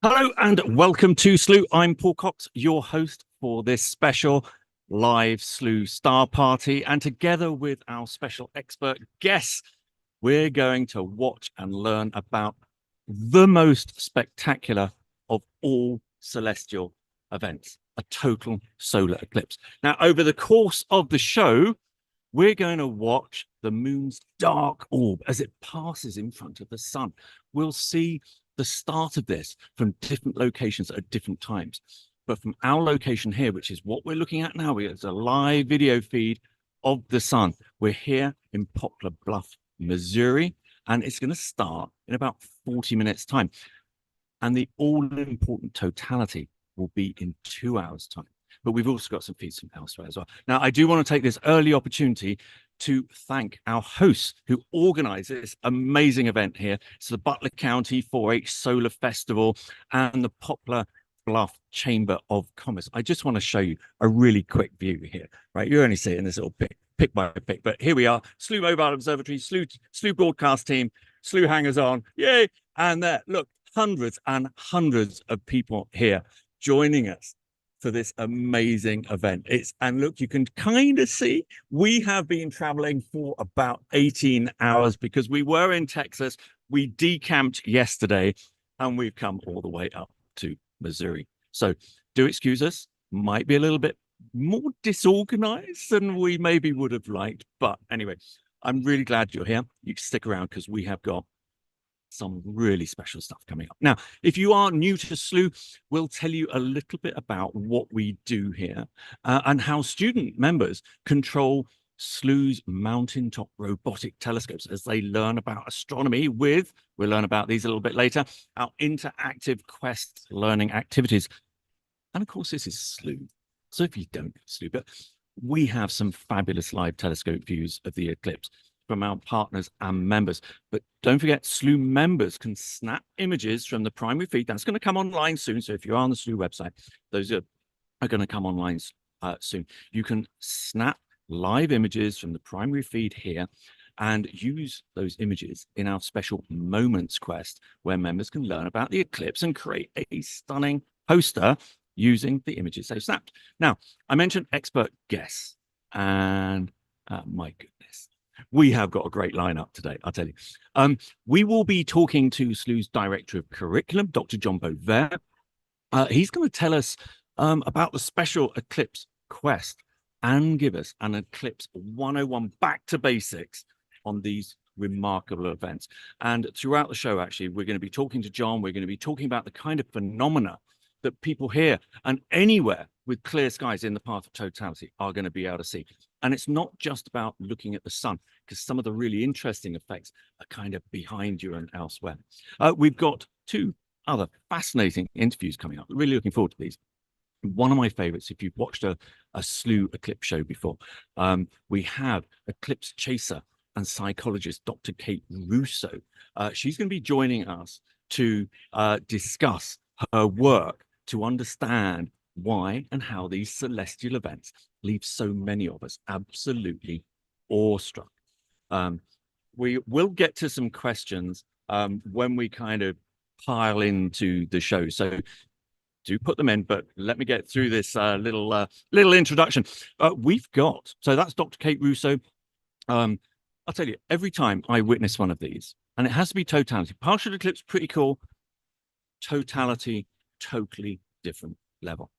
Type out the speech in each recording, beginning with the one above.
Hello and welcome to Slooh. I'm Paul Cox, your host for this special live Slooh Star Party. And together with our special expert guests, we're going to watch and learn about the most spectacular of all celestial events, a total solar eclipse. Now, over the course of the show, we're going to watch the moon's dark orb as it passes in front of the sun. We'll see the start of this from different locations at different times. But from our location here, which is what we're looking at now, it's a live video feed of the sun. We're here in Poplar, Bluff, Missouri, and it's going to start in about 40 minutes time. And the all-important totality will be in 2 hours time. But we've also got some feeds from elsewhere as well. Now, I do want to take this early opportunity to thank our hosts who organize this amazing event here. It's the Butler County 4-H Solar Festival and the Poplar Bluff Chamber of Commerce. I just want to show you a really quick view here, right? You only see it in this little pick by pick, but here we are, Slooh Mobile Observatory, Slooh broadcast team, Slooh hangers on, yay! And there, look, hundreds and hundreds of people here joining us for this amazing event. And look, you can kind of see we have been traveling for about 18 hours because we were in Texas. We decamped yesterday and we've come all the way up to Missouri. So do excuse us, might be a little bit more disorganized than we maybe would have liked. But anyway, I'm really glad you're here. You can stick around because we have got some really special stuff coming up. Now, if you are new to Slooh, we'll tell you a little bit about what we do here and how student members control Slooh's mountaintop robotic telescopes as they learn about astronomy we'll learn about these a little bit later, our interactive quest learning activities. And of course, this is Slooh. So if you don't know Slooh, but we have some fabulous live telescope views of the eclipse from our partners and members. But don't forget, Slooh members can snap images from the primary feed. That's going to come online soon. So if you're on the Slooh website, those are going to come online soon. You can snap live images from the primary feed here and use those images in our special Moments quest, where members can learn about the eclipse and create a stunning poster using the images they've snapped. Now, I mentioned expert guests, and my goodness, we have got a great lineup today, I'll tell you. We will be talking to Slooh's Director of Curriculum, Dr. John Beauvert. He's going to tell us about the special Eclipse quest and give us an Eclipse 101 back to basics on these remarkable events. And throughout the show, actually, we're going to be talking to John. We're going to be talking about the kind of phenomena that people here and anywhere with clear skies in the path of totality are going to be able to see. And it's not just about looking at the sun, because some of the really interesting effects are kind of behind you and elsewhere. We've got two other fascinating interviews coming up. Really looking forward to these. One of my favorites, if you've watched a Slooh eclipse show before, we have eclipse chaser and psychologist Dr. Kate Russo. She's going to be joining us to discuss her work to understand why and how these celestial events leave so many of us absolutely awestruck. We will get to some questions when we kind of pile into the show. So do put them in, but let me get through this little introduction. So that's Dr. Kate Russo. I'll tell you, every time I witness one of these, and it has to be totality. Partial eclipse, pretty cool. Totality, totally different level.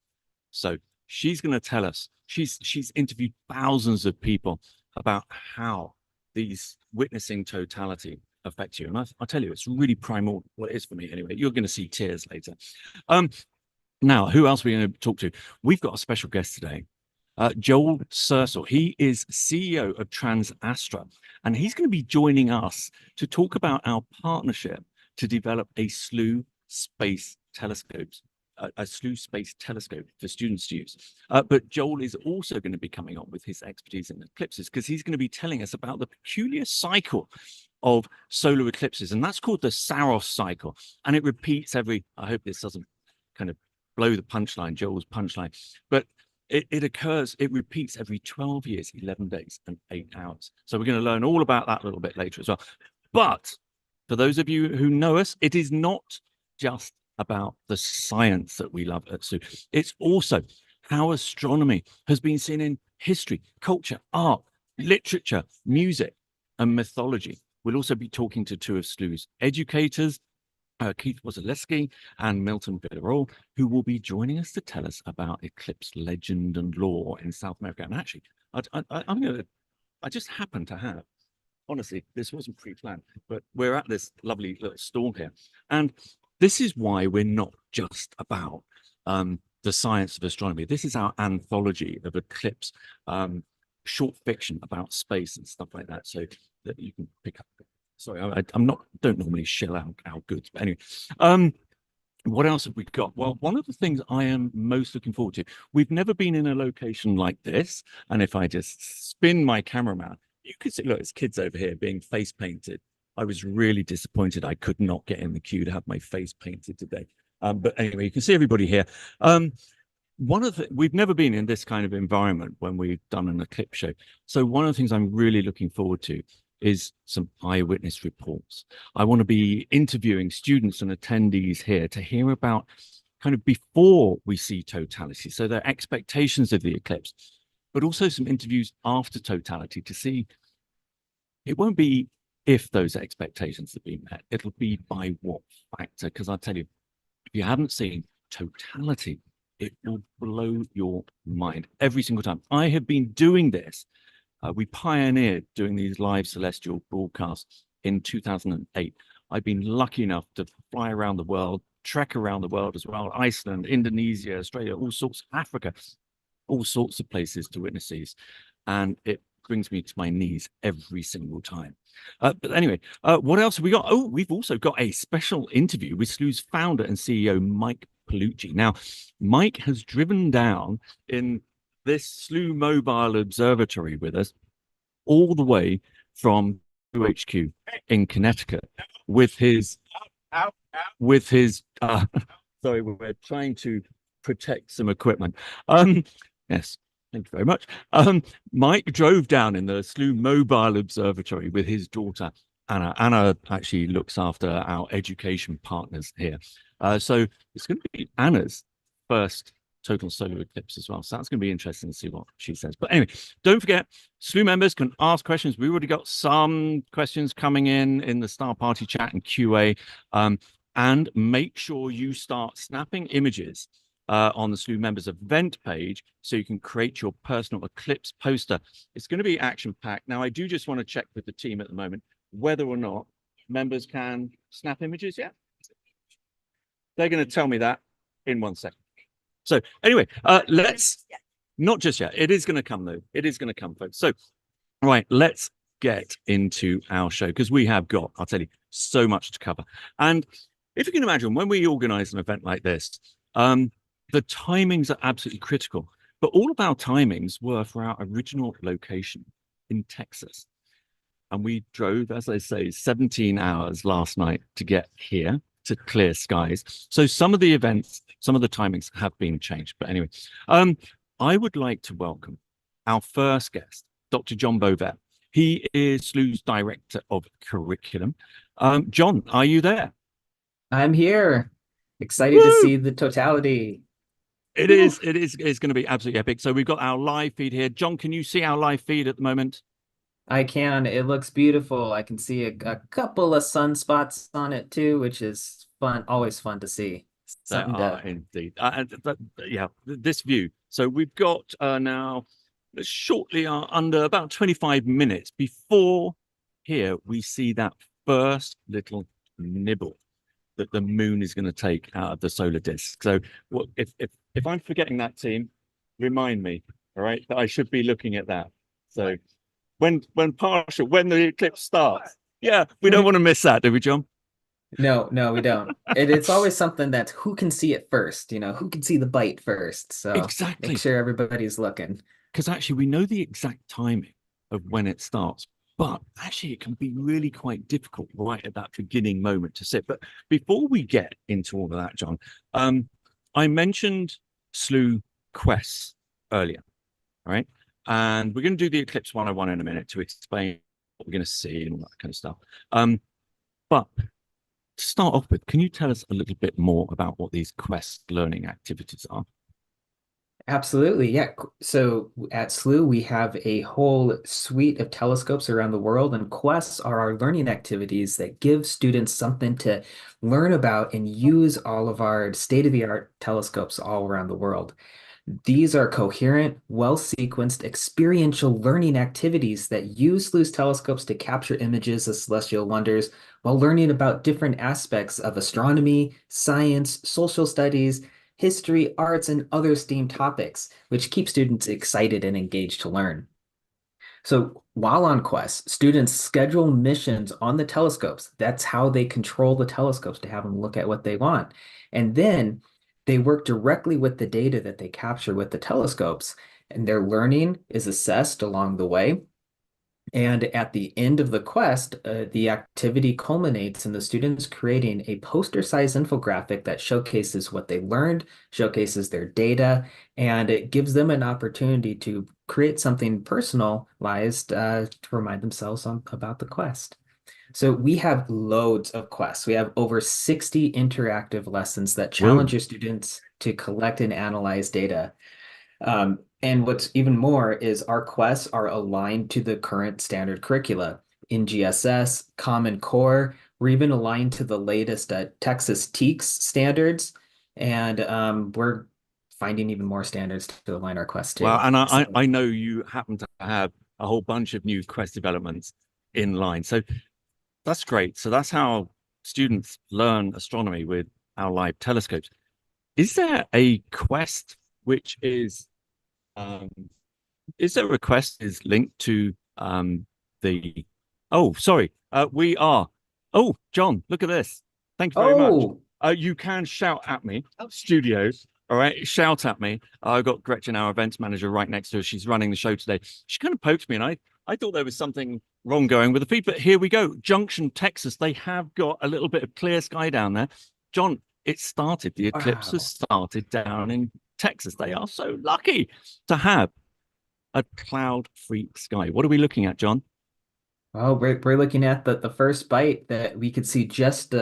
So she's going to tell us, she's interviewed thousands of people about how these witnessing totality affect you. And I'll tell you, it's really primal. Well, it is for me anyway. You're going to see tears later. Now, who else are we going to talk to? We've got a special guest today, Joel Sersel. He is CEO of Trans-Astra, and he's going to be joining us to talk about our partnership to develop a Slooh space telescopes, a Slooh space telescope for students to use. But Joel is also going to be coming on with his expertise in eclipses, because he's going to be telling us about the peculiar cycle of solar eclipses, and that's called the Saros cycle. And it repeats every, I hope this doesn't kind of blow the punchline, Joel's punchline, but it repeats every 12 years, 11 days and 8 hours. So we're going to learn all about that a little bit later as well. But for those of you who know us, it is not just about the science that we love at Slooh. It's also how astronomy has been seen in history, culture, art, literature, music, and mythology. We'll also be talking to two of Slooh's educators, Keith Wozaleski and Milton Villarreal, who will be joining us to tell us about Eclipse legend and lore in South America. And actually, I just happen to have, honestly, this wasn't pre-planned, but we're at this lovely little stall here. And this is why we're not just about the science of astronomy. This is our anthology of Eclipse, short fiction about space and stuff like that. So that you can pick up. Sorry, don't normally shell out our goods, but anyway. What else have we got? Well, one of the things I am most looking forward to, we've never been in a location like this. And if I just spin my camera around, you can see, look, it's kids over here being face painted. I was really disappointed I could not get in the queue to have my face painted today. But anyway, you can see everybody here. We've never been in this kind of environment when we've done an eclipse show. So one of the things I'm really looking forward to is some eyewitness reports. I want to be interviewing students and attendees here to hear about kind of before we see totality, so their expectations of the eclipse, but also some interviews after totality to see it won't be if those expectations have been met, it'll be by what factor. Because I'll tell you, if you haven't seen totality, it will blow your mind every single time. I have been doing this. We pioneered doing these live celestial broadcasts in 2008. I've been lucky enough to fly around the world, trek around the world as well, Iceland, Indonesia, Australia, all sorts, Africa, all sorts of places to witness these. And it brings me to my knees every single time. But anyway, what else have we got? Oh, we've also got a special interview with Slooh's founder and CEO, Mike Palucci. Now, Mike has driven down in this Slooh mobile observatory with us all the way from HQ in Connecticut with his sorry, we're trying to protect some equipment. Yes, thank you very much. Mike drove down in the Slooh mobile observatory with his daughter Anna. Anna actually looks after our education partners here. So it's going to be Anna's first total solar eclipse as well. So that's going to be interesting to see what she says. But anyway, don't forget, Slooh members can ask questions. We already got some questions coming in the Star Party chat and QA. And make sure you start snapping images on the Slooh members event page so you can create your personal eclipse poster. It's going to be action-packed. Now, I do just want to check with the team at the moment whether or not members can snap images yet. They're going to tell me that in 1 second. So anyway, let's not just yet. It is going to come, though. It is going to come, folks. So, right, let's get into our show because we have got, I'll tell you, so much to cover. And if you can imagine, when we organize an event like this, the timings are absolutely critical. But all of our timings were for our original location in Texas. And we drove, as I say, 17 hours last night to get here to clear skies. So some of the events, some of the timings have been changed. But anyway, I would like to welcome our first guest, Dr. John Bovet. He is Slooh's Director of Curriculum. John, are you there? I'm here. Excited to see the totality. It's going to be absolutely epic. So we've got our live feed here. John, can you see our live feed at the moment? I can. It looks beautiful. I can see a couple of sunspots on it too, which is fun. Always fun to see. There Something are to indeed. Yeah, this view. So we've got now shortly under about 25 minutes before here we see that first little nibble that the moon is going to take out of the solar disk. So what if I'm forgetting that, team, remind me, all right, that I should be looking at that. So when the eclipse starts, yeah, we don't want to miss that, do we, John? No, we don't. It's always something that who can see it first, who can see the bite first. So make Exactly. sure everybody's looking. Because actually we know the exact timing of when it starts, but actually it can be really quite difficult right at that beginning moment to sit. But before we get into all of that, John, I mentioned Slooh quests earlier, all right? And we're going to do the Eclipse 101 in a minute to explain what we're going to see and all that kind of stuff. But to start off with, can you tell us a little bit more about what these Quest learning activities are? Absolutely. Yeah. So at Slooh, we have a whole suite of telescopes around the world, and quests are our learning activities that give students something to learn about and use all of our state-of-the-art telescopes all around the world. These are coherent, well-sequenced, experiential learning activities that use Slooh's telescopes to capture images of celestial wonders while learning about different aspects of astronomy, science, social studies, history, arts, and other STEAM topics, which keep students excited and engaged to learn. So while on quest, students schedule missions on the telescopes. That's how they control the telescopes to have them look at what they want. And then they work directly with the data that they capture with the telescopes, and their learning is assessed along the way. And at the end of the quest, the activity culminates in the students creating a poster-sized infographic that showcases what they learned, showcases their data, and it gives them an opportunity to create something personalized to remind themselves about the quest. So we have loads of quests. We have over 60 interactive lessons that challenge Whoa. your students to collect and analyze data. And what's even more is our quests are aligned to the current standard curricula in GSS, Common Core. We're even aligned to the latest Texas TEKS standards, and we're finding even more standards to align our quests Well, to. and So, I know you happen to have a whole bunch of new Quest developments in line. So that's great. So that's how students learn astronomy with our live telescopes. Is there a Quest which um, is there a Quest is linked to the oh sorry we are oh John, look at this. Thank you very much. oh, You can shout at me, studios. All right, shout at me. I've got Gretchen, our events manager, right next to her. She's running the show today. She kind of poked me, and I thought there was something wrong going with the feed, but here we go. Junction, Texas. They have got a little bit of clear sky down there. John, it started. The eclipse has wow. started down in Texas. They are so lucky to have a cloud-free sky. What are we looking at, John? Oh, we're looking at the first bite that we could see just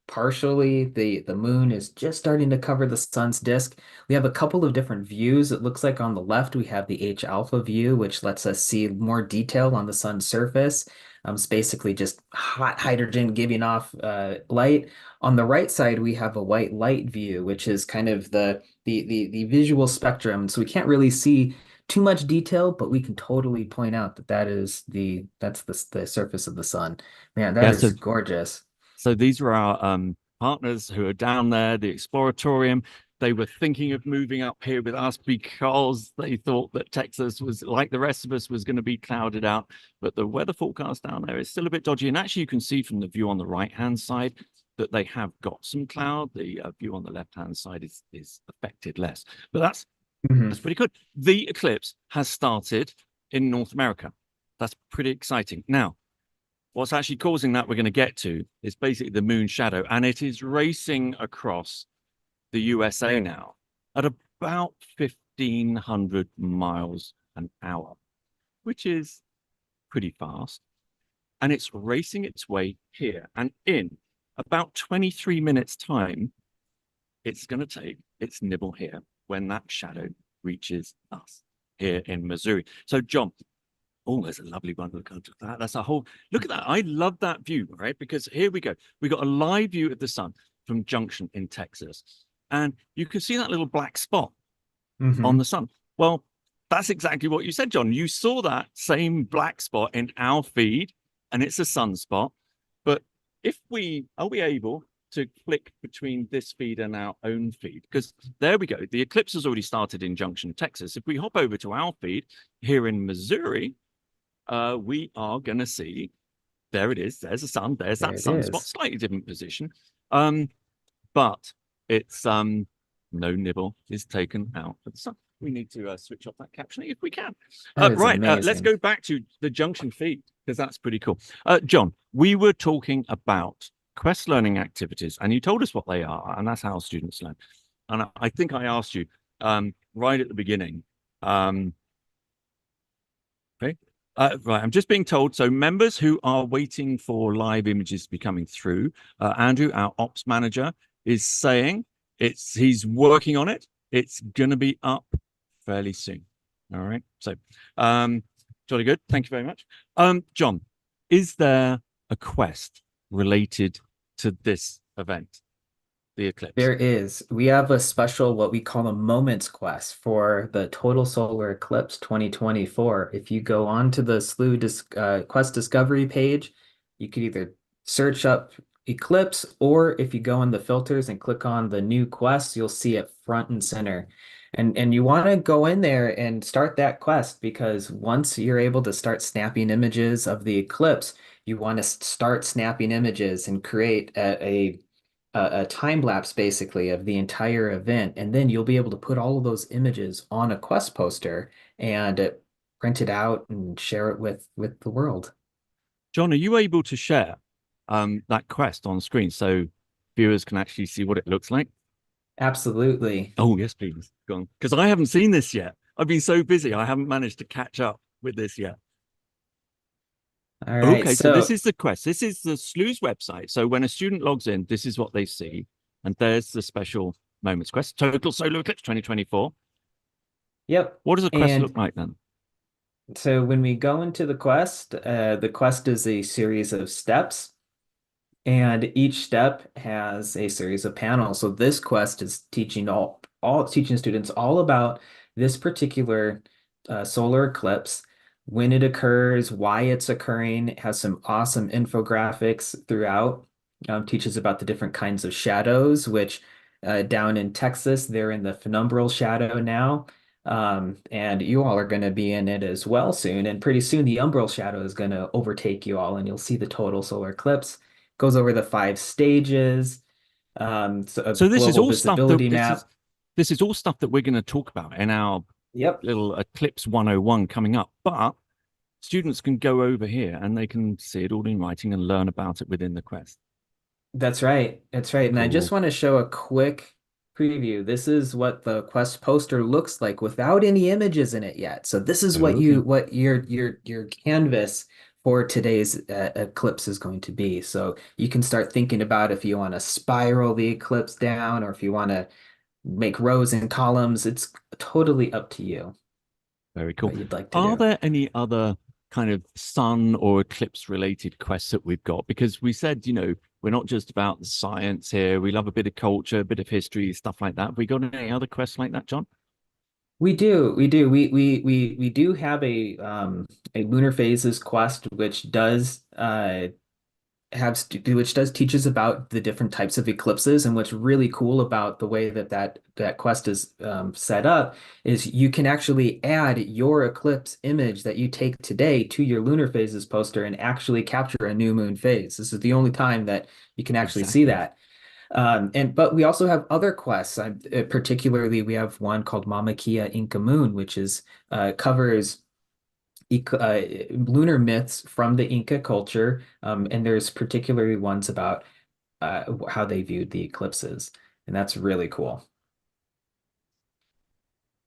partially the moon is just starting to cover the sun's disk. We have a couple of different views. It looks like on the left we have the H alpha view, which lets us see more detail on the sun's surface. It's basically just hot hydrogen giving off light. On the right side we have a white light view, which is kind of the visual spectrum. So we can't really see too much detail, but we can totally point out that that's the surface of the sun. Man, that Yeah, is so gorgeous. these are our partners who are down there, the Exploratorium. They were thinking of moving up here with us because they thought that Texas was like the rest of us was going to be clouded out. But the weather forecast down there is still a bit dodgy. And actually, you can see from the view on the right-hand side that they have got some cloud. The view on the left-hand side is affected less. But that's Mhm. pretty good. The eclipse has started in North America. That's pretty exciting. Now, what's actually causing that we're going to get to is basically the moon shadow, and it is racing across the USA now at about 1,500 miles an hour, which is pretty fast. And it's racing its way here. And in about 23 minutes' time, it's going to take its nibble here when that shadow reaches us here in Missouri. So, John, oh, there's a lovely one. Look at that. That's a whole look at that. I love that view, right? Because here we go. We got a live view of the sun from Junction in Texas. And you can see that little black spot on the Mhm. sun. Well, that's exactly what you said, John. You saw that same black spot in our feed, and it's a sunspot. But if we are we able to click between this feed and our own feed? Because there we go. The eclipse has already started in Junction, Texas. If we hop over to our feed here in Missouri, we are going to see there it is. There's the sun. There's There that it sunspot, is. slightly different position. But it's no nibble is taken out of the sun. We need to switch off that captioning if we can. That is Right, let's amazing. go back to the junction feed because that's pretty cool. John, we were talking about Quest learning activities, and you told us what they are, and that's how students learn. And I think I asked you right at the beginning. Um, okay, Right, I'm just being told. So members who are waiting for live images to be coming through, Andrew, our ops manager, is saying he's working on it. It's going to be up fairly soon. All right. So, jolly good. Thank you very much. John, is there a quest related to this event, the eclipse? There is. We have a special, what we call a moments quest for the total solar eclipse 2024. If you go on to the Slooh quest discovery page, you could either search up eclipse, or if you go in the filters and click on the new quest, you'll see it front and center. And you want to go in there and start that quest, because once you're able to start snapping images of the eclipse, you want to start snapping images and create a time lapse basically of the entire event, and then you'll be able to put all of those images on a quest poster and print it out and share it with the world. John, are you able to share that quest on screen so viewers can actually see what it looks like? Absolutely. Oh, yes, please. Go on. Because I haven't seen this yet. I've been so busy, I haven't managed to catch up with this yet. All right, Okay, so this so is the quest. This is the Slooh's website. So when a student logs in, this is what they see. And there's the special moments quest, Total Solar Eclipse 2024. yep. What does a quest And look like then? so when we go into the quest is a series of steps. And each step has a series of panels. So this quest is teaching all teaching students all about this particular solar eclipse, when it occurs, why it's occurring. It has some awesome infographics throughout. Teaches about the different kinds of shadows, which down in Texas, they're in the penumbral shadow now. And you all are going to be in it as well soon. And pretty soon, the umbral shadow is going to overtake you all, and you'll see the total solar eclipse. Goes over the 5 stages, so a So this is global all stuff that visibility map. this is all stuff that we're going to talk about in our Yep, little Eclipse 101 coming up. But students can go over here and they can see it all in writing and learn about it within the quest. that's right. That's right. And I just Cool. want to show a quick preview. This is what the quest poster looks like without any images in it yet. So this is what Okay. your canvas for today's eclipse is going to be. So you can start thinking about if you want to spiral the eclipse down, or if you want to make rows and columns. It's totally up to you Very cool. what you'd like to Are do. there any other kind of sun or eclipse related quests that we've got? Because we said, we're not just about the science here. We love a bit of culture, a bit of history, stuff like that. Have we got any other quests like that, John? We do, we do. We do have a lunar phases quest, which does which does teaches about the different types of eclipses. And what's really cool about the way that quest is set up is you can actually add your eclipse image that you take today to your lunar phases poster and actually capture a new moon phase. This is the only time that you can actually see Exactly. that. But we also have other quests. Particularly, we have one called Mama Kia Inca Moon, which is covers lunar myths from the Inca culture, and there's particularly ones about how they viewed the eclipses, and that's really cool.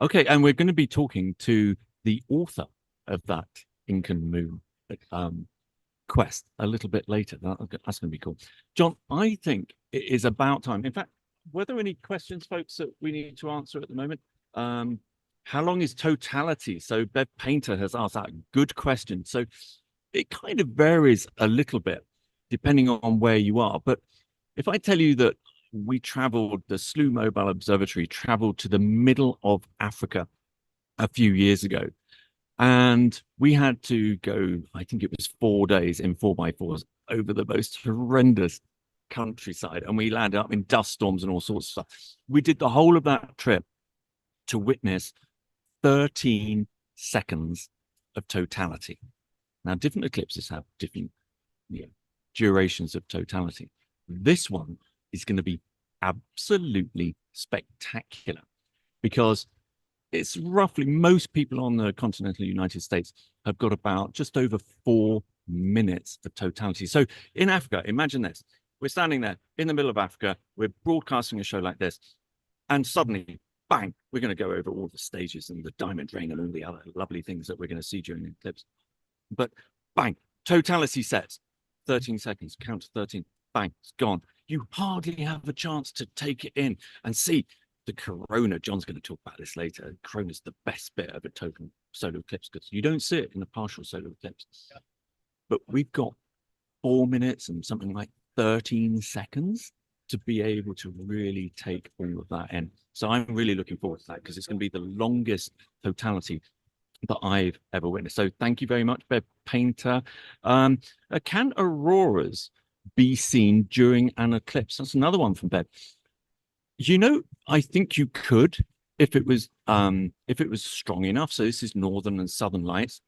Okay, and we're going to be talking to the author of that Incan Moon um, quest a little bit later. That's going to be cool. John, I think it is about time. In fact, were there any questions, folks, that we need to answer at the moment? How long is totality? So Bev Painter has asked that good question. So it kind of varies a little bit depending on where you are. But if I tell you that the Slooh Mobile Observatory traveled to the middle of Africa a few years ago, and we had to go, I think it was 4 days in 4x4s over the most horrendous countryside. And we landed up in dust storms and all sorts of stuff. We did the whole of that trip to witness 13 seconds of totality. Now, different eclipses have different durations of totality. This one is going to be absolutely spectacular because it's roughly most people on the continental United States have got about just over 4 minutes of totality. So in Africa, imagine this. We're standing there in the middle of Africa. We're broadcasting a show like this. And suddenly, bang, we're going to go over all the stages and the diamond ring and all the other lovely things that we're going to see during the eclipse. But bang, totality sets, 13 seconds, count to 13, bang, it's gone. You hardly have a chance to take it in and see the corona. John's going to talk about this later. Corona is the best bit of a total solar eclipse because you don't see it in a partial solar eclipse. But we've got 4 minutes and something like 13 seconds to be able to really take all of that in. So I'm really looking forward to that because it's going to be the longest totality that I've ever witnessed. So thank you very much, Bev Painter. Can auroras be seen during an eclipse? That's another one from Bev. You know, I think you could if it was strong enough. So this is northern and southern lights,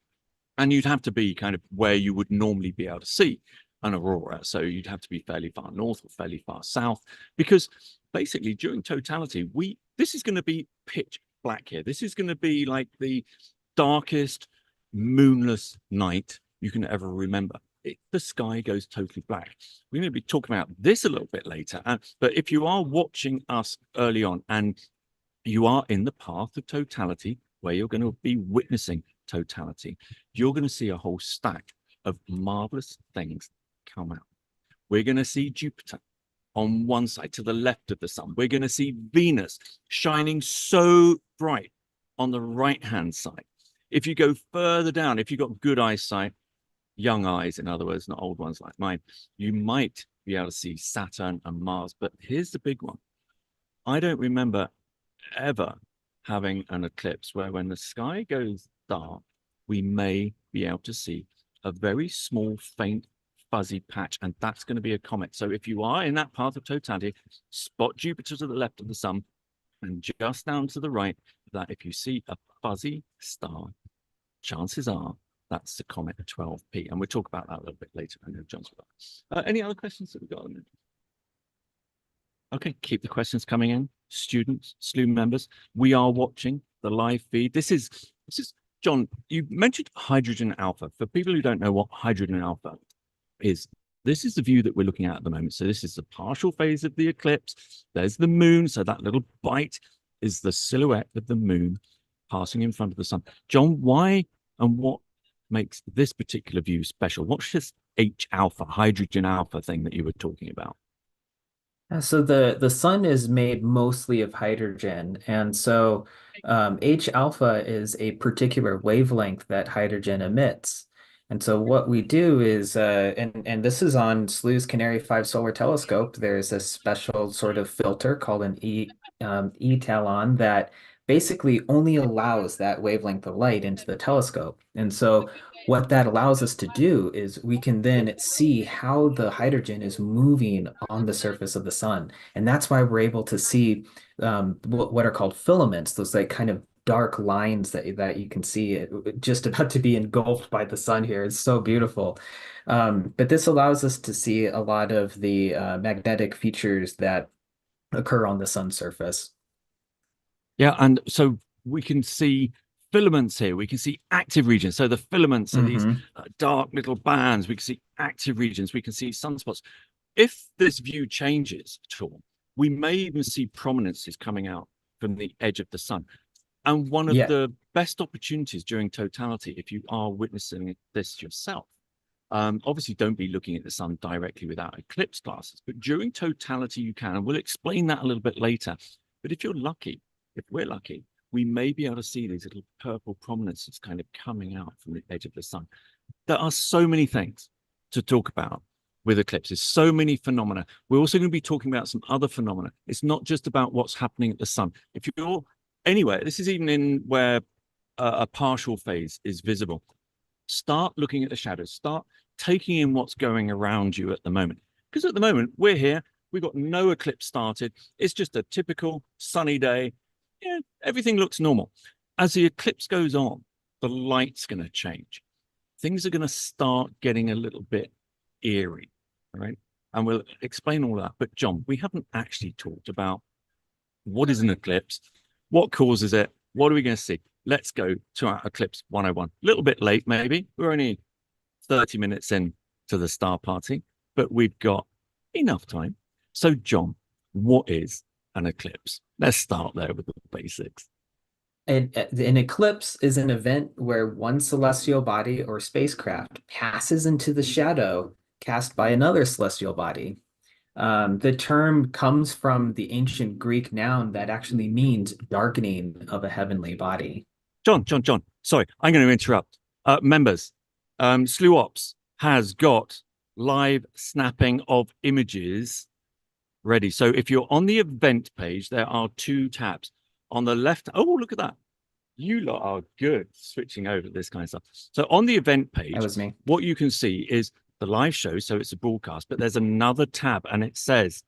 and you'd have to be kind of where you would normally be able to see an aurora. So you'd have to be fairly far north or fairly far south, because basically during totality, this is going to be pitch black here. This is going to be like the darkest moonless night you can ever remember. The sky goes totally black. We're going to be talking about this a little bit later. But if you are watching us early on and you are in the path of totality, where you're going to be witnessing totality, you're going to see a whole stack of marvelous things come out. We're going to see Jupiter on one side to the left of the sun. We're going to see Venus shining so bright on the right-hand side. If you go further down, if you've got good eyesight, young eyes, in other words, not old ones like mine, you might be able to see Saturn and Mars. But here's the big one. I don't remember ever having an eclipse where when the sky goes dark, we may be able to see a very small, faint, fuzzy patch, and that's going to be a comet. So if you are in that path of totality, spot Jupiter to the left of the sun, and just down to the right, that if you see a fuzzy star, chances are that's the comet 12P. And we'll talk about that a little bit later. I know John's got any other questions that we've got? Okay, keep the questions coming in. Students, Slooh members, we are watching the live feed. This is John, you mentioned hydrogen alpha. For people who don't know what hydrogen alpha is, this is the view that we're looking at the moment. So this is the partial phase of the eclipse. There's the moon. So that little bite is the silhouette of the moon passing in front of the sun. John, why and what makes this particular view special? What's this H alpha, hydrogen alpha thing that you were talking about? So the sun is made mostly of hydrogen, and so H alpha is a particular wavelength that hydrogen emits. And so what we do is, and this is on Slooh's Canary 5 Solar Telescope. There's a special sort of filter called an E-talon that basically only allows that wavelength of light into the telescope. And so what that allows us to do is we can then see how the hydrogen is moving on the surface of the sun. And that's why we're able to see what are called filaments, those like kind of dark lines that you can see just about to be engulfed by the sun here. It's so beautiful. But this allows us to see a lot of the magnetic features that occur on the sun's surface. Yeah, and so we can see filaments here. We can see active regions. So the filaments are these dark little bands. We can see active regions. We can see sunspots. If this view changes at all, we may even see prominences coming out from the edge of the sun. And one of the best opportunities during totality, if you are witnessing this yourself, obviously don't be looking at the sun directly without eclipse glasses, but during totality you can, and we'll explain that a little bit later. But if you're lucky, if we're lucky, we may be able to see these little purple prominences kind of coming out from the edge of the sun. There are so many things to talk about with eclipses, so many phenomena. We're also going to be talking about some other phenomena. It's not just about what's happening at the sun. If you're anywhere, this is even in where a partial phase is visible. Start looking at the shadows. Start taking in what's going around you at the moment. Because at the moment, we're here. We've got no eclipse started. It's just a typical sunny day. Yeah, everything looks normal. As the eclipse goes on, the light's going to change. Things are going to start getting a little bit eerie, right? And we'll explain all that. But John, we haven't actually talked about what is an eclipse, what causes it, what are we going to see? Let's go to our Eclipse 101. A little bit late, maybe. We're only 30 minutes in to the star party, but we've got enough time. So, John, what is an eclipse? Let's start there with the basics. An eclipse is an event where one celestial body or spacecraft passes into the shadow cast by another celestial body. The term comes from the ancient Greek noun that actually means darkening of a heavenly body. John, sorry, I'm going to interrupt. Members, Slooh Ops has got live snapping of images ready. So if you're on the event page, there are two tabs. On the left, oh, look at that. You lot are good switching over this kind of stuff. So on the event That page, was me. what you can see is the live show. So it's a broadcast, but there's another tab and it says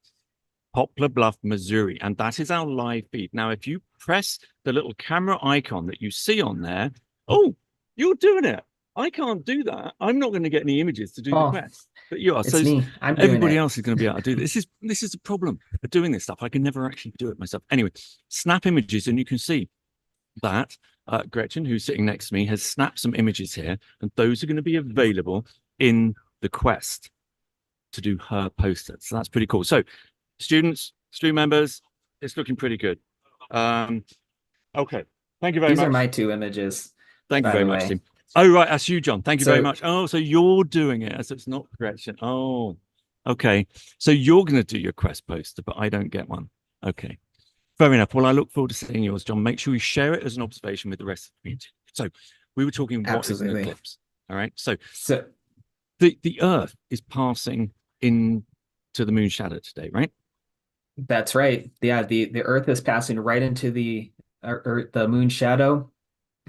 Poplar, Bluff, Missouri. And that is our live feed. Now, if you press the little camera icon that you see on there, oh, you're doing it. I can't do that. I'm not going to get any images to do the Oh, quest, but you are. So it's me. I'm doing everybody it. else is going to be able to do this. This is a problem of doing this stuff. I can never actually do it myself. Anyway, snap images, and you can see that Gretchen, who's sitting next to me, has snapped some images here, and those are going to be available in the quest to do her poster. So that's pretty cool. So students, student members, it's looking pretty good. Okay. Thank you very These are much. my two images, Thank you by very the much, way. Tim. Oh, right. That's you, John. Thank you very So, much. Oh, so you're doing it. So it's not Gretchen. Oh, okay. So you're going to do your quest poster, but I don't get one. Okay. Fair enough. Well, I look forward to seeing yours, John. Make sure you share it as an observation with the rest of the community. So we were talking what is an absolutely. eclipse. All right. So So, the Earth is passing into the moon shadow today, right? that's right. Yeah, the Earth is passing right into the moon shadow,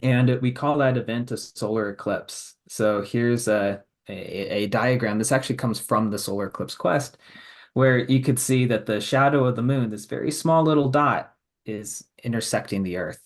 and we call that event a solar eclipse. So here's a diagram. This actually comes from the solar eclipse quest, where you could see that the shadow of the moon, this very small little dot, is intersecting the Earth.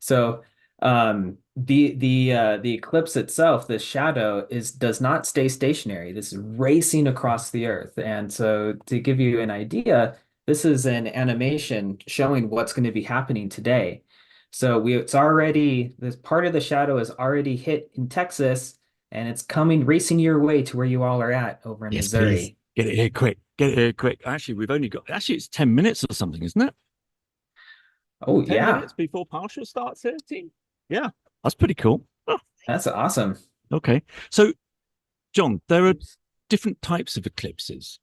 So the eclipse itself, the shadow does not stay stationary. This is racing across the Earth. And so to give you an idea, this is an animation showing what's going to be happening today. So it's already, this part of the shadow is already hit in Texas, and it's coming racing your way to where you all are at over in Yes, please. Missouri. Get it here quick. Get it here quick. Actually, we've only got, actually, it's 10 minutes or something, isn't it? Oh 10 yeah, minutes before partial starts here, team. Yeah, that's pretty cool. Oh, that's awesome. okay. So, John, there are Oops. different types of eclipses.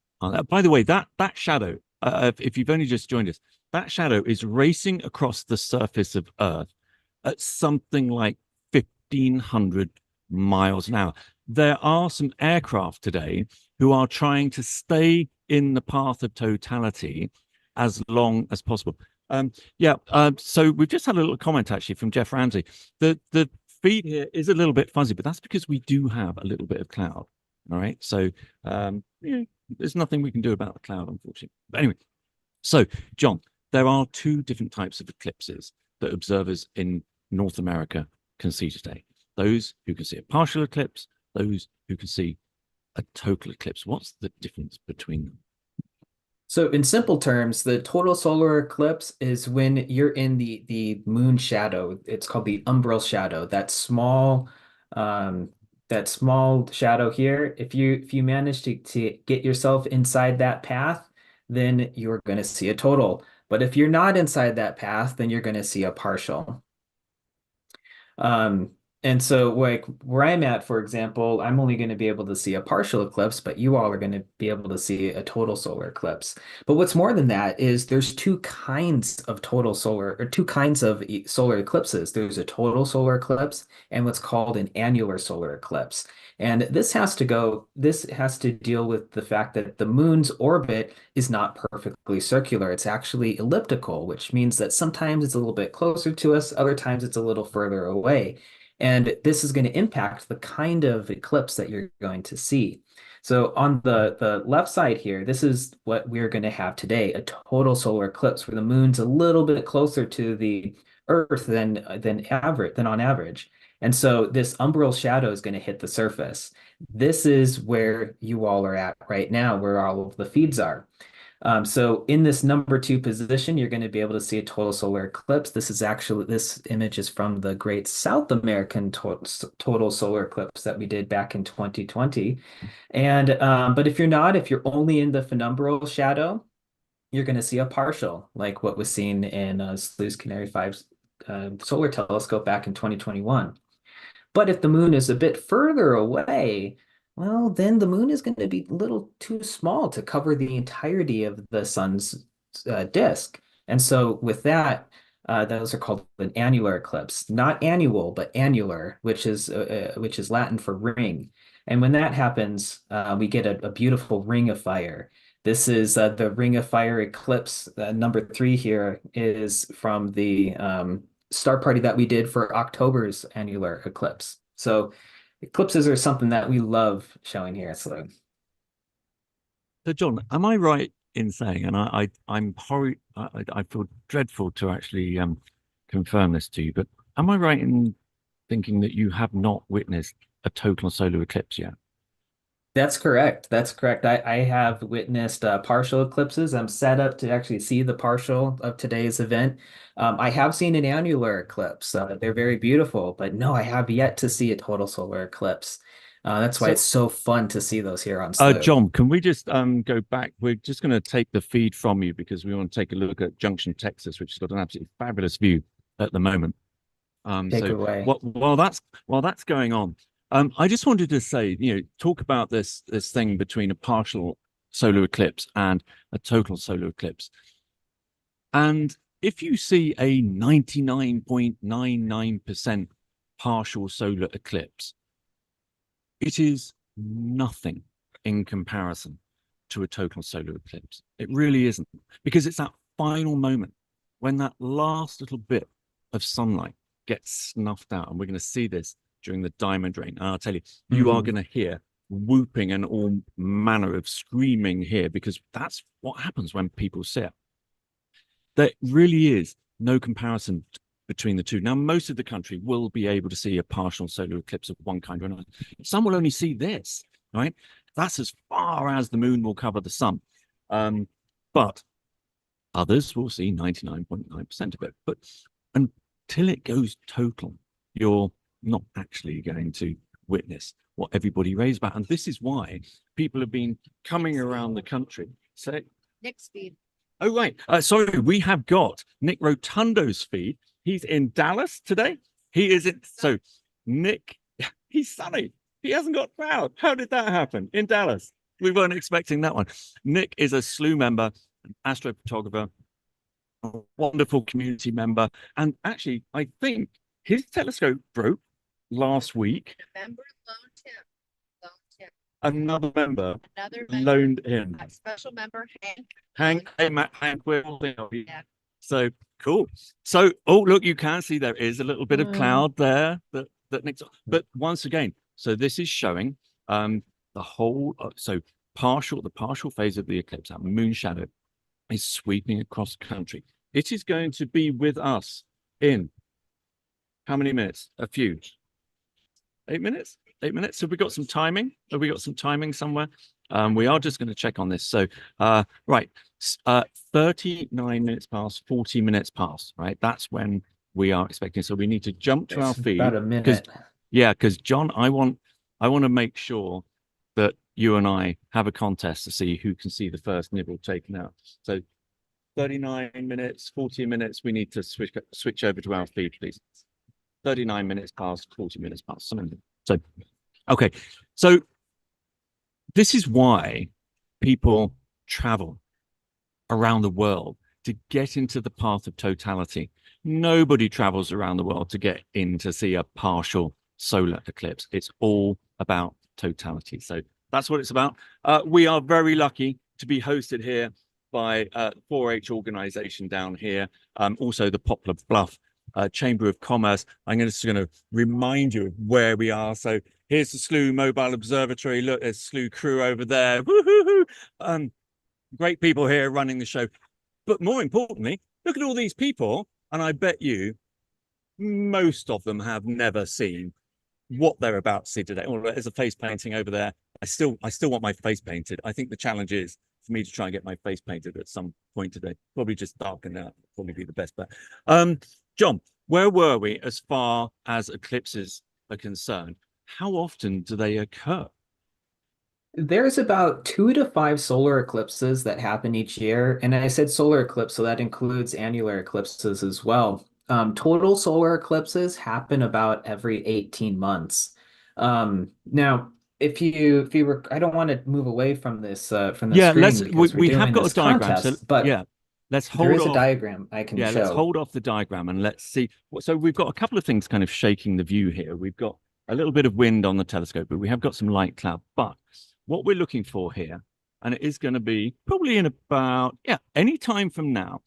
By the way, that shadow, if you've only just joined us, that shadow is racing across the surface of Earth at something like 1,500 miles an hour. There are some aircraft today who are trying to stay in the path of totality as long as possible. So we've just had a little comment actually from Jeff Ramsey. The feed here is a little bit fuzzy, but that's because we do have a little bit of cloud. All right. So yeah, there's nothing we can do about the cloud, unfortunately. But anyway, so John, there are two different types of eclipses that observers in North America can see today. Those who can see a partial eclipse, those who can see a total eclipse. What's the difference between them? So in simple terms, the total solar eclipse is when you're in the moon shadow. It's called the umbral shadow. Um, that small shadow here. If you manage to get yourself inside that path, then you're going to see a total. But if you're not inside that path, then you're going to see a partial. Um, and so like where I'm at, for example, I'm only going to be able to see a partial eclipse, but you all are going to be able to see a total solar eclipse. But what's more than that is there's two kinds of total solar or two kinds of solar eclipses. There's a total solar eclipse and what's called an annular solar eclipse. And this has to deal with the fact that the moon's orbit is not perfectly circular. It's actually elliptical, which means that sometimes it's a little bit closer to us, other times it's a little further away. And this is going to impact the kind of eclipse that you're going to see. So on the left side here, this is what we're going to have today, a total solar eclipse where the moon's a little bit closer to the Earth than on average. And so this umbral shadow is going to hit the surface. This is where you all are at right now, where all of the feeds are. So in this number two position, you're going to be able to see a total solar eclipse. This image is from the Great South American total solar eclipse that we did back in 2020. And but if you're only in the penumbral shadow, you're going to see a partial, like what was seen in Slooh's Canary 5 solar telescope back in 2021. But if the moon is a bit further away, well, then the moon is going to be a little too small to cover the entirety of the sun's disk. And so with that, those are called an annular eclipse, not annual, but annular, which is Latin for ring. And when that happens, we get a beautiful ring of fire. This is the Ring of Fire eclipse. Number three here is from the star party that we did for October's annular eclipse. So eclipses are something that we love showing here at Slooh. So, John, am I right in saying, and I'm horrible, I feel dreadful to actually confirm this to you, but am I right in thinking that you have not witnessed a total solar eclipse yet? That's correct. That's correct. I have witnessed partial eclipses. I'm set up to actually see the partial of today's event. I have seen an annular eclipse. They're very beautiful, but no, I have yet to see a total solar eclipse. That's why So, it's so fun to see those here on Slooh. John, can we just go back? We're just going to take the feed from you because we want to take a look at Junction, Texas, which has got an absolutely fabulous view at the moment. Take it So away. while that's going on, I just wanted to say, talk about this thing between a partial solar eclipse and a total solar eclipse. And if you see a 99.99% partial solar eclipse, it is nothing in comparison to a total solar eclipse. It really isn't, because it's that final moment when that last little bit of sunlight gets snuffed out. And we're going to see this during the diamond rain. And I'll tell you, you are going to hear whooping and all manner of screaming here, because that's what happens when people see it. There really is no comparison between the two. Now, most of the country will be able to see a partial solar eclipse of one kind or another. Some will only see this, right? That's as far as the moon will cover the sun. But others will see 99.9% of it. But until it goes total, you're not actually going to witness what everybody raves about. And this is why people have been coming around the country. So, Next feed. oh, right. Sorry, we have got Nick Rotundo's feed. He's in Dallas today. He is in. So, Nick, he's sunny. He hasn't got cloud. How did that happen in Dallas? We weren't expecting that one. Nick is a Slooh member, an astrophotographer, a wonderful community member. And actually, I think his telescope broke last week. A member loaned him. Another member Another member, loaned him. a special member, Hank. Hank, hey, Matt, Hank, we're all in on you. Yeah. So cool. So, oh, look, you can see there is a little bit of cloud there that Nick's. But once again, so this is showing the whole. So the partial phase of the eclipse, that moon shadow, is sweeping across the country. It is going to be with us in how many minutes? A few. 8 minutes. 8 minutes. Have we got some timing? Have we got some timing somewhere? We are just going to check on this. So, right, 39 minutes past, 40 minutes past, right? That's when we are expecting. So we need to jump to our feed. About a minute. Yeah, because John, I want to make sure that you and I have a contest to see who can see the first nibble taken out. So 39 minutes, 40 minutes, we need to switch over to our feed, please. 39 minutes past, 40 minutes past. So, okay. So this is why people travel around the world to get into the path of totality. Nobody travels around the world to get in to see a partial solar eclipse. It's all about totality. So that's what it's about. We are very lucky to be hosted here by 4-H organization down here. Also the Poplar Bluff Chamber of Commerce. I'm just going to remind you of where we are. So here's the Slooh Mobile Observatory. Look, there's Slooh crew over there. Woo-hoo-hoo. Great people here running the show. But more importantly, look at all these people. And I bet you most of them have never seen what they're about to see today. Oh, there's a face painting over there. I still want my face painted. I think the challenge is for me to try and get my face painted at some point today. Probably just darken out. Probably be the best bet. John, where were we as far as eclipses are concerned? How often do they occur? There's about 2 to 5 solar eclipses that happen each year. And I said solar eclipse, so that includes annular eclipses as well. Total solar eclipses happen about every 18 months. Now, if you were, I don't want to move away from the Yeah, screen because we're we have doing got a this diagram. So contest, but yeah, let's there hold is a off. diagram I can Yeah, let's show. hold off the diagram and let's see. So we've got a couple of things kind of shaking the view here. We've got a little bit of wind on the telescope, but we have got some light cloud. But what we're looking for here, and it is going to be probably in about, yeah, any time from now,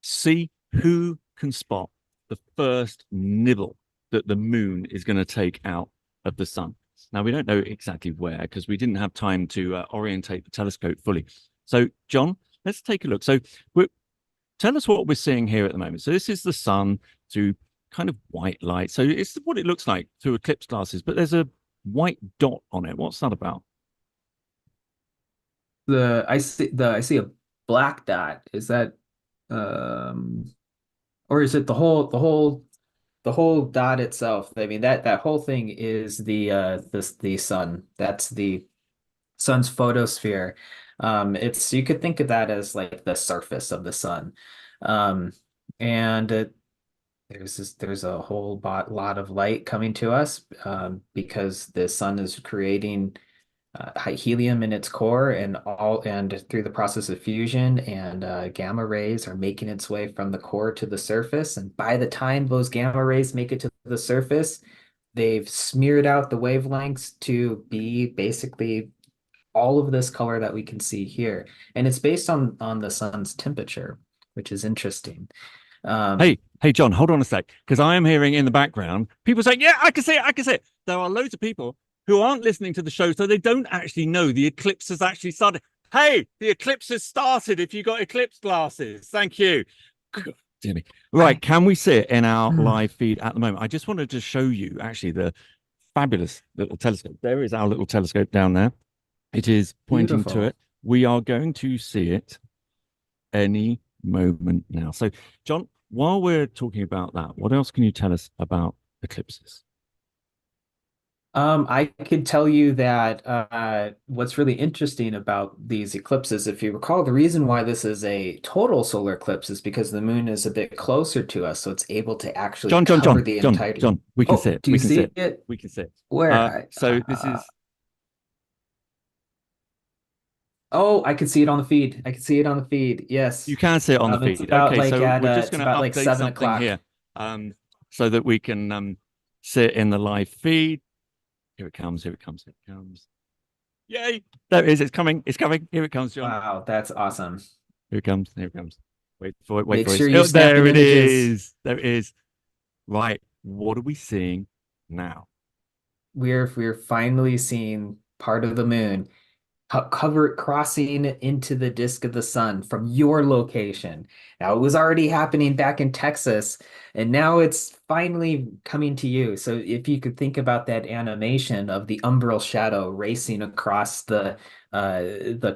see who can spot the first nibble that the moon is going to take out of the sun. Now, we don't know exactly where because we didn't have time to orientate the telescope fully. So, John, let's take a look. So, tell us what we're seeing here at the moment. So, this is the sun through kind of white light. So, it's what it looks like through eclipse glasses, but there's a white dot on it. What's that about? I see a black dot. Is that um or is it the whole dot itself? I mean that whole thing is the sun. That's the sun's photosphere. It's you could think of that as like the surface of the sun. Um, and there's a whole lot of light coming to us because the sun is creating helium in its core and through the process of fusion and gamma rays are making its way from the core to the surface. And by the time those gamma rays make it to the surface, they've smeared out the wavelengths to be basically all of this color that we can see here. And it's based on the sun's temperature, which is interesting. Um, Hey, John, hold on a sec, because I am hearing in the background people saying, "Yeah, I can see it, I can see it." There are loads of people who aren't listening to the show, so they don't actually know the eclipse has actually started. Hey, the eclipse has started. If you got eclipse glasses, thank you. God, dear me. Right, can we see it in our live feed at the moment? I just wanted to show you actually the fabulous little telescope. There is our little telescope down there. It is pointing to Beautiful. it. We are going to see it any moment now. So, John, while we're talking about that, what else can you tell us about eclipses? I could tell you that what's really interesting about these eclipses, if you recall, the reason why this is a total solar eclipse is because the moon is a bit closer to us, so it's able to actually cover the entirety. John, we can see Oh, it. do We you can see see it. it? We can see it. Where? So this is Oh, I can see it on the feed. I can see it on the feed. you Yes. can see it on the It's feed. about Okay, like so we're just it's going to about like update seven something o'clock. here, so that we can see it in the live feed. Here it comes. Here it comes. Here it comes. Yay! There it is. It's coming. It's coming. Here it comes, John. Wow, that's awesome. Here it comes. Here it comes. Wait for it. Wait Make for it. sure you Oh, snap there the it images. is. There it is. Right. What are we seeing now? We're finally seeing part of the moon cover crossing into the disk of the sun from your location. Now it was already happening back in Texas, and now it's finally coming to you. So if you could think about that animation of the umbral shadow racing across the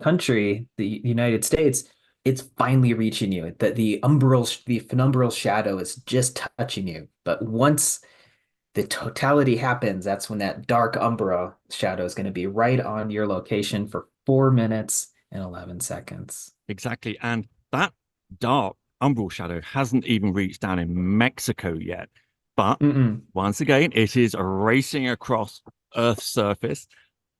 country, the United States, it's finally reaching you. That the penumbral shadow is just touching you. But once the totality happens, that's when that dark umbra shadow is going to be right on your location for 4 minutes and 11 seconds. Exactly. And that dark umbral shadow hasn't even reached down in Mexico yet. But Mm-mm. once again, it is racing across Earth's surface,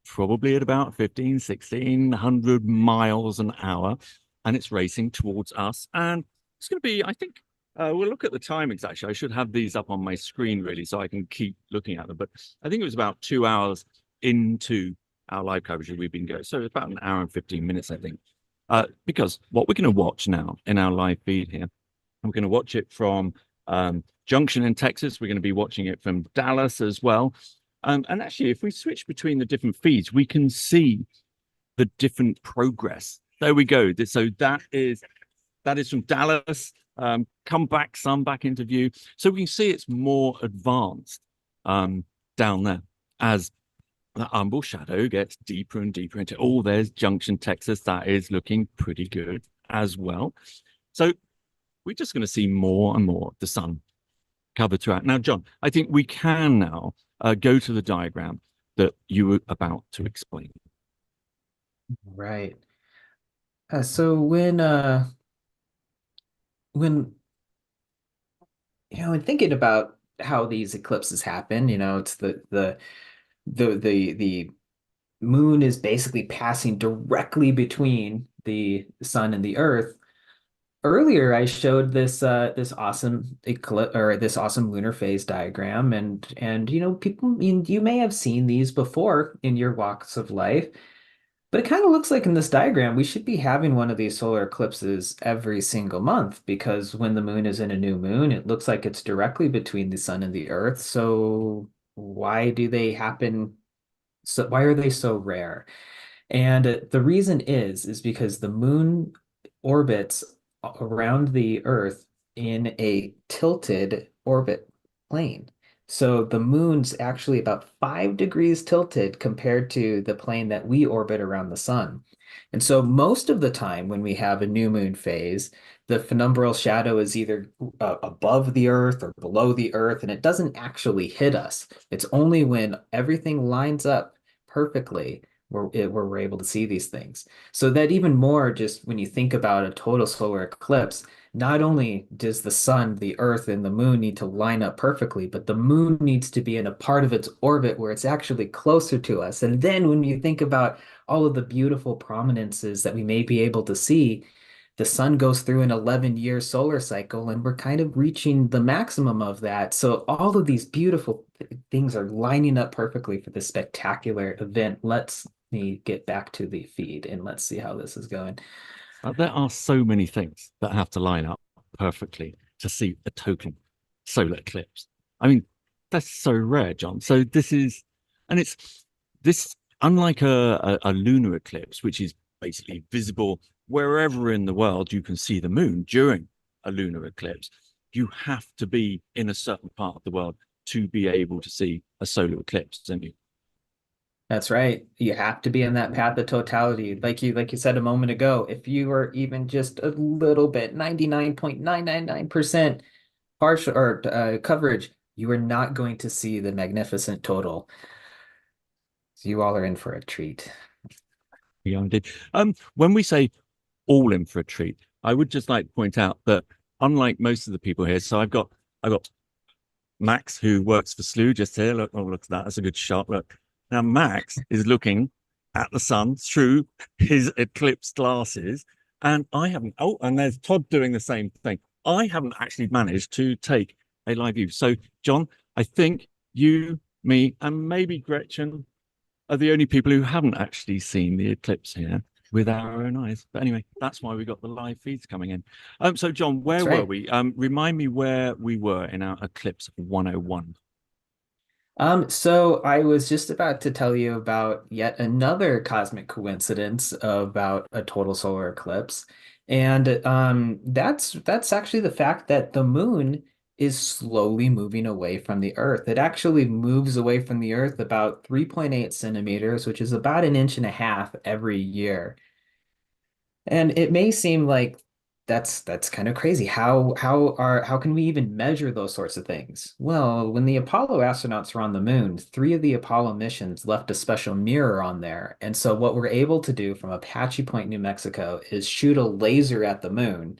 probably at about 1,600 miles an hour. And it's racing towards us. And it's going to be, I think, we'll look at the timings actually. I should have these up on my screen really so I can keep looking at them. But I think it was about 2 hours into our live coverage we've been going. So it's about an hour and 15 minutes, I think. Because what we're going to watch now in our live feed here, we're going to watch it from Junction in Texas. We're going to be watching it from Dallas as well. And actually, if we switch between the different feeds, we can see the different progress. There we go. So that is from Dallas. Come back some back into view. So we can see it's more advanced down there as the umbral shadow gets deeper and deeper into. Oh, there's Junction, Texas. That is looking pretty good as well. So we're just going to see more and more of the sun covered throughout. Now, John, I think we can now go to the diagram that you were about to explain. Right. So when when thinking about how these eclipses happen, it's the moon is basically passing directly between the sun and the earth. Earlier, I showed this awesome eclipse or this awesome lunar phase diagram, and people, you may have seen these before in your walks of life. But it kind of looks like in this diagram, we should be having one of these solar eclipses every single month because when the moon is in a new moon, it looks like it's directly between the sun and the earth. So why do they happen? So why are they so rare? And the reason is because the moon orbits around the Earth in a tilted orbit plane. So the moon's actually about 5 degrees tilted compared to the plane that we orbit around the sun. And so most of the time when we have a new moon phase, the penumbral shadow is either above the Earth or below the Earth, and it doesn't actually hit us. It's only when everything lines up perfectly where we're able to see these things. So that even more, just when you think about a total solar eclipse, not only does the sun, the earth, and the moon need to line up perfectly, but the moon needs to be in a part of its orbit where it's actually closer to us. And then when you think about all of the beautiful prominences that we may be able to see, the sun goes through an 11-year solar cycle, and we're kind of reaching the maximum of that. So all of these beautiful things are lining up perfectly for this spectacular event. Let's me get back to the feed and let's see how this is going. There are so many things that have to line up perfectly to see a total solar eclipse. I mean, that's so rare, John. So this is, and it's this, unlike a lunar eclipse, which is basically visible wherever in the world you can see the moon during a lunar eclipse, you have to be in a certain part of the world to be able to see a solar eclipse, don't you? That's right. You have to be in that path of totality. Like you said a moment ago, if you are even just a little bit, 99.999% partial or coverage, you are not going to see the magnificent total. So you all are in for a treat. Yeah, indeed. When we say all in for a treat, I would just like to point out that unlike most of the people here, so I've got Max who works for Slooh just here. Look, oh look at that. That's a good shot. Look. Now Max is looking at the sun through his eclipse glasses, and I haven't. Oh, and there's Todd doing the same thing. I haven't actually managed to take a live view. So, John, I think you, me, and maybe Gretchen are the only people who haven't actually seen the eclipse here with our own eyes. But anyway, that's why we got the live feeds coming in. So John, where That's were right. we? Remind me where we were in our Eclipse 101. So I was just about to tell you about yet another cosmic coincidence about a total solar eclipse. And that's actually the fact that the moon is slowly moving away from the Earth. It actually moves away from the Earth about 3.8 centimeters, which is about an inch and a half every year. And it may seem like that's kind of crazy. How can we even measure those sorts of things? Well, when the Apollo astronauts were on the moon, three of the Apollo missions left a special mirror on there. And so what we're able to do from Apache Point, New Mexico, is shoot a laser at the moon.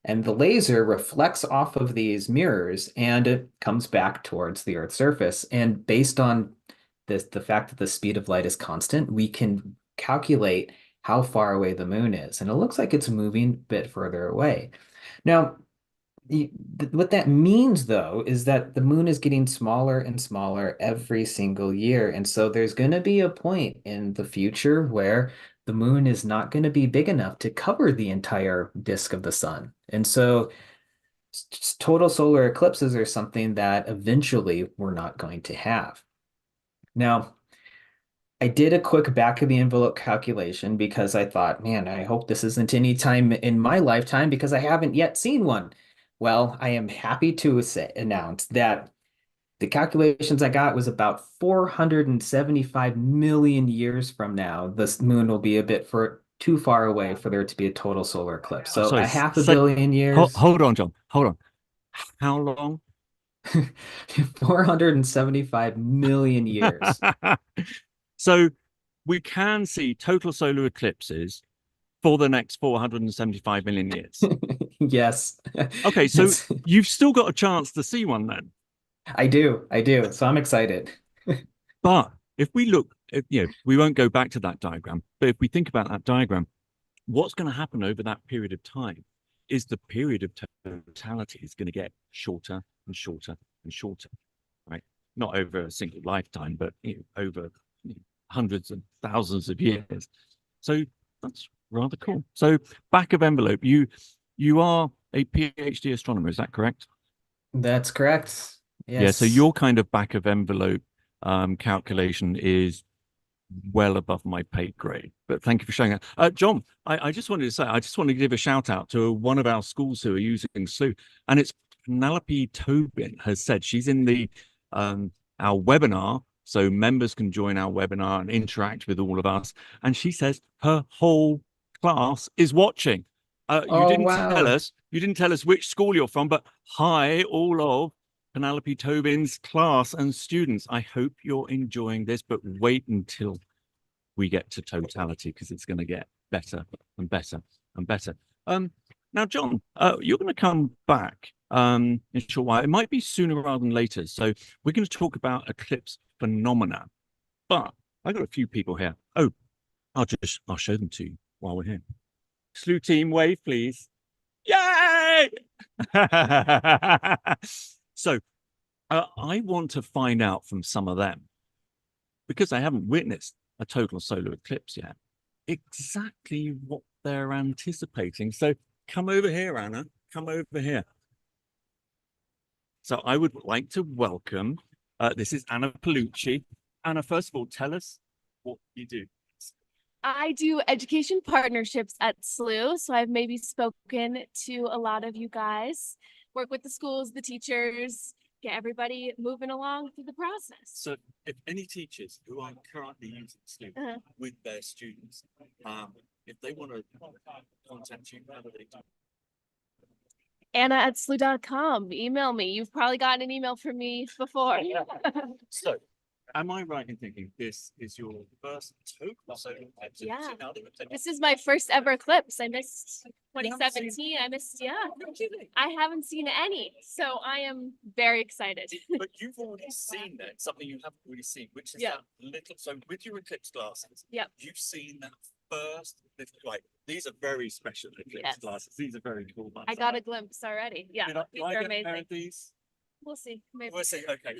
And the laser reflects off of these mirrors and it comes back towards the Earth's surface. And based on the fact that the speed of light is constant, we can calculate how far away the moon is. And it looks like it's moving a bit further away. Now, what that means, though, is that the moon is getting smaller and smaller every single year. And so there's going to be a point in the future where the moon is not going to be big enough to cover the entire disk of the sun. And so total solar eclipses are something that eventually we're not going to have. Now, I did a quick back of the envelope calculation because I thought, man, I hope this isn't any time in my lifetime because I haven't yet seen one. Well, I am happy to announce that the calculations I got was about 475 million years from now, this moon will be a bit too far away for there to be a total solar eclipse. Oh, So sorry, a half a say, billion years, hold on, John. Hold on. How long? 475 million years. So we can see total solar eclipses for the next 475 million years. Yes. Okay, so Yes. you've still got a chance to see one then. I do. So I'm excited. But if we look at, we won't go back to that diagram, but if we think about that diagram, what's going to happen over that period of time is the period of totality is going to get shorter and shorter and shorter, right? Not over a single lifetime, but over hundreds and thousands of years. So that's rather cool. So back of envelope, you are a PhD astronomer, is that correct? That's correct. Yeah, so Yes. your kind of back of envelope calculation is well above my pay grade. But thank you for showing that. John, I just wanted to say, I just want to give a shout out to one of our schools who are using Slooh, and it's Penelope Tobin has said she's in the our webinar, so members can join our webinar and interact with all of us. And she says her whole class is watching. You Oh, didn't wow. tell us, which school you're from, but hi, all of Penelope Tobin's class and students. I hope you're enjoying this, but wait until we get to totality because it's going to get better and better and better. Now, John, you're going to come back in a short while. It might be sooner rather than later. So we're going to talk about eclipse phenomena. But I've got a few people here. Oh, I'll show them to you while we're here. Slooh team, wave, please. Yay! So I want to find out from some of them, because I haven't witnessed a total solar eclipse yet, exactly what they're anticipating. So come over here, Anna. Come over here. So I would like to welcome, this is Anna Palucci. Anna, first of all, tell us what you do. I do education partnerships at Slooh, so I've maybe spoken to a lot of you guys, work with the schools, the teachers, get everybody moving along through the process. So if any teachers who are currently using Slooh with their students, if they want to contact you, how do they do? Anna@slooh.com. Email me. You've probably gotten an email from me before. So am I right in thinking this is your first total solar eclipse? Yeah. Now that we've taken- This is my first ever eclipse. I missed You haven't seen- 2017. I missed, yeah. No kidding. I haven't seen any, so I am very excited. But you've already seen that, something you haven't really seen, which is Yeah. that little, so with your eclipse glasses, Yep. you've seen that first little, like, these are very special eclipse Yes. glasses. These are very cool ones. I got a glimpse already. Yeah, Do these I are get a pair amazing. of these? We'll see. Maybe. We'll see, okay.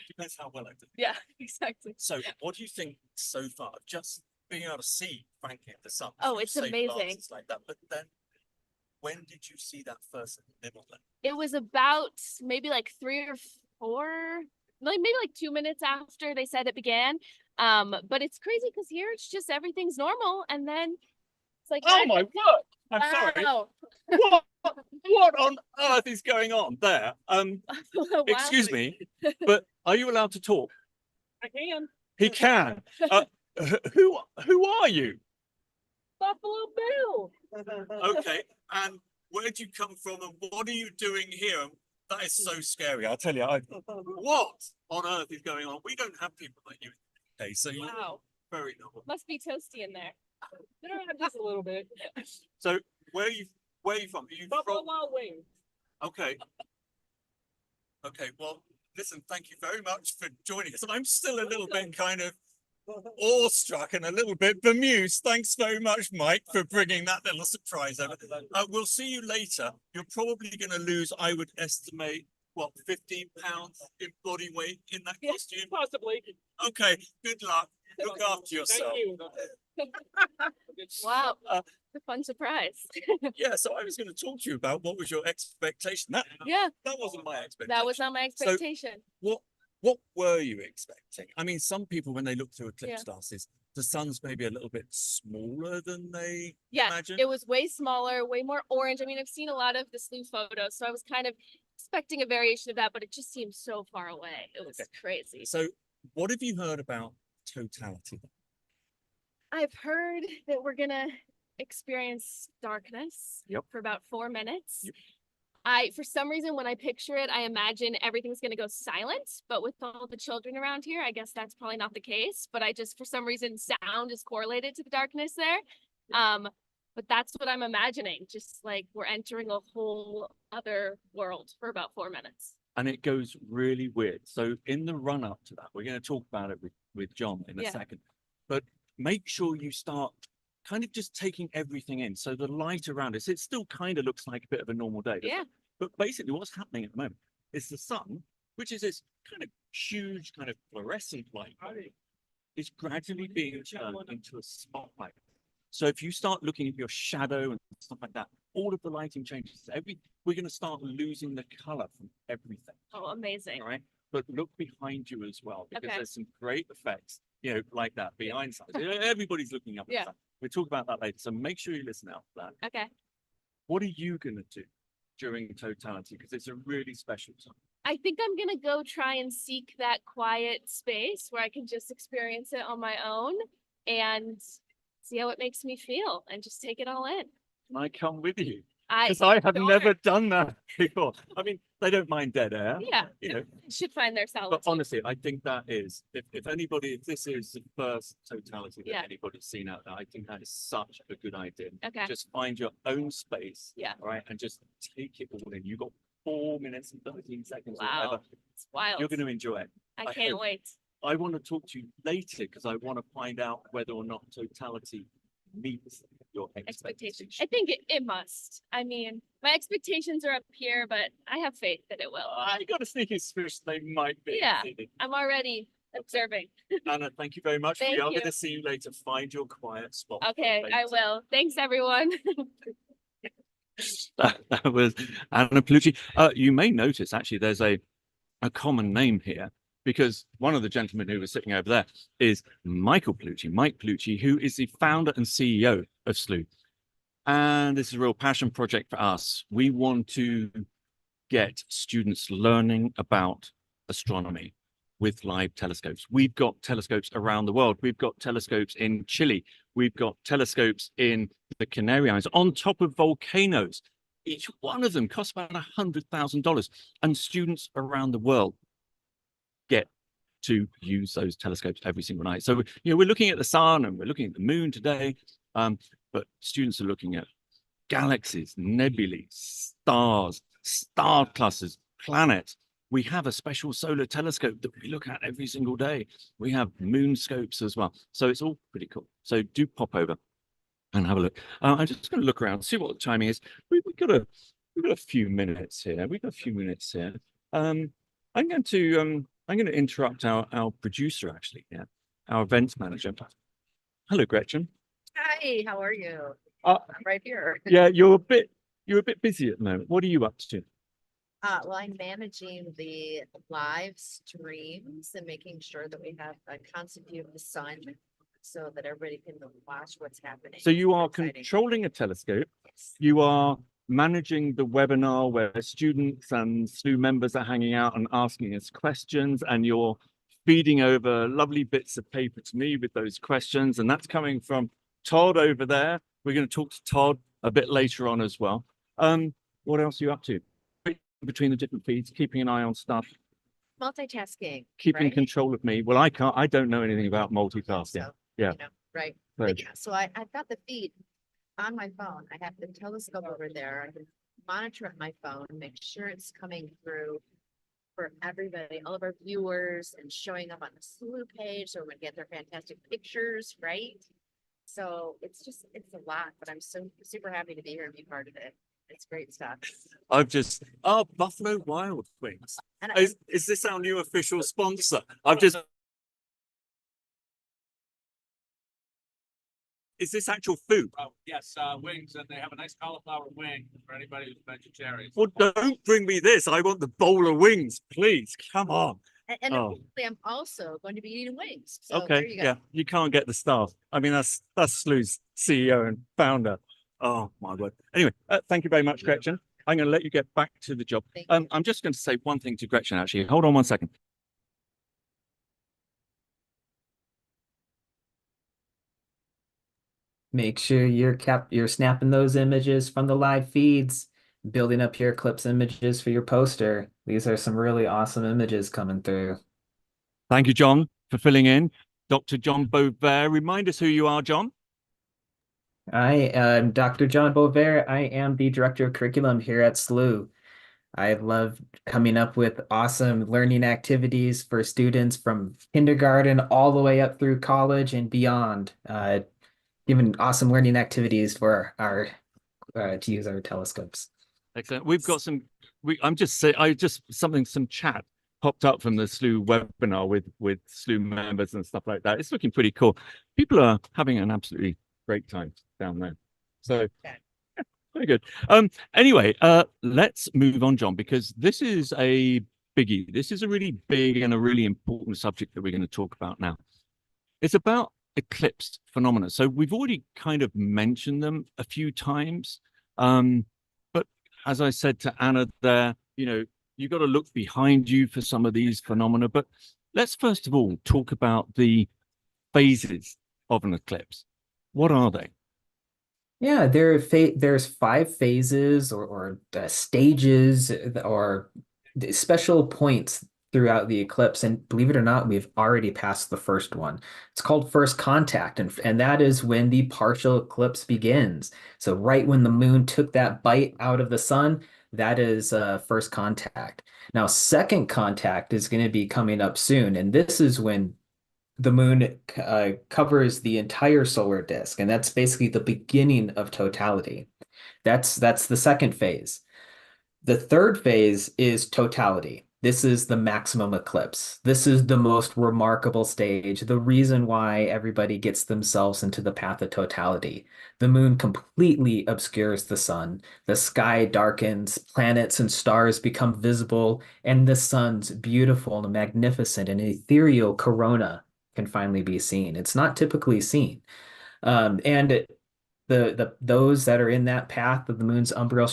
Depends how well I do. Yeah, exactly. So what do you think so far? Just being able to see, frankly, the sun. Oh, You it's say amazing. glasses like that, but then when did you see that first little then? It was about maybe like 3 or 4, like maybe like 2 minutes after they said it began. But it's crazy because here it's just everything's normal, and then it's like, Oh my word! I'm sorry. wow. What on earth is going on there? Wow. Excuse me, but are you allowed to talk? I can. He can. Who are you? Buffalo Bill. Okay, and where do you come from, and what are you doing here? That is so scary. I'll tell you. What on earth is going on? We don't have people like you. Okay, so you're Wow. very novel. Must be toasty in there. Just a little bit. So where are you from? Are you Buffalo from? Wild Wings. Okay. Okay, well, listen, thank you very much for joining us. I'm still a little bit kind of awestruck and a little bit bemused. Thanks very much, Mike, for bringing that little surprise over. We'll see you later. You're probably going to lose, I would estimate, what, 15 pounds in body weight in that costume? Possibly. Okay, good luck. Look after yourself. Wow. A fun surprise. Yeah, so I was going to talk to you about what was your expectation. That Yeah, wasn't my expectation. that was not my expectation. What were you expecting? I mean, some people, when they look through eclipse glasses, the sun's maybe a little bit smaller than they Yeah, imagine. it was way smaller, way more orange. I mean, I've seen a lot of the Slooh photos, so I was kind of expecting a variation of that, but it just seemed so far away. It was crazy. So what have you heard about totality? I've heard that we're gonna experience darkness Yep. for about 4 minutes. Yep. For some reason, when I picture it, I imagine everything's going to go silent. But with all the children around here, I guess that's probably not the case. But I just, for some reason, sound is correlated to the darkness there. But that's what I'm imagining. Just like we're entering a whole other world for about 4 minutes. And it goes really weird. So in the run up to that, we're going to talk about it with John in a second. But make sure you start kind of just taking everything in. So the light around us, it still kind of looks like a bit of a normal day. Yeah. But basically what's happening at the moment is the sun, which is this kind of huge kind of fluorescent light, is gradually being turned into a spotlight. So if you start looking at your shadow and stuff like that, all of the lighting changes. We're going to start losing the color from everything. Oh, amazing. All right. But look behind you as well, because Okay. there's some great effects, you know, like that behind something. Everybody's looking up at stuff. We'll talk about that later. So make sure you listen out for that. Okay. What are you going to do during totality? Because it's a really special time. I think I'm going to go try and seek that quiet space where I can just experience it on my own and see how it makes me feel and just take it all in. Can I come with you? I Because I have sure. never done that before. I mean, they don't mind dead air. Yeah, You know, should find their but solitude. honestly, I think that is, if this is the first totality that anybody's seen out there, I think that is such a good idea. Okay. Just find your own space. Yeah. All right. And just take it all in. You've got 4 minutes and 13 seconds. Wow. Or whatever. It's wild. You're going to enjoy it. I can't hope. wait. I want to talk to you later because I want to find out whether or not totality meets your expectations. I think it must. I mean, my expectations are up here, but I have faith that it will. I got a sneaky suspicion they might be. Yeah. I'm already observing. Anna, thank you very much. Thank We are you. going to see you later. Find your quiet spot. Okay, I will. Thanks, everyone. That was Anna Palucci. You may notice actually there's a common name here, because one of the gentlemen who was sitting over there is Mike Palucci, who is the founder and CEO of Slooh. And this is a real passion project for us. We want to get students learning about astronomy with live telescopes. We've got telescopes around the world. We've got telescopes in Chile. We've got telescopes in the Canary Islands on top of volcanoes. Each one of them costs about $100,000, and students around the world get to use those telescopes every single night. So, you know, we're looking at the sun and we're looking at the moon today, but students are looking at galaxies, nebulae, stars, star clusters, planets. We have a special solar telescope that we look at every single day. We have moon scopes as well. So it's all pretty cool. So do pop over and have a look. I'm just going to look around, see what the timing is. We've got a few minutes here. I'm going to interrupt our producer, actually, our events manager. Hello, Gretchen. Hi, how are you? I'm right here. Yeah, you're a bit busy at the moment. What are you up to? Well, I'm managing the live streams and making sure that we have a constant view of the sun so that everybody can watch what's happening. So you are Exciting. controlling a telescope. Yes. You are managing the webinar where students and Slooh members are hanging out and asking us questions, and you're feeding over lovely bits of paper to me with those questions. And that's coming from Todd over there. We're going to talk to Todd a bit later on as well. What else are you up to? Between the different feeds, keeping an eye on stuff, Multitasking. keeping right? control of me. Well, I don't know anything about multitasking. So, Yeah. you know, right. So- But yeah, so I've got the feed on my phone. I have the telescope over there. I can monitor it on my phone, make sure it's coming through for everybody, all of our viewers, and showing up on the Slooh page so we get their fantastic pictures, right? So it's a lot, but I'm so super happy to be here and be part of it. It's great stuff. Buffalo Wild Wings. And Is this our new official sponsor? Is this actual food? Oh, yes, wings, and they have a nice cauliflower wing for anybody who's vegetarian. Well, don't bring me this. I want the bowl of wings, please. Come on. and Oh. hopefully I'm also going to be eating wings. So there Okay, you go. yeah, you can't get the staff. I mean, that's Slooh's CEO and founder. Oh my word. Anyway, thank you very much, Gretchen. I'm going to let you get back to the job. Thank you. I'm just going to say one thing to Gretchen, actually. Hold on one second. Make sure you're snapping those images from the live feeds. building up your Eclipse images for your poster. These are some really awesome images coming through. Thank you, John, for filling in. Dr. John Beauvais, remind us who you are, John. I am Dr. John Beauvais. I am the Director of Curriculum here at Slooh. I love coming up with awesome learning activities for students from kindergarten all the way up through college and beyond. Giving awesome learning activities for our to use our telescopes. Excellent. We've got some. Some chat popped up from the Slooh webinar with Slooh members and stuff like that. It's looking pretty cool. People are having an absolutely great time down there. So. Very good. Anyway, let's move on, John, because this is a biggie. This is a really big and a really important subject that we're going to talk about now. It's about eclipse phenomena. So we've already kind of mentioned them a few times. But as I said to Anna there, you've got to look behind you for some of these phenomena. But let's first of all talk about the phases of an eclipse. What are they? Yeah, there's 5 phases or stages or special points throughout the eclipse. And believe it or not, we've already passed the first one. It's called first contact, and that is when the partial eclipse begins. So right when the moon took that bite out of the sun, that is first contact. Now, second contact is going to be coming up soon, and this is when the moon covers the entire solar disk, and that's basically the beginning of totality. That's the second phase. The third phase is totality. This is the maximum eclipse. This is the most remarkable stage, the reason why everybody gets themselves into the path of totality. The moon completely obscures the sun. The sky darkens, planets and stars become visible, and the sun's beautiful and magnificent and ethereal corona can finally be seen. It's not typically seen. And those that are in that path of the moon's umbral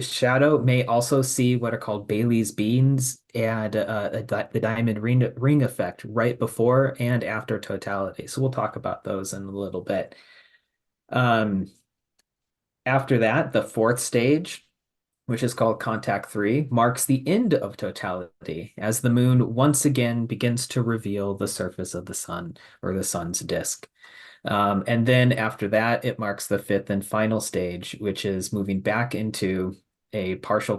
shadow may also see what are called Bailey's beams and the diamond ring effect right before and after totality. So we'll talk about those in a little bit. After that, the fourth stage, which is called Contact 3, marks the end of totality as the moon once again begins to reveal the surface of the sun or the sun's disk. And then after that, it marks the fifth and final stage, which is moving back into a partial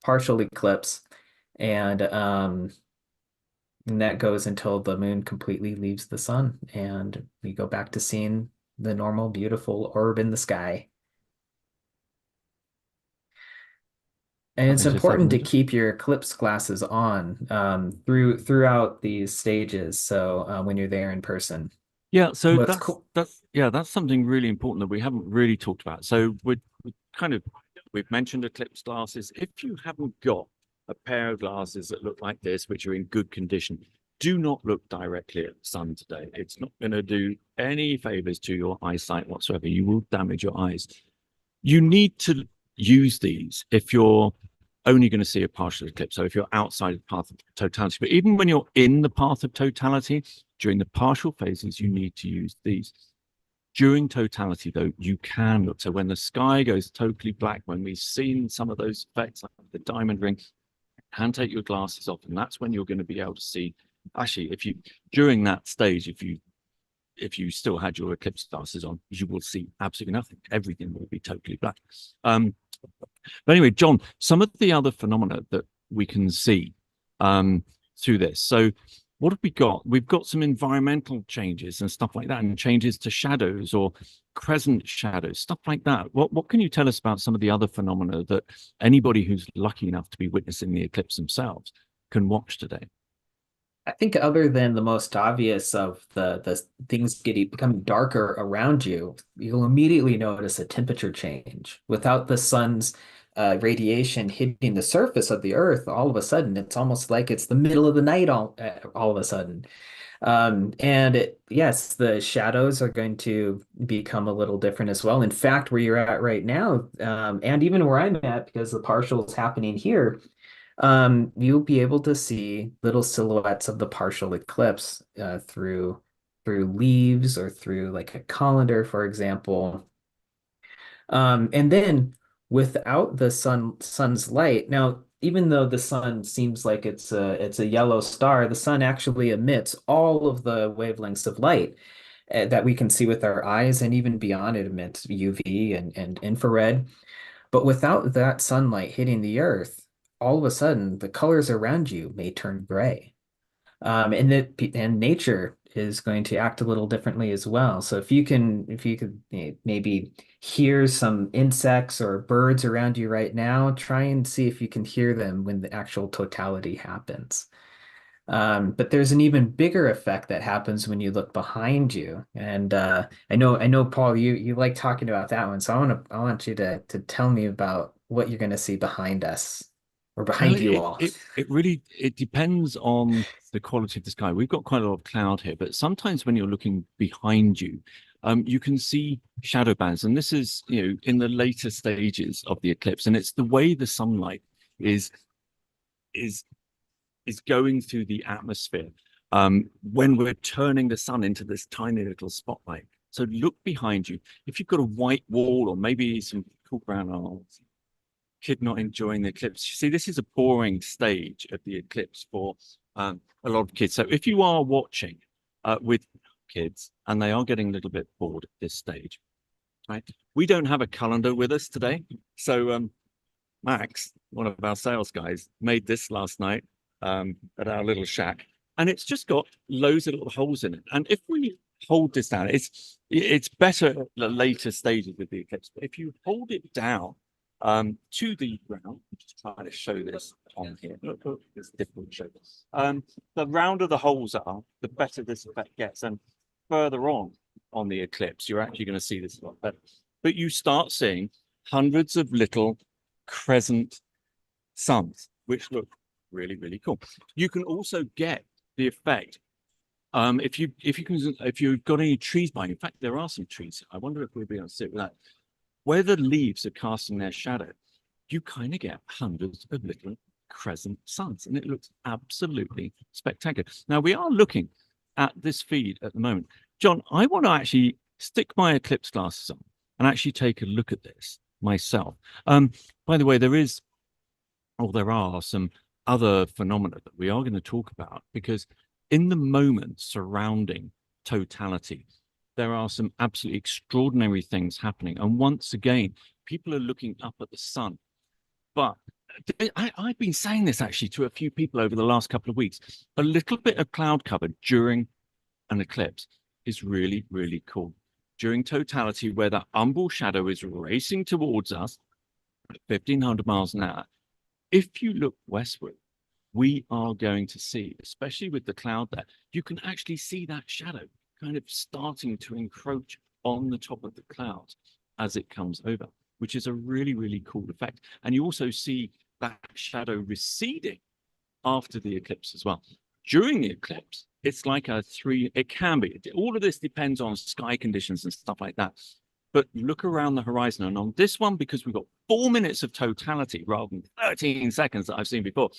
eclipse. And that goes until the moon completely leaves the sun and we go back to seeing the normal, beautiful orb in the sky. And it's important to keep your eclipse glasses on throughout these stages. So when you're there in person. Yeah, so What's cool. that's something really important that we haven't really talked about. So we've mentioned eclipse glasses. If you haven't got a pair of glasses that look like this, which are in good condition, do not look directly at the sun today. It's not going to do any favors to your eyesight whatsoever. You will damage your eyes. You need to use these if you're only going to see a partial eclipse. So if you're outside the path of totality, but even when you're in the path of totality, during the partial phases, you need to use these. During totality, though, you can look. So when the sky goes totally black, when we've seen some of those effects, like the diamond ring, you can take your glasses off, and that's when you're going to be able to see. Actually, during that stage, if you still had your eclipse glasses on, you will see absolutely nothing. Everything will be totally black. But anyway, John, some of the other phenomena that we can see through this. So what have we got? We've got some environmental changes and stuff like that, and changes to shadows or crescent shadows, stuff like that. What can you tell us about some of the other phenomena that anybody who's lucky enough to be witnessing the eclipse themselves can watch today? I think other than the most obvious of the things becoming darker around you, you'll immediately notice a temperature change. Without the sun's radiation hitting the surface of the earth, all of a sudden, it's almost like it's the middle of the night all of a sudden. Yes, the shadows are going to become a little different as well. In fact, where you're at right now, and even where I'm at, because the partial is happening here, you'll be able to see little silhouettes of the partial eclipse through leaves or through like a colander, for example. And then without the sun's light. Now, even though the sun seems like it's a yellow star, the sun actually emits all of the wavelengths of light that we can see with our eyes, and even beyond, it emits UV and infrared. But without that sunlight hitting the earth, all of a sudden the colors around you may turn gray. And nature is going to act a little differently as well. So if you could maybe hear some insects or birds around you right now, try and see if you can hear them when the actual totality happens. But there's an even bigger effect that happens when you look behind you. And I know, Paul, you like talking about that one. So I want you to tell me about what you're going to see behind us or Well, behind you all. it really it depends on the quality of the sky. We've got quite a lot of cloud here, but sometimes when you're looking behind you, you can see shadow bands, and this is, you know, in the later stages of the eclipse, and it's the way the sunlight is is is going through the atmosphere when we're turning the sun into this tiny little spotlight. So look behind you. If you've got a white wall or maybe some cool brown eyes, kid not enjoying the eclipse. You see, this is a boring stage of the eclipse for a lot of kids. So if you are watching with kids and they are getting a little bit bored at this stage, right? We don't have a calendar with us today. So Max, one of our sales guys, made this last night at our little shack, and it's just got loads of little holes in it. And if we hold this down, it's better at the later stages of the eclipse. But if you hold it down to the ground, I'm just trying to show this on here. Look, it's difficult to show this. The rounder the holes are, the better this effect gets. And further on the eclipse, you're actually going to see this a lot better. But you start seeing hundreds of little crescent suns, which look really, really cool. You can also get the effect if you've got any trees behind. In fact, there are some trees. I wonder if we'll be able to sit with that. Where the leaves are casting their shadow, you kind of get hundreds of little crescent suns, and it looks absolutely spectacular. Now, we are looking at this feed at the moment. John, I want to actually stick my eclipse glasses on and actually take a look at this myself. By the way, there are some other phenomena that we are going to talk about, because in the moment surrounding totality, there are some absolutely extraordinary things happening. And once again, people are looking up at the sun. But I've been saying this actually to a few people over the last couple of weeks. A little bit of cloud cover during an eclipse is really, really cool. During totality, where that umbral shadow is racing towards us at 1,500 miles an hour, if you look westward, we are going to see, especially with the cloud there, you can actually see that shadow kind of starting to encroach on the top of the clouds as it comes over, which is a really, really cool effect. And you also see that shadow receding after the eclipse as well. During the eclipse, it's like it can be. All of this depends on sky conditions and stuff like that. But look around the horizon, and on this one, because we've got 4 minutes of totality rather than 13 seconds that I've seen before,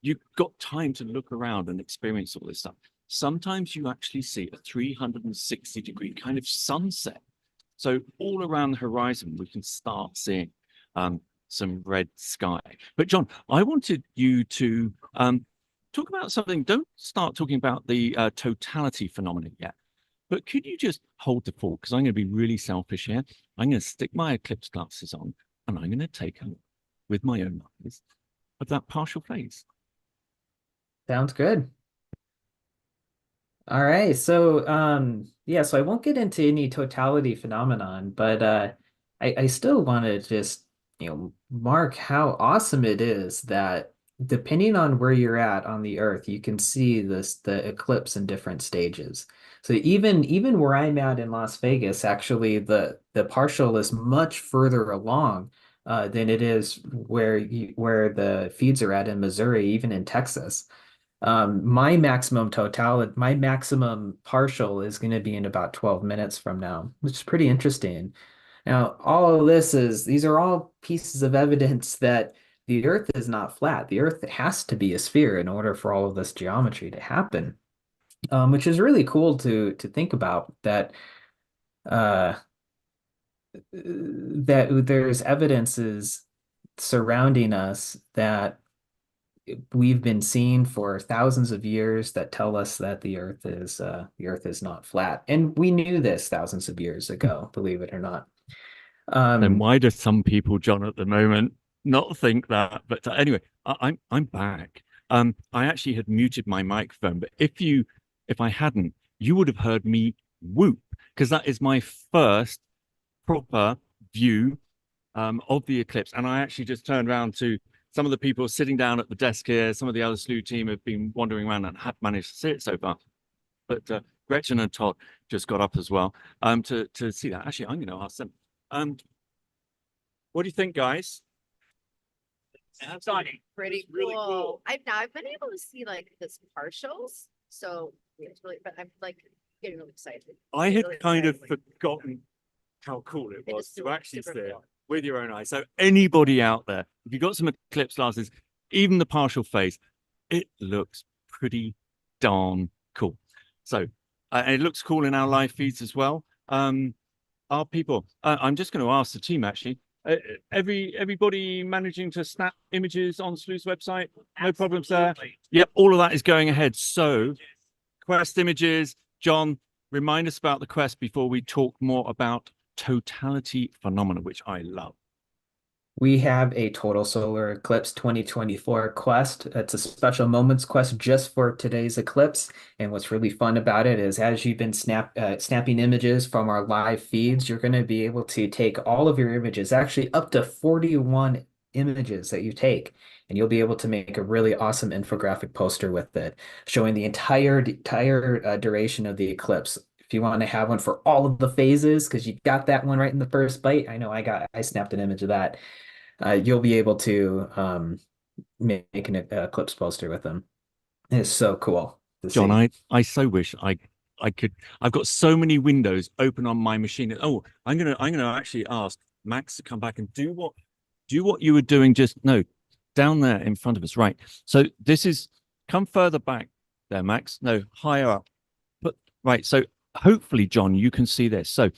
you've got time to look around and experience all this stuff. Sometimes you actually see a 360-degree kind of sunset. So all around the horizon, we can start seeing some red sky. But John, I wanted you to talk about something. Don't start talking about the totality phenomenon yet. But could you just hold the fort? Because I'm going to be really selfish here. I'm going to stick my eclipse glasses on, and I'm going to take a look with my own eyes of that partial phase. Sounds good. All right. So yeah, so I won't get into any totality phenomenon, but I still want to just, mark how awesome it is that depending on where you're at on the Earth, you can see the eclipse in different stages. So even where I'm at in Las Vegas, actually the partial is much further along than it is where the feeds are at in Missouri, even in Texas. My maximum partial is going to be in about 12 minutes from now, which is pretty interesting. Now, all of these are all pieces of evidence that the Earth is not flat. The Earth has to be a sphere in order for all of this geometry to happen, which is really cool to think about that. Uh, that there's evidences surrounding us that we've been seeing for thousands of years that tell us that the earth is not flat. And we knew this thousands of years ago, believe it or not. Then Um, why do some people, John, at the moment not think that? But anyway, I'm back. I actually had muted my microphone, but if I hadn't, you would have heard me whoop, because that is my first proper view of the eclipse. And I actually just turned around to some of the people sitting down at the desk here. Some of the other Slooh team have been wandering around and have managed to see it so far. But Gretchen and Todd just got up as well to see that. Actually, I'm going to ask them. What do you think, guys? Pretty really cool. cool. I've been able to see like this partials, so it's really, but I'm like getting really excited. I Getting had really kind of excited. forgotten how cool it It was is to actually super see it cool. with your own eyes. So anybody out there, if you've got some eclipse glasses, even the partial phase, it looks pretty darn cool. So and it looks cool in our live feeds as well. Our people, I'm just going to ask the team actually. Everybody managing to snap images on Slooh's website? No problems there. Yep, all of that is going ahead. So quest images, John, remind us about the quest before we talk more about totality phenomena, which I love. We have a total solar eclipse 2024 quest. It's a special moments quest just for today's eclipse. And what's really fun about it is as you've been snapping images from our live feeds, you're going to be able to take all of your images, actually up to 41 images that you take, and you'll be able to make a really awesome infographic poster with it, showing the entire duration of the eclipse. If you want to have one for all of the phases, because you got that one right in the first bite, I know I snapped an image of that. You'll be able to make an Eclipse poster with them. It's so cool to John, see. I so wish I could. I've got so many windows open on my machine. Oh, I'm gonna actually ask Max to come back and do what you were doing just no down there in front of us. Right. So this is come further back there, Max. No, higher up. But right. So hopefully, John, you can see this. So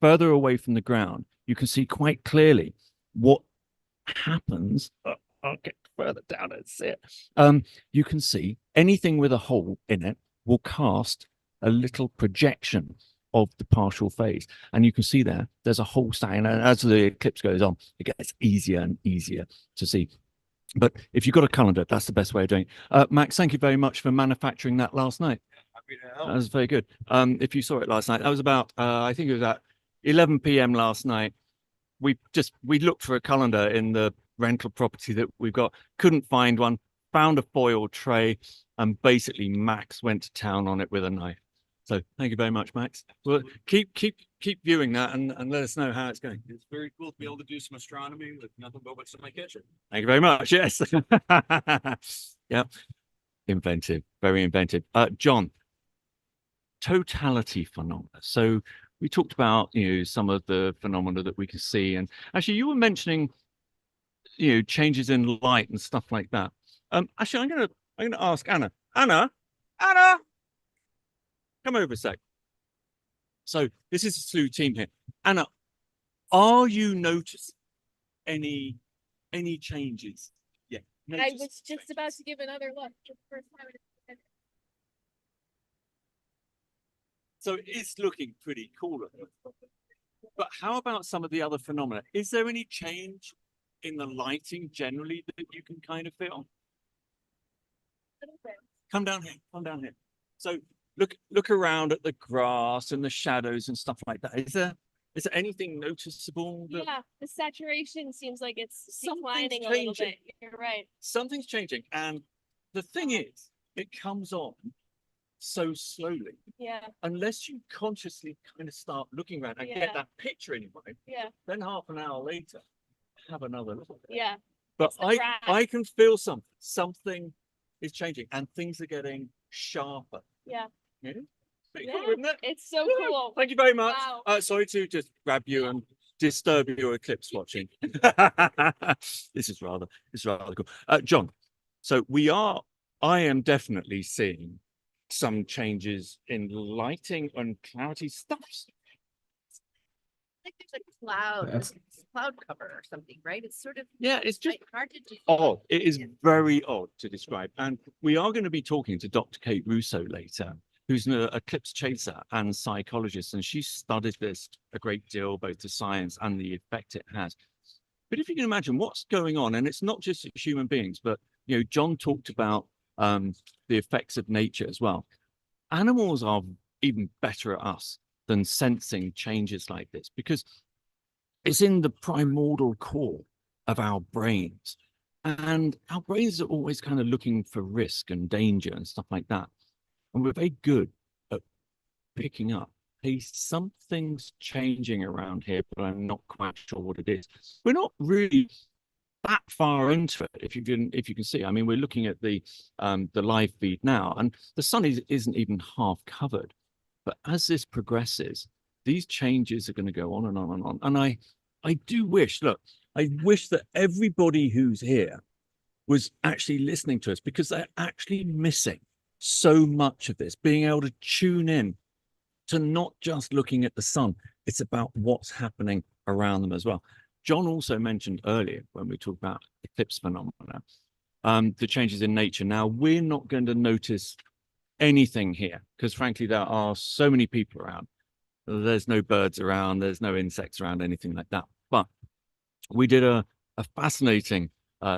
further away from the ground, you can see quite clearly what happens. I'll get further down and see it. You can see anything with a hole in it will cast a little projection of the partial phase. And you can see there's a hole staying. And as the eclipse goes on, it gets easier and easier to see. But if you've got a calendar, that's the best way of doing it. Max, thank you very much for manufacturing that last night. Happy to help. That was very good. If you saw it last night, that was about, I think it was at 11 p.m. last night. We looked for a calendar in the rental property that we've got, couldn't find one, found a foil tray, and basically Max went to town on it with a knife. So thank you very much, Max. Well, keep viewing that and let us know how it's going. It's very cool to be able to do some astronomy with nothing but what's in my kitchen. Thank you very much. Yes. Yeah. Inventive, very inventive. John, totality phenomena. So we talked about, some of the phenomena that we can see. And actually you were mentioning, changes in light and stuff like that. Actually, I'm gonna ask Anna. Anna, come over a sec. So this is the Slooh team here. Anna, are you noticing any changes? Yeah. I was just about to give another look. For the first time in So it's looking pretty cool. But how about some of the other phenomena? Is there any change in the lighting generally that you can kind of feel? Come down here. Come down here. So look around at the grass and the shadows and stuff like that. Is there anything noticeable? Yeah, the saturation seems like it's Something's declining a little changing. bit. You're right. Something's changing, and the thing is, it comes on so slowly. Yeah, Unless you consciously kind of start looking around and Yeah. get that picture anyway, yeah, then half an hour later, have another look. yeah. But It's the crack. I can feel something. Something is changing, and things are getting sharper. Yeah. Yeah? Pretty Yeah. cool, isn't it? It's so Yeah. cool. Thank you very much. Wow. Sorry to just grab you and disturb your eclipse watching. This is rather cool. John, so I am definitely seeing some changes in lighting and clarity stuff. think there's a cloud, That's- cloud cover or something, right? It's sort of Yeah, it's just hard to do. odd. It is very odd to describe. And we are going to be talking to Dr. Kate Russo later, who's an eclipse chaser and psychologist, and she studied this a great deal, both the science and the effect it has. But if you can imagine what's going on, and it's not just human beings, but John talked about the effects of nature as well. Animals are even better at us than sensing changes like this because it's in the primordial core of our brains. And our brains are always kind of looking for risk and danger and stuff like that. And we're very good at picking up, hey, something's changing around here, but I'm not quite sure what it is. We're not really that far into it, if you can see. I mean, we're looking at the live feed now, and the sun isn't even half covered. But as this progresses, these changes are going to go on and on and on. And I do wish, look, I wish that everybody who's here was actually listening to us, because they're actually missing so much of this, being able to tune in to not just looking at the sun. It's about what's happening around them as well. John also mentioned earlier when we talked about eclipse phenomena, the changes in nature. Now, we're not going to notice anything here because frankly, there are so many people around. There's no birds around, there's no insects around, anything like that. But we did a fascinating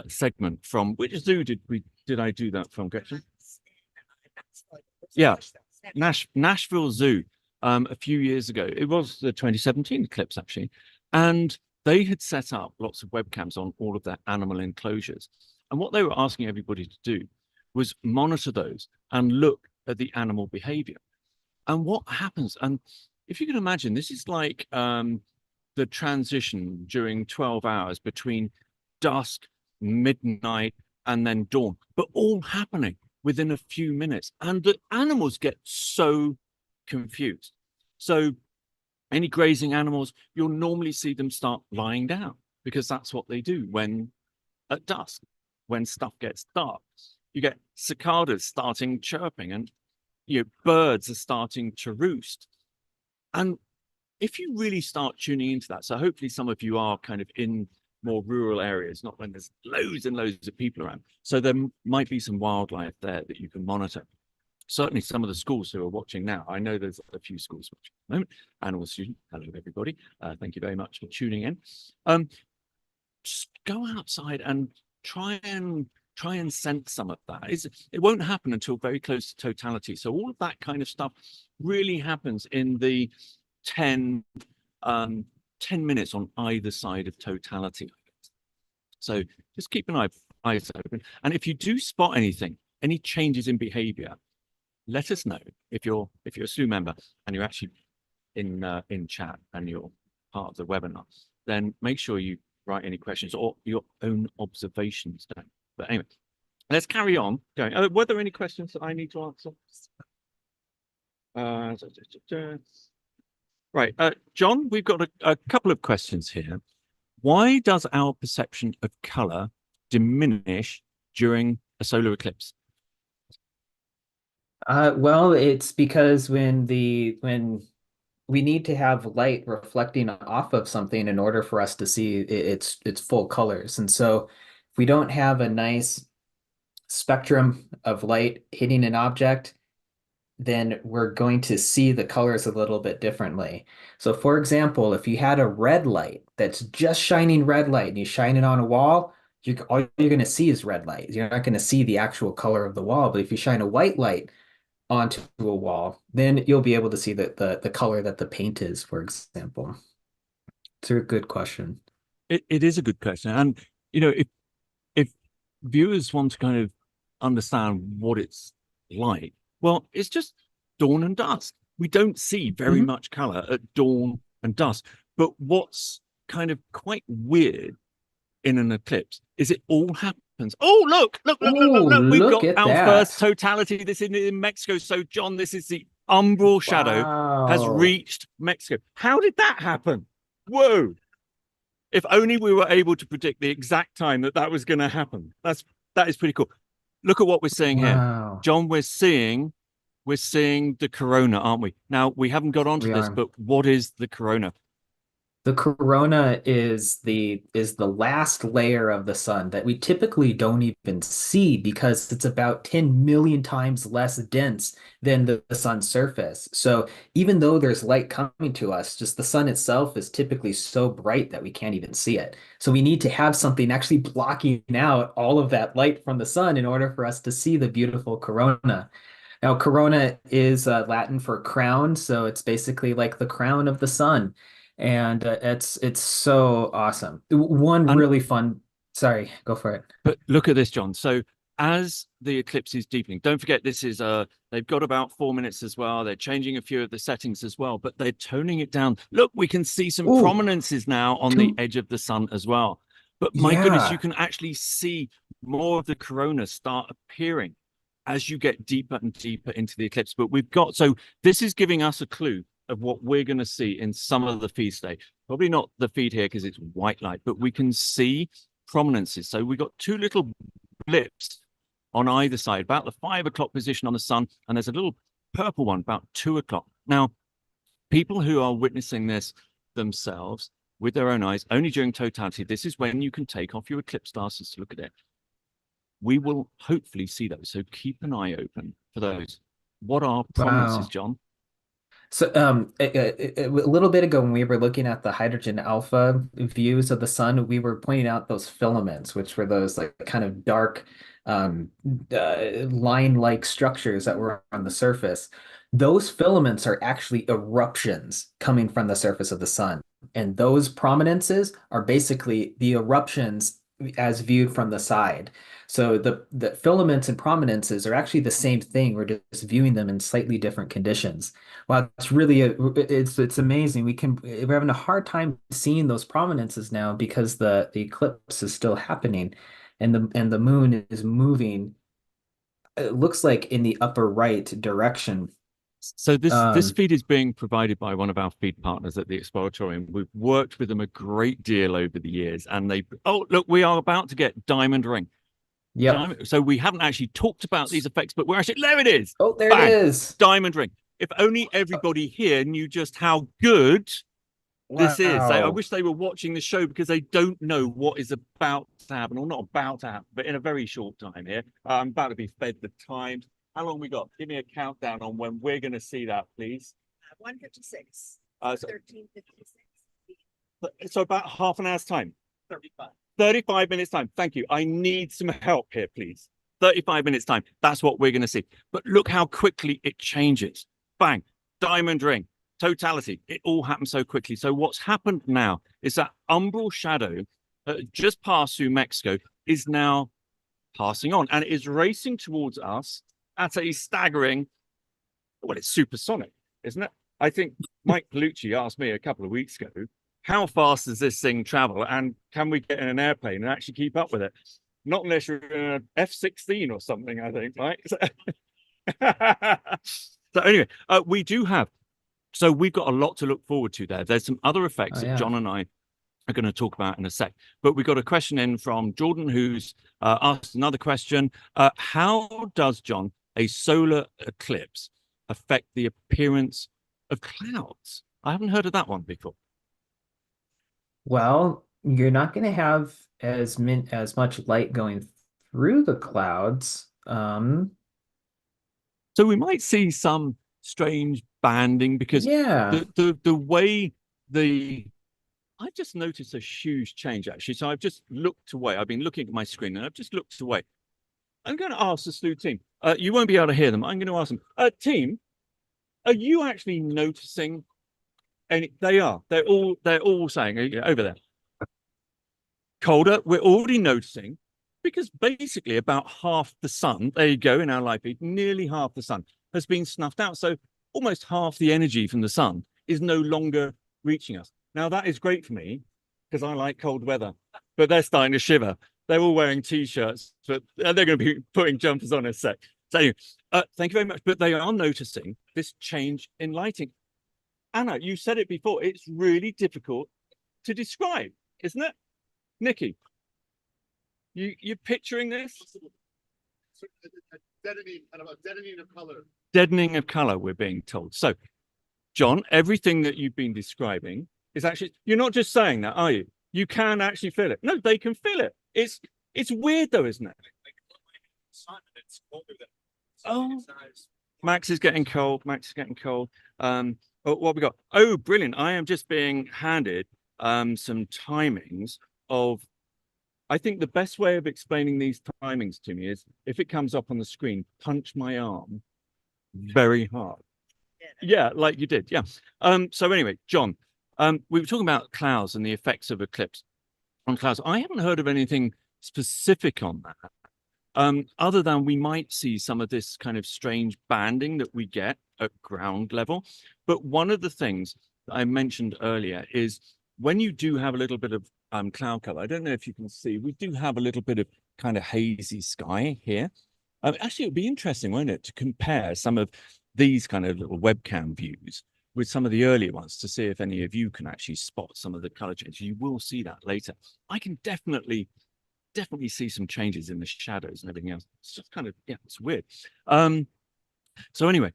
segment from, which zoo did I do that from, Gretchen? Yeah, Nashville Zoo a few years ago. It was the 2017 eclipse actually, and they had set up lots of webcams on all of their animal enclosures. And what they were asking everybody to do was monitor those and look at the animal behavior. And what happens, and if you can imagine, this is like the transition during 12 hours between dusk, midnight, and then dawn, but all happening within a few minutes. And the animals get so confused. So any grazing animals, you'll normally see them start lying down because that's what they do when at dusk, when stuff gets dark. You get cicadas starting chirping, and birds are starting to roost. And if you really start tuning into that, so hopefully some of you are kind of in more rural areas, not when there's loads and loads of people around. So there might be some wildlife there that you can monitor. Certainly some of the schools who are watching now, I know there's a few schools watching at the moment. Animal student, hello everybody. Thank you very much for tuning in. Just go outside and try and sense some of that. It won't happen until very close to totality. So all of that kind of stuff really happens in the 10 minutes on either side of totality. So just keep an eyes open. And if you do spot anything, any changes in behavior, let us know. If you're a Slooh member and you're actually in chat and you're part of the webinar, then make sure you write any questions or your own observations down. But anyway, let's carry on going. Were there any questions that I need to answer? Right, John, we've got a couple of questions here. Why does our perception of color diminish during a solar eclipse? Well, it's because when we need to have light reflecting off of something in order for us to see its full colors. And so if we don't have a nice spectrum of light hitting an object, then we're going to see the colors a little bit differently. So for example, if you had a red light that's just shining red light and you shine it on a wall, all you're going to see is red light. You're not going to see the actual color of the wall. But if you shine a white light onto a wall, then you'll be able to see the color that the paint is, for example. It's a good question. It is a good question. And, if viewers want to kind of understand what it's like, well, it's just dawn and dusk. We don't see very much color at dawn and dusk. But what's kind of quite weird in an eclipse is it all happens. Oh, look. We've look got at our that. first totality. This is in Mexico. So, John, this is the umbral shadow has reached Mexico. How did that happen? Whoa. If only we were able to predict the exact time that was going to happen. That is pretty cool. Look at what we're seeing here. John, we're seeing the corona, aren't we? Now, we haven't got onto this, but what is the corona? The corona is the last layer of the sun that we typically don't even see because it's about 10 million times less dense than the sun's surface. So even though there's light coming to us, just the sun itself is typically so bright that we can't even see it. So we need to have something actually blocking out all of that light from the sun in order for us to see the beautiful corona. Now, corona is Latin for crown, so it's basically like the crown of the sun, and it's so awesome. One And really fun. Sorry, go for it. but look at this, John. So as the eclipse is deepening, don't forget this is they've got about 4 minutes as well. They're changing a few of the settings as well, but they're toning it down. Look, we can see some Ooh, prominences now on the edge of the sun as well. But my goodness, you yeah. can actually see more of the corona start appearing as you get deeper and deeper into the eclipse. But we've got, so this is giving us a clue of what we're going to see in some of the feed today. Probably not the feed here because it's white light, but we can see prominences. So we've got two little blips on either side, about the 5 o'clock position on the sun, and there's a little purple one about 2 o'clock. Now, people who are witnessing this themselves with their own eyes, only during totality, this is when you can take off your eclipse glasses to look at it. We will hopefully see those. So keep an eye open for those. What are prominences, Wow. John? So, a little bit ago, when we were looking at the hydrogen alpha views of the sun, we were pointing out those filaments, which were those like kind of dark, line-like structures that were on the surface. Those filaments are actually eruptions coming from the surface of the sun, and those prominences are basically the eruptions as viewed from the side. So the filaments and prominences are actually the same thing. We're just viewing them in slightly different conditions. Wow, it's really it's amazing. We're having a hard time seeing those prominences now because the eclipse is still happening, and the moon is moving. It looks like in the upper right direction. So this Um, feed is being provided by one of our feed partners at the Exploratorium. We've worked with them a great deal over the years, and they, oh look, we are about to get diamond ring. yep. So we haven't actually talked about these effects, but we're actually, there it is. Oh, there it Bang, is. diamond ring. If only everybody here knew just how good this is. I Wow. wish they were watching the show because they don't know what is about to happen, or not about to happen, but in a very short time here. I'm about to be fed the times. How long we got? Give me a countdown on when we're going to see that, please. 1:56. So, 13:56. so about half an hour's time. 35. 35 minutes time. Thank you. I need some help here, please. 35 minutes time. That's what we're going to see. But look how quickly it changes. Bang, diamond ring, totality. It all happens so quickly. So what's happened now is that umbral shadow just passed through Mexico is now passing on, and it is racing towards us at a staggering, well, it's supersonic, isn't it? I think Mike Palucci asked me a couple of weeks ago, how fast does this thing travel, and can we get in an airplane and actually keep up with it? Not unless you're in an F-16 or something, I think, right? So anyway, we do have, so we've got a lot to look forward to there. There's some other effects Oh that yeah. John and I are going to talk about in a sec. But we got a question in from Jordan, who's asked another question. How does, John, a solar eclipse affect the appearance of clouds? I haven't heard of that one before. Well, you're not going to have as much light going through the clouds. So we might see some strange banding because Yeah. the way the I just noticed a huge change actually. So I've just looked away. I've been looking at my screen and I've just looked away. I'm going to ask the Slooh team. You won't be able to hear them. I'm going to ask them. Team, are you actually noticing any? They are. They're all saying over there. Colder. We're already noticing because basically about half the sun. There you go in our light feed. Nearly half the sun has been snuffed out. So almost half the energy from the sun is no longer reaching us. Now that is great for me because I like cold weather, but they're starting to shiver. They're all wearing t-shirts, but they're going to be putting jumpers on in a sec. So anyway, thank you very much. But they are noticing this change in lighting. Anna, you said it before. It's really difficult to describe, isn't it? Nikki, you're picturing this? Deadening of color. Deadening of color, we're being told. So, John, everything that you've been describing is actually, you're not just saying that, are you? You can actually feel it. No, they can feel it. It's weird though, isn't it? Oh, Max is getting cold. Max is getting cold. But what we got? Oh, brilliant. I am just being handed some timings of, I think the best way of explaining these timings to me is if it comes up on the screen, punch my arm very hard. Yeah, like you did. Yeah. So anyway, John, we were talking about clouds and the effects of eclipse on clouds. I haven't heard of anything specific on that. Other than we might see some of this kind of strange banding that we get at ground level. But one of the things that I mentioned earlier is when you do have a little bit of cloud cover, I don't know if you can see, we do have a little bit of kind of hazy sky here. Actually, it would be interesting, won't it, to compare some of these kind of little webcam views with some of the earlier ones to see if any of you can actually spot some of the color changes. You will see that later. I can definitely see some changes in the shadows and everything else. It's just kind of, yeah, it's weird. So anyway,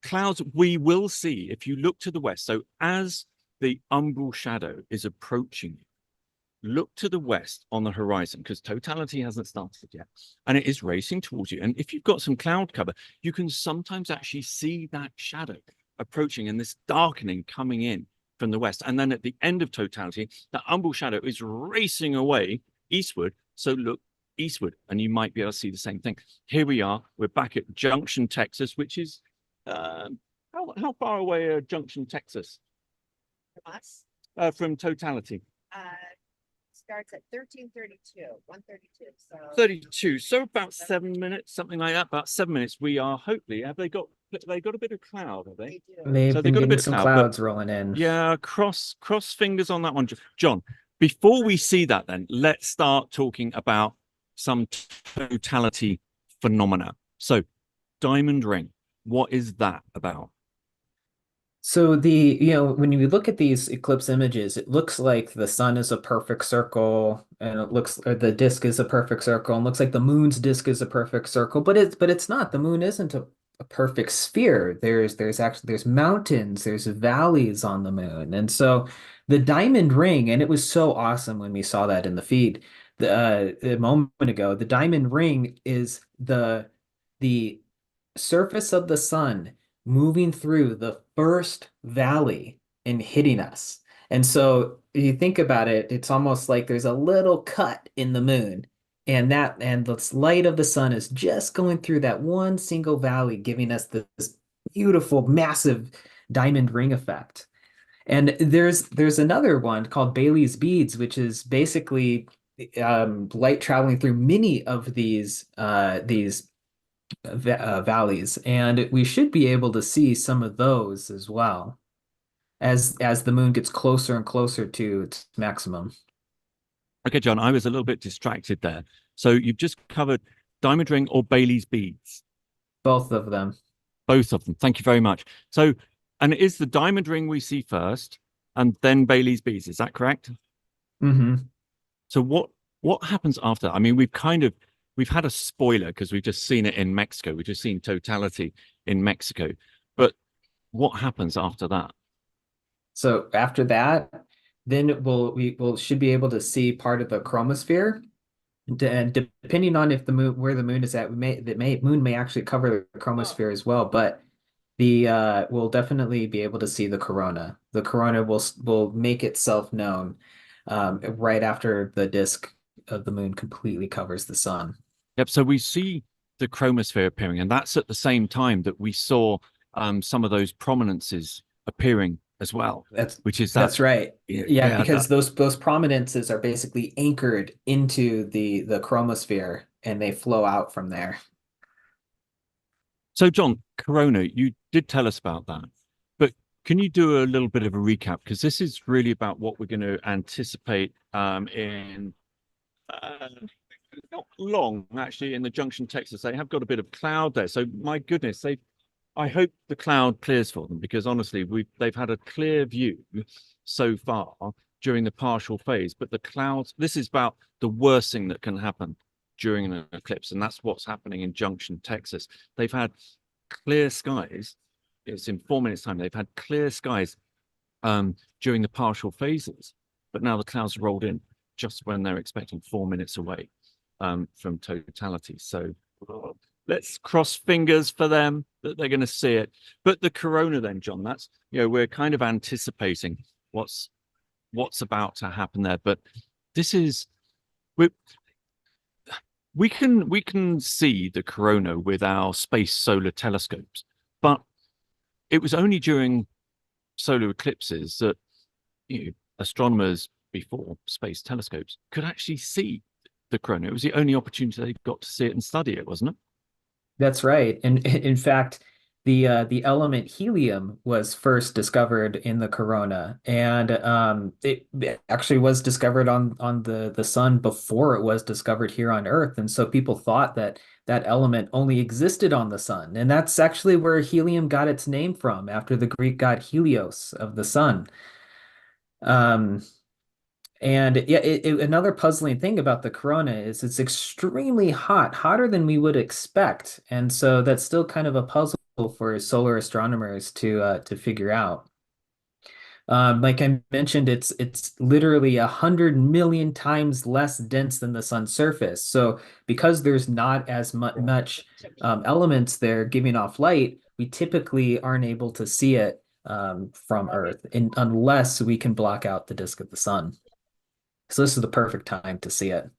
clouds we will see if you look to the west. So as the umbral shadow is approaching you, look to the west on the horizon because totality hasn't started yet and it is racing towards you. And if you've got some cloud cover, you can sometimes actually see that shadow approaching and this darkening coming in from the west. And then at the end of totality, that umbral shadow is racing away eastward. So look eastward and you might be able to see the same thing. Here we are. We're back at Junction, Texas, which is how far away are Junction, Texas? From us, From totality. starts at 1332, 132. So 32. So about 7 minutes, something like that. About 7 minutes. We are hopefully, have they got a bit of cloud, have they? they do. They've So been they've got a getting bit of some cloud, but- clouds rolling in. Yeah, cross fingers on that one. John, before we see that then, let's start talking about some totality phenomena. So diamond ring, what is that about? So when you look at these eclipse images, it looks like the sun is a perfect circle and or the disk is a perfect circle and looks like the moon's disk is a perfect circle, but it's not. The moon isn't a perfect sphere. There's mountains, there's valleys on the moon. And so the diamond ring, and it was so awesome when we saw that in the feed a moment ago, the diamond ring is the surface of the sun moving through the first valley and hitting us. And so if you think about it, it's almost like there's a little cut in the moon, and the light of the sun is just going through that one single valley, giving us this beautiful, massive diamond ring effect. And there's another one called Bailey's beads, which is basically light traveling through many of these valleys, and we should be able to see some of those as well as the moon gets closer and closer to its maximum. Okay, John, I was a little bit distracted there. So you've just covered diamond ring or Bailey's beads. Both of them. Both of them. Thank you very much. So, and it is the diamond ring we see first and then Bailey's beads. Is that correct? Mm-hmm. So what happens after that? I mean, we've had a spoiler because we've just seen it in Mexico. We've just seen totality in Mexico. But what happens after that? So after that, then we should be able to see part of the chromosphere. And depending on if where the moon is at, moon may actually cover the chromosphere as well. But we'll definitely be able to see the corona. The corona will make itself known right after the disk of the moon completely covers the sun. Yep. So we see the chromosphere appearing, and that's at the same time that we saw some of those prominences appearing as well. That's right. Yeah, because those prominences are basically anchored into the chromosphere, and they flow out from there. So, John, corona, you did tell us about that, but can you do a little bit of a recap? Because this is really about what we're going to anticipate in not long, actually, in the Junction, Texas. They have got a bit of cloud there. So, my goodness, I hope the cloud clears for them because honestly, they've had a clear view so far during the partial phase. But the clouds, this is about the worst thing that can happen during an eclipse, and that's what's happening in Junction, Texas. They've had clear skies. It's in 4 minutes' time. They've had clear skies during the partial phases, but now the clouds rolled in just when they're expecting 4 minutes away from totality. So let's cross fingers for them that they're going to see it. But the corona then, John, that's, we're kind of anticipating what's about to happen there. But this is, we can see the corona with our space solar telescopes, but it was only during solar eclipses that astronomers before space telescopes could actually see the corona. It was the only opportunity they got to see it and study it, wasn't it? That's right. And in fact, the element helium was first discovered in the corona, and it actually was discovered on the sun before it was discovered here on Earth. And so people thought that that element only existed on the sun, and that's actually where helium got its name from, after the Greek god Helios of the sun. Um, and yeah, another puzzling thing about the corona is it's extremely hot, hotter than we would expect. And so that's still kind of a puzzle for solar astronomers to figure out. Like I mentioned, it's literally 100 million times less dense than the sun's surface. So because there's not as much elements there giving off light, we typically aren't able to see it from Earth, unless we can block out the disk of the sun. So this is the perfect time to see it.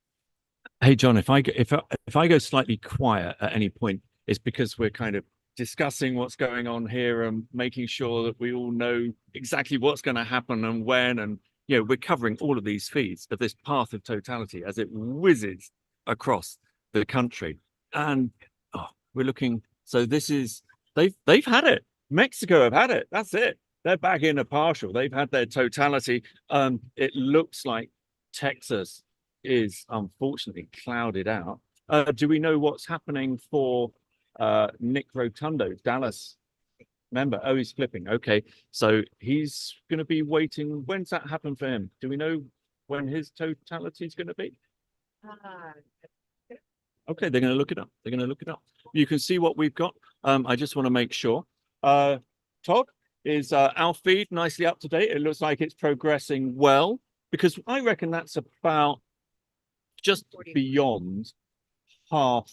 Hey, John, if I go slightly quiet at any point, it's because we're kind of discussing what's going on here and making sure that we all know exactly what's going to happen and when. And, we're covering all of these feeds of this path of totality as it whizzes across the country. And we're looking. So this is, they've had it. Mexico have had it. That's it. They're back in a partial. They've had their totality. It looks like Texas is unfortunately clouded out. Do we know what's happening for Nick Rotundo, Dallas member? Oh, he's flipping. Okay, so he's going to be waiting. When's that happen for him? Do we know when his totality is going to be? Okay, they're going to look it up. They're going to look it up. You can see what we've got. I just want to make sure. Todd, is our feed nicely up to date? It looks like it's progressing well, because I reckon that's about just beyond half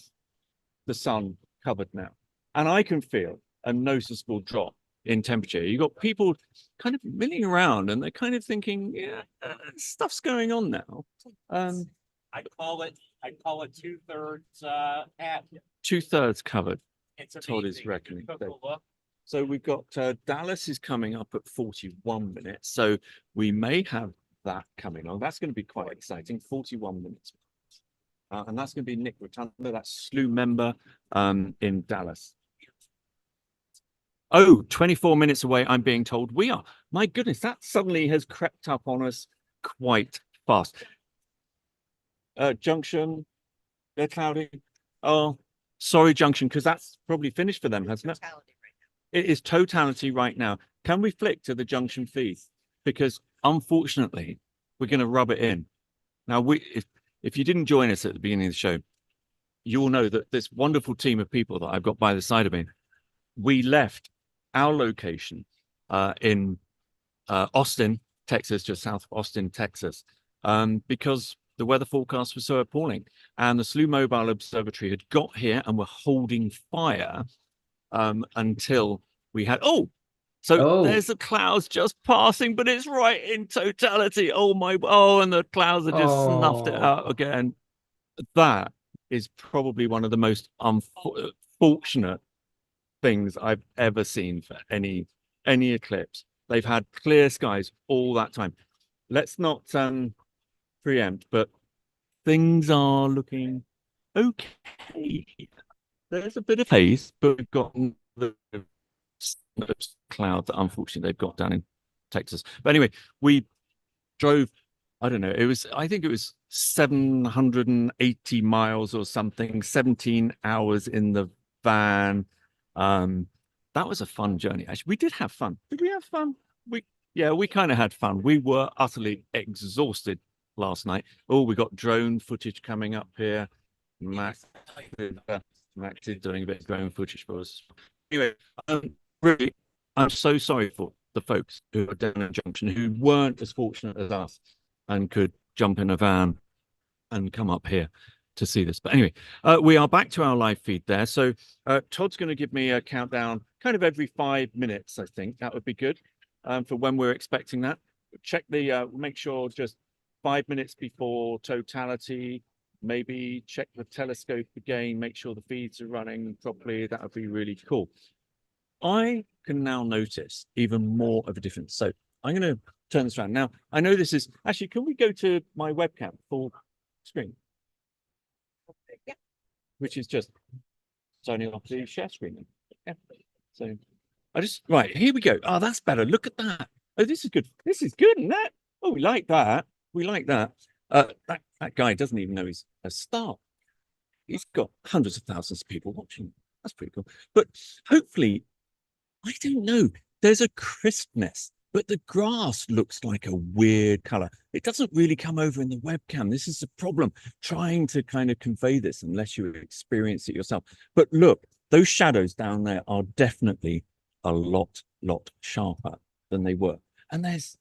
the sun covered now. And I can feel a noticeable drop in temperature. You've got people kind of milling around and they're kind of thinking, stuff's going on now. I call it 2/3 at 2/3 covered. it's Todd is amazing. reckoning. Took a look. So we've got Dallas is coming up at 41 minutes. So we may have that coming on. That's going to be quite exciting. 41 minutes. And that's going to be Nick Rotundo, that's Slooh member in Dallas. Oh, 24 minutes away, I'm being told we are. My goodness, that suddenly has crept up on us quite fast. Junction, they're cloudy. Oh, sorry, Junction, because that's probably finished for them, hasn't it? It is totality right now. Can we flick to the Junction feed? Because unfortunately, we're going to rub it in. Now, if you didn't join us at the beginning of the show, you'll know that this wonderful team of people that I've got by the side of me, we left our location in Austin, Texas, just south of Austin, Texas, because the weather forecast was so appalling. And the Slooh Mobile Observatory had got here and were holding fire until we had, there's the clouds just passing, but it's right in totality. And the clouds have just snuffed it out again. That is probably one of the most unfortunate things I've ever seen for any eclipse. They've had clear skies all that time. Let's not preempt, but things are looking okay. There's a bit of haze, but we've got the cloud that unfortunately they've got down in Texas. But anyway, we drove, I don't know, I think it was 780 miles or something, 17 hours in the van. That was a fun journey. Actually, we did have fun. Did we have fun? We kind of had fun. We were utterly exhausted last night. We got drone footage coming up here. Max is doing a bit of drone footage for us. Anyway, really, I'm so sorry for the folks who are down in Junction who weren't as fortunate as us and could jump in a van and come up here to see this. But anyway, we are back to our live feed there. So Todd's going to give me a countdown kind of every 5 minutes, I think. That would be good for when we're expecting that. Check the, make sure just 5 minutes before totality, maybe check the telescope again, make sure the feeds are running properly. That would be really cool. I can now notice even more of a difference. So I'm going to turn this around. Now, I know this is, actually, can we go to my webcam full screen? Yeah. Which is just turning off the share screen. Yeah. So I just, right, here we go. Oh, that's better. Look at that. Oh, this is good. This is good, isn't it? Oh, we like that. We like that. That guy doesn't even know he's a star. He's got hundreds of thousands of people watching. That's pretty cool. But hopefully, I don't know. There's a crispness, but the grass looks like a weird color. It doesn't really come over in the webcam. This is the problem, trying to kind of convey this unless you experience it yourself. But look, those shadows down there are definitely a lot sharper than they were. And there's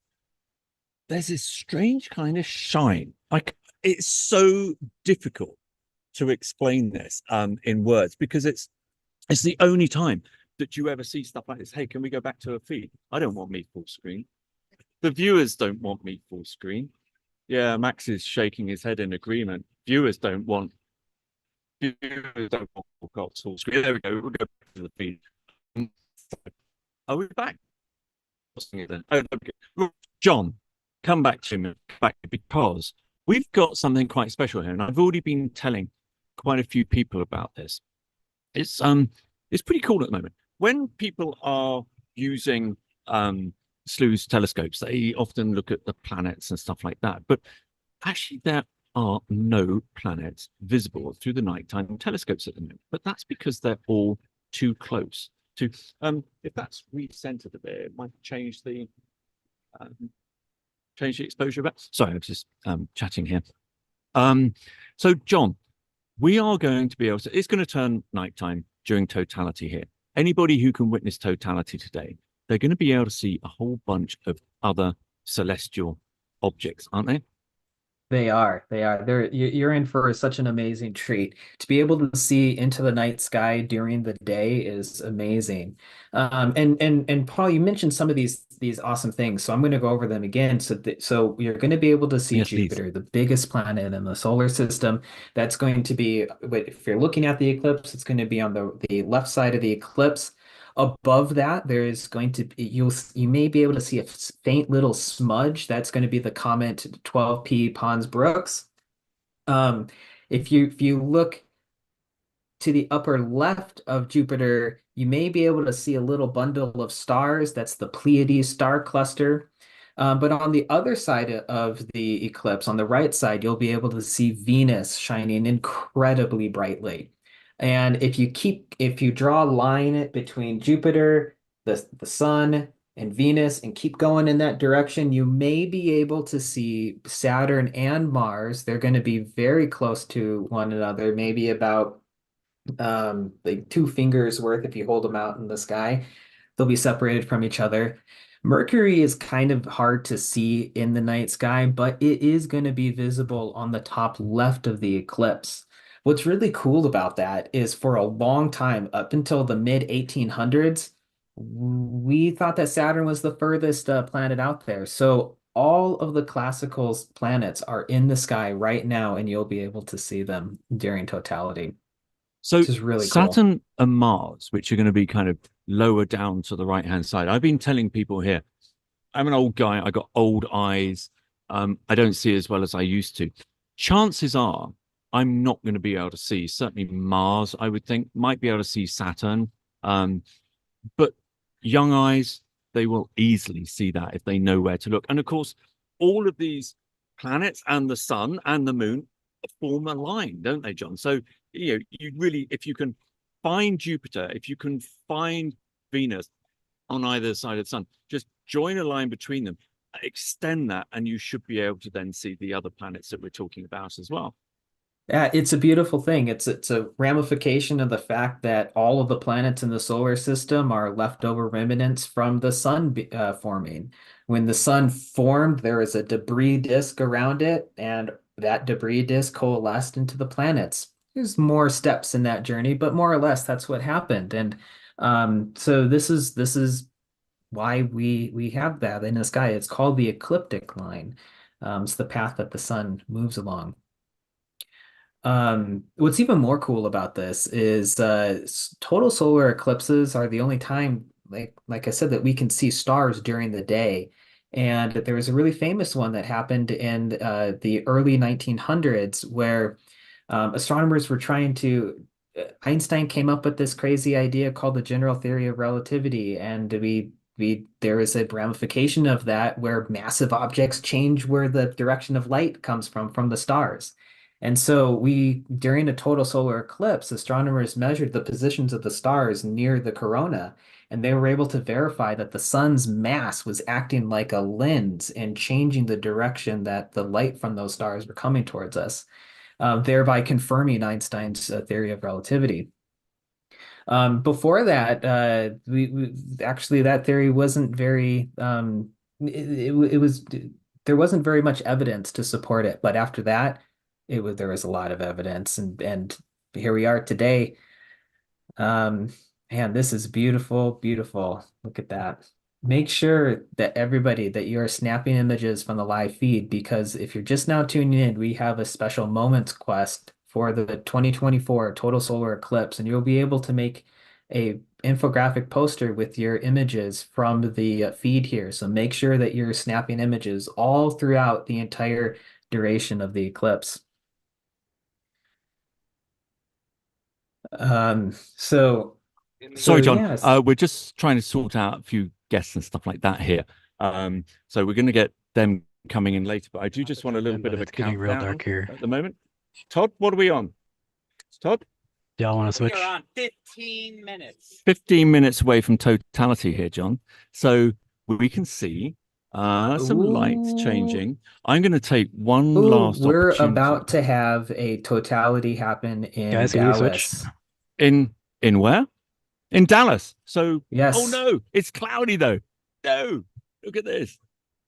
this strange kind of shine. Like, it's so difficult to explain this in words, because it's the only time that you ever see stuff like this. Hey, can we go back to a feed? I don't want me full screen. The viewers don't want me full screen. Yeah, Max is shaking his head in agreement. Viewers don't want full screen. There we go. We'll go back to the feed. Are we back? Oh, okay. John, come back to me, because we've got something quite special here, and I've already been telling quite a few people about this. It's pretty cool at the moment. When people are using Slooh's telescopes, they often look at the planets and stuff like that. But actually, there are no planets visible through the nighttime telescopes at the moment. But that's because they're all too close to. If that's recentered a bit, it might change the exposure a bit. Sorry, I was just chatting here. So John, we are going to be able to. It's going to turn nighttime during totality here. Anybody who can witness totality today, they're going to be able to see a whole bunch of other celestial objects, aren't they? They are. You're in for such an amazing treat. To be able to see into the night sky during the day is amazing. And Paul, you mentioned some of these awesome things, so I'm going to go over them again. So you're going to be able to see Yes, please. Jupiter, the biggest planet in the solar system. That's going to be, if you're looking at the eclipse, it's going to be on the left side of the eclipse. Above that, there is going to be, you may be able to see a faint little smudge. That's going to be the comet 12P Pons Brooks. If you look to the upper left of Jupiter, you may be able to see a little bundle of stars. That's the Pleiades star cluster. But on the other side of the eclipse, on the right side, you'll be able to see Venus shining incredibly brightly. And if you draw a line between Jupiter, the sun, and Venus, and keep going in that direction, you may be able to see Saturn and Mars. They're going to be very close to one another, maybe about like 2 fingers worth if you hold them out in the sky. They'll be separated from each other. Mercury is kind of hard to see in the night sky, but it is going to be visible on the top left of the eclipse. What's really cool about that is, for a long time, up until the mid 1800s, we thought that Saturn was the furthest planet out there. So all of the classical planets are in the sky right now, and you'll be able to see them during totality. So Which is really cool. Saturn and Mars, which are going to be kind of lower down to the right-hand side. I've been telling people here, I'm an old guy. I got old eyes. I don't see as well as I used to. Chances are I'm not going to be able to see, certainly Mars, I would think, might be able to see Saturn. But young eyes, they will easily see that if they know where to look. And of course, all of these planets and the sun and the moon form a line, don't they, John? So, you really, if you can find Jupiter, if you can find Venus on either side of the sun, just join a line between them, extend that, and you should be able to then see the other planets that we're talking about as well. Yeah, it's a beautiful thing. It's a ramification of the fact that all of the planets in the solar system are leftover remnants from the sun forming. When the sun formed, there was a debris disk around it, and that debris disk coalesced into the planets. There's more steps in that journey, but more or less that's what happened. And so this is why we have that in the sky. It's called the ecliptic line. It's the path that the sun moves along. What's even more cool about this is total solar eclipses are the only time, like I said, that we can see stars during the day. And there was a really famous one that happened in the early 1900s where astronomers were trying to. Einstein came up with this crazy idea called the general theory of relativity, and we there is a ramification of that where massive objects change where the direction of light comes from the stars. And so during a total solar eclipse, astronomers measured the positions of the stars near the corona, and they were able to verify that the sun's mass was acting like a lens and changing the direction that the light from those stars were coming towards us, thereby confirming Einstein's theory of relativity. Before that, we actually that theory wasn't very it was there wasn't very much evidence to support it, but after that, there was a lot of evidence, and here we are today. Um, Man, this is beautiful, beautiful. Look at that. Make sure that everybody that you are snapping images from the live feed, because if you're just now tuning in, we have a special moments quest for the 2024 total solar eclipse, and you'll be able to make a infographic poster with your images from the feed here. So make sure that you're snapping images all throughout the entire duration of the eclipse. So Sorry, John. yes. We're just trying to sort out a few guests and stuff like that here. So we're going to get them coming in later, but I do just want a little bit of a It's getting real countdown dark here. at the moment. Todd, what are we on? Todd? Y'all want to We switch? are on 15 minutes. 15 minutes away from totality here, John. So we can see some lights Ooh. changing. I'm going to take one Ooh, last we're opportunity. about to have a totality happen in Guys, can we switch? Dallas. In where? In Dallas. So, Yes. oh no, it's cloudy though. No, look at this.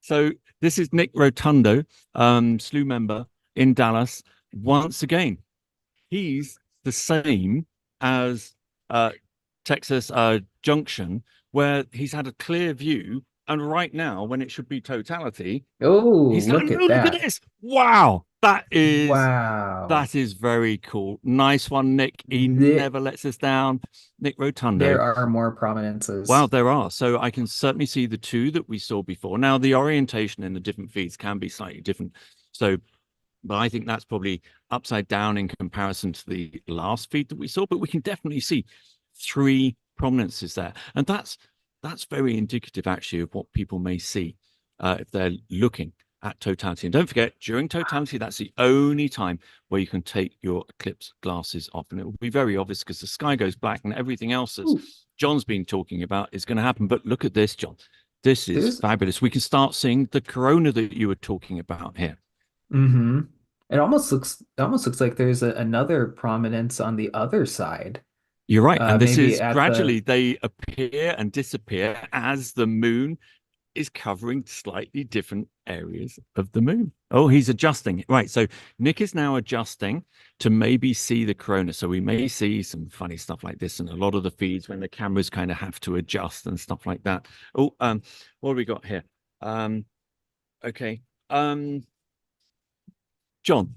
So this is Nick Rotundo, Slooh member in Dallas. Once again, he's the same as Texas Junction, where he's had a clear view. And right now, when it should be totality, Oh, he's look no, at look at that. this. Wow, that Wow. is very cool. Nice one, Nick. He The- never lets us down. Nick Rotundo. There are more prominences. Wow, there are. So I can certainly see the two that we saw before. Now, the orientation in the different feeds can be slightly different. So, but I think that's probably upside down in comparison to the last feed that we saw. But we can definitely see three prominences there. And that's very indicative, actually, of what people may see if they're looking at totality. And don't forget, during totality, that's the only time where you can take your eclipse glasses off. And it will be very obvious because the sky goes black and everything else that John's been talking about is going to happen. But look at this, John. This is fabulous. We can start seeing the corona that you were talking about here. Mm-hmm. It almost looks like there's another prominence on the other side. You're right. And this maybe is gradually they appear and disappear as the moon is covering slightly different areas of the moon. Oh, he's adjusting. Right. So Nick is now adjusting to maybe see the corona. So we may see some funny stuff like this in a lot of the feeds when the cameras kind of have to adjust and stuff like that. Oh, what have we got here? Okay. John,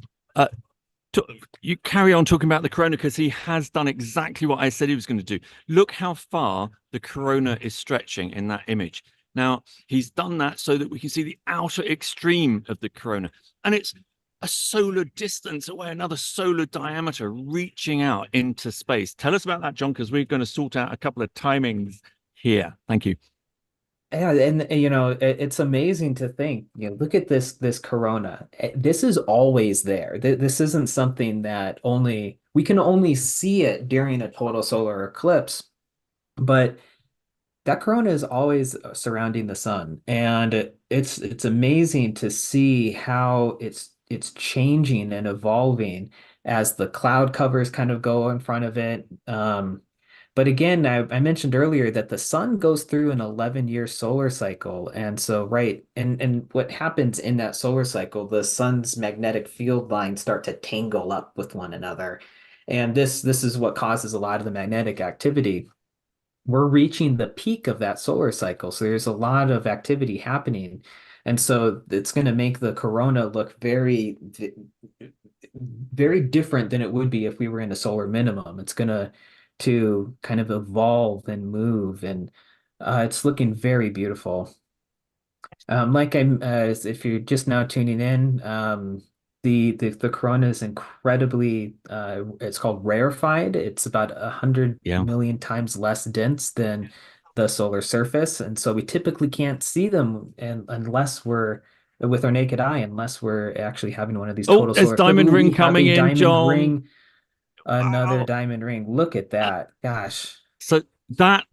you carry on talking about the corona because he has done exactly what I said he was going to do. Look how far the corona is stretching in that image. Now, he's done that so that we can see the outer extreme of the corona. And it's a solar distance away, another solar diameter reaching out into space. Tell us about that, John, because we're going to sort out a couple of timings here. Thank you. Yeah, and it's amazing to think, look at this corona. This is always there. This isn't something that we can only see it during a total solar eclipse, but that corona is always surrounding the sun, and it's amazing to see how it's changing and evolving. as the cloud covers kind of go in front of it. But again, I mentioned earlier that the sun goes through an 11-year solar cycle. And so, right, and what happens in that solar cycle, the sun's magnetic field lines start to tangle up with one another. And this is what causes a lot of the magnetic activity. We're reaching the peak of that solar cycle. So there's a lot of activity happening. And so it's going to make the corona look very different than it would be if we were in a solar minimum. It's going to kind of evolve and move, and it's looking very beautiful. If you're just now tuning in, the corona is incredibly, it's called rarefied. It's about 100 Yeah. million times less dense than the solar surface, and so we typically can't see them unless we're with our naked eye, unless we're actually having one of these Oh, total there's solar. diamond Ooh, ring we have coming a in, diamond John. ring, another Wow. diamond ring. Look at that. Gosh. So that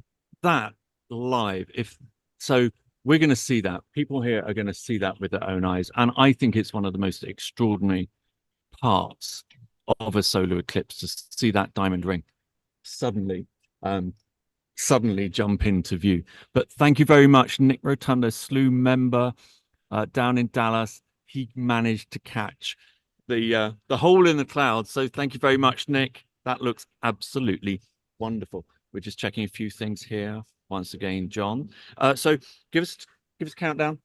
live, if so, we're going to see that. People here are going to see that with their own eyes, and I think it's one of the most extraordinary parts of a solar eclipse to see that diamond ring suddenly jump into view. But thank you very much, Nick Rotunda, Slooh member down in Dallas. He managed to catch the hole in the cloud. So thank you very much, Nick. That looks absolutely wonderful. We're just checking a few things here once again, John. So give us a countdown.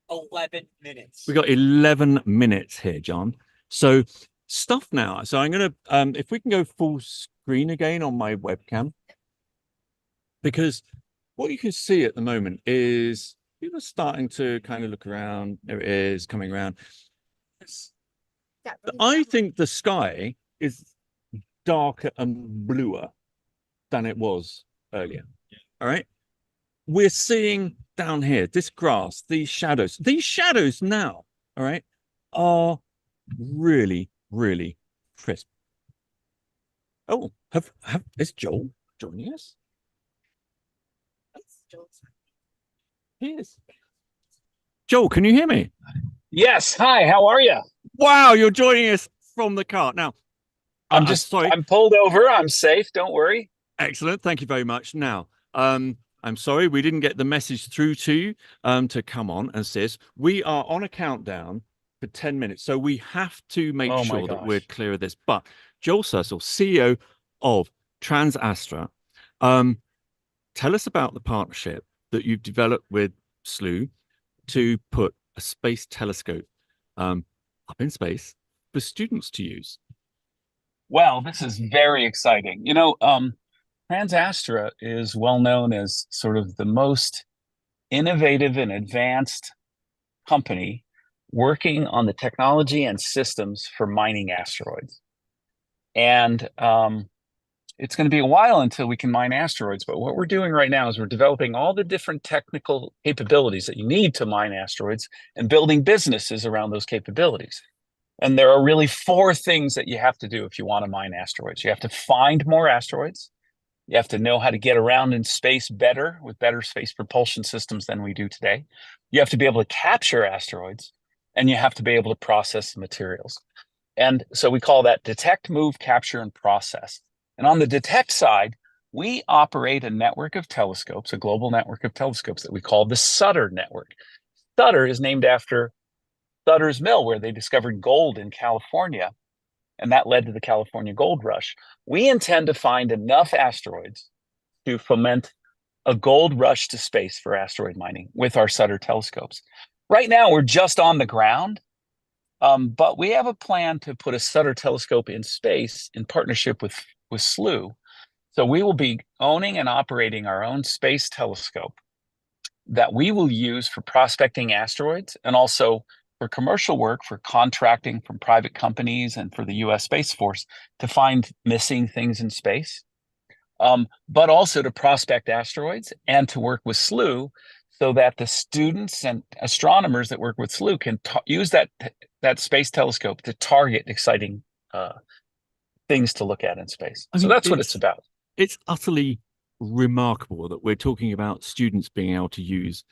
11 minutes. We got 11 minutes here, John. So stuff now. So I'm gonna if we can go full screen again on my webcam, because what you can see at the moment is people are starting to kind of look around. There it is coming around. I think the sky is darker and bluer than it was earlier. All right. We're seeing down here this grass, these shadows now, all right, are really, really crisp. Oh, is Joel joining us? He is. Joel, can you hear me? Yes. Hi, how are you? Wow, you're joining us from the car. Now, I'm sorry. I'm pulled over. I'm safe. Don't worry. Excellent. Thank you very much. Now, I'm sorry we didn't get the message through to you to come on and see us. We are on a countdown for 10 minutes. So we have to make sure that we're clear of this. But Joel Sussel, CEO of TransAstra, tell us about the partnership that you've developed with Slooh to put a space telescope up in space for students to use. Well, this is very exciting. TransAstra is well known as sort of the most innovative and advanced company working on the technology and systems for mining asteroids. And it's going to be a while until we can mine asteroids, but what we're doing right now is we're developing all the different technical capabilities that you need to mine asteroids and building businesses around those capabilities. And there are really 4 things that you have to do if you want to mine asteroids. You have to find more asteroids. You have to know how to get around in space better with better space propulsion systems than we do today. You have to be able to capture asteroids, and you have to be able to process the materials. And so we call that detect, move, capture, and process. And on the detect side, we operate a network of telescopes, a global network of telescopes that we call the Sutter network. Sutter is named after Sutter's Mill, where they discovered gold in California, and that led to the California gold rush. We intend to find enough asteroids to foment a gold rush to space for asteroid mining with our Sutter telescopes. Right now, we're just on the ground, but we have a plan to put a Sutter telescope in space in partnership with Slooh. So we will be owning and operating our own space telescope that we will use for prospecting asteroids and also for commercial work, for contracting from private companies and for the US Space Force to find missing things in space, but also to prospect asteroids and to work with Slooh so that the students and astronomers that work with Slooh can use that space telescope to target exciting things to look at in space. So that's what it's about. It's utterly remarkable that we're talking about students being able to use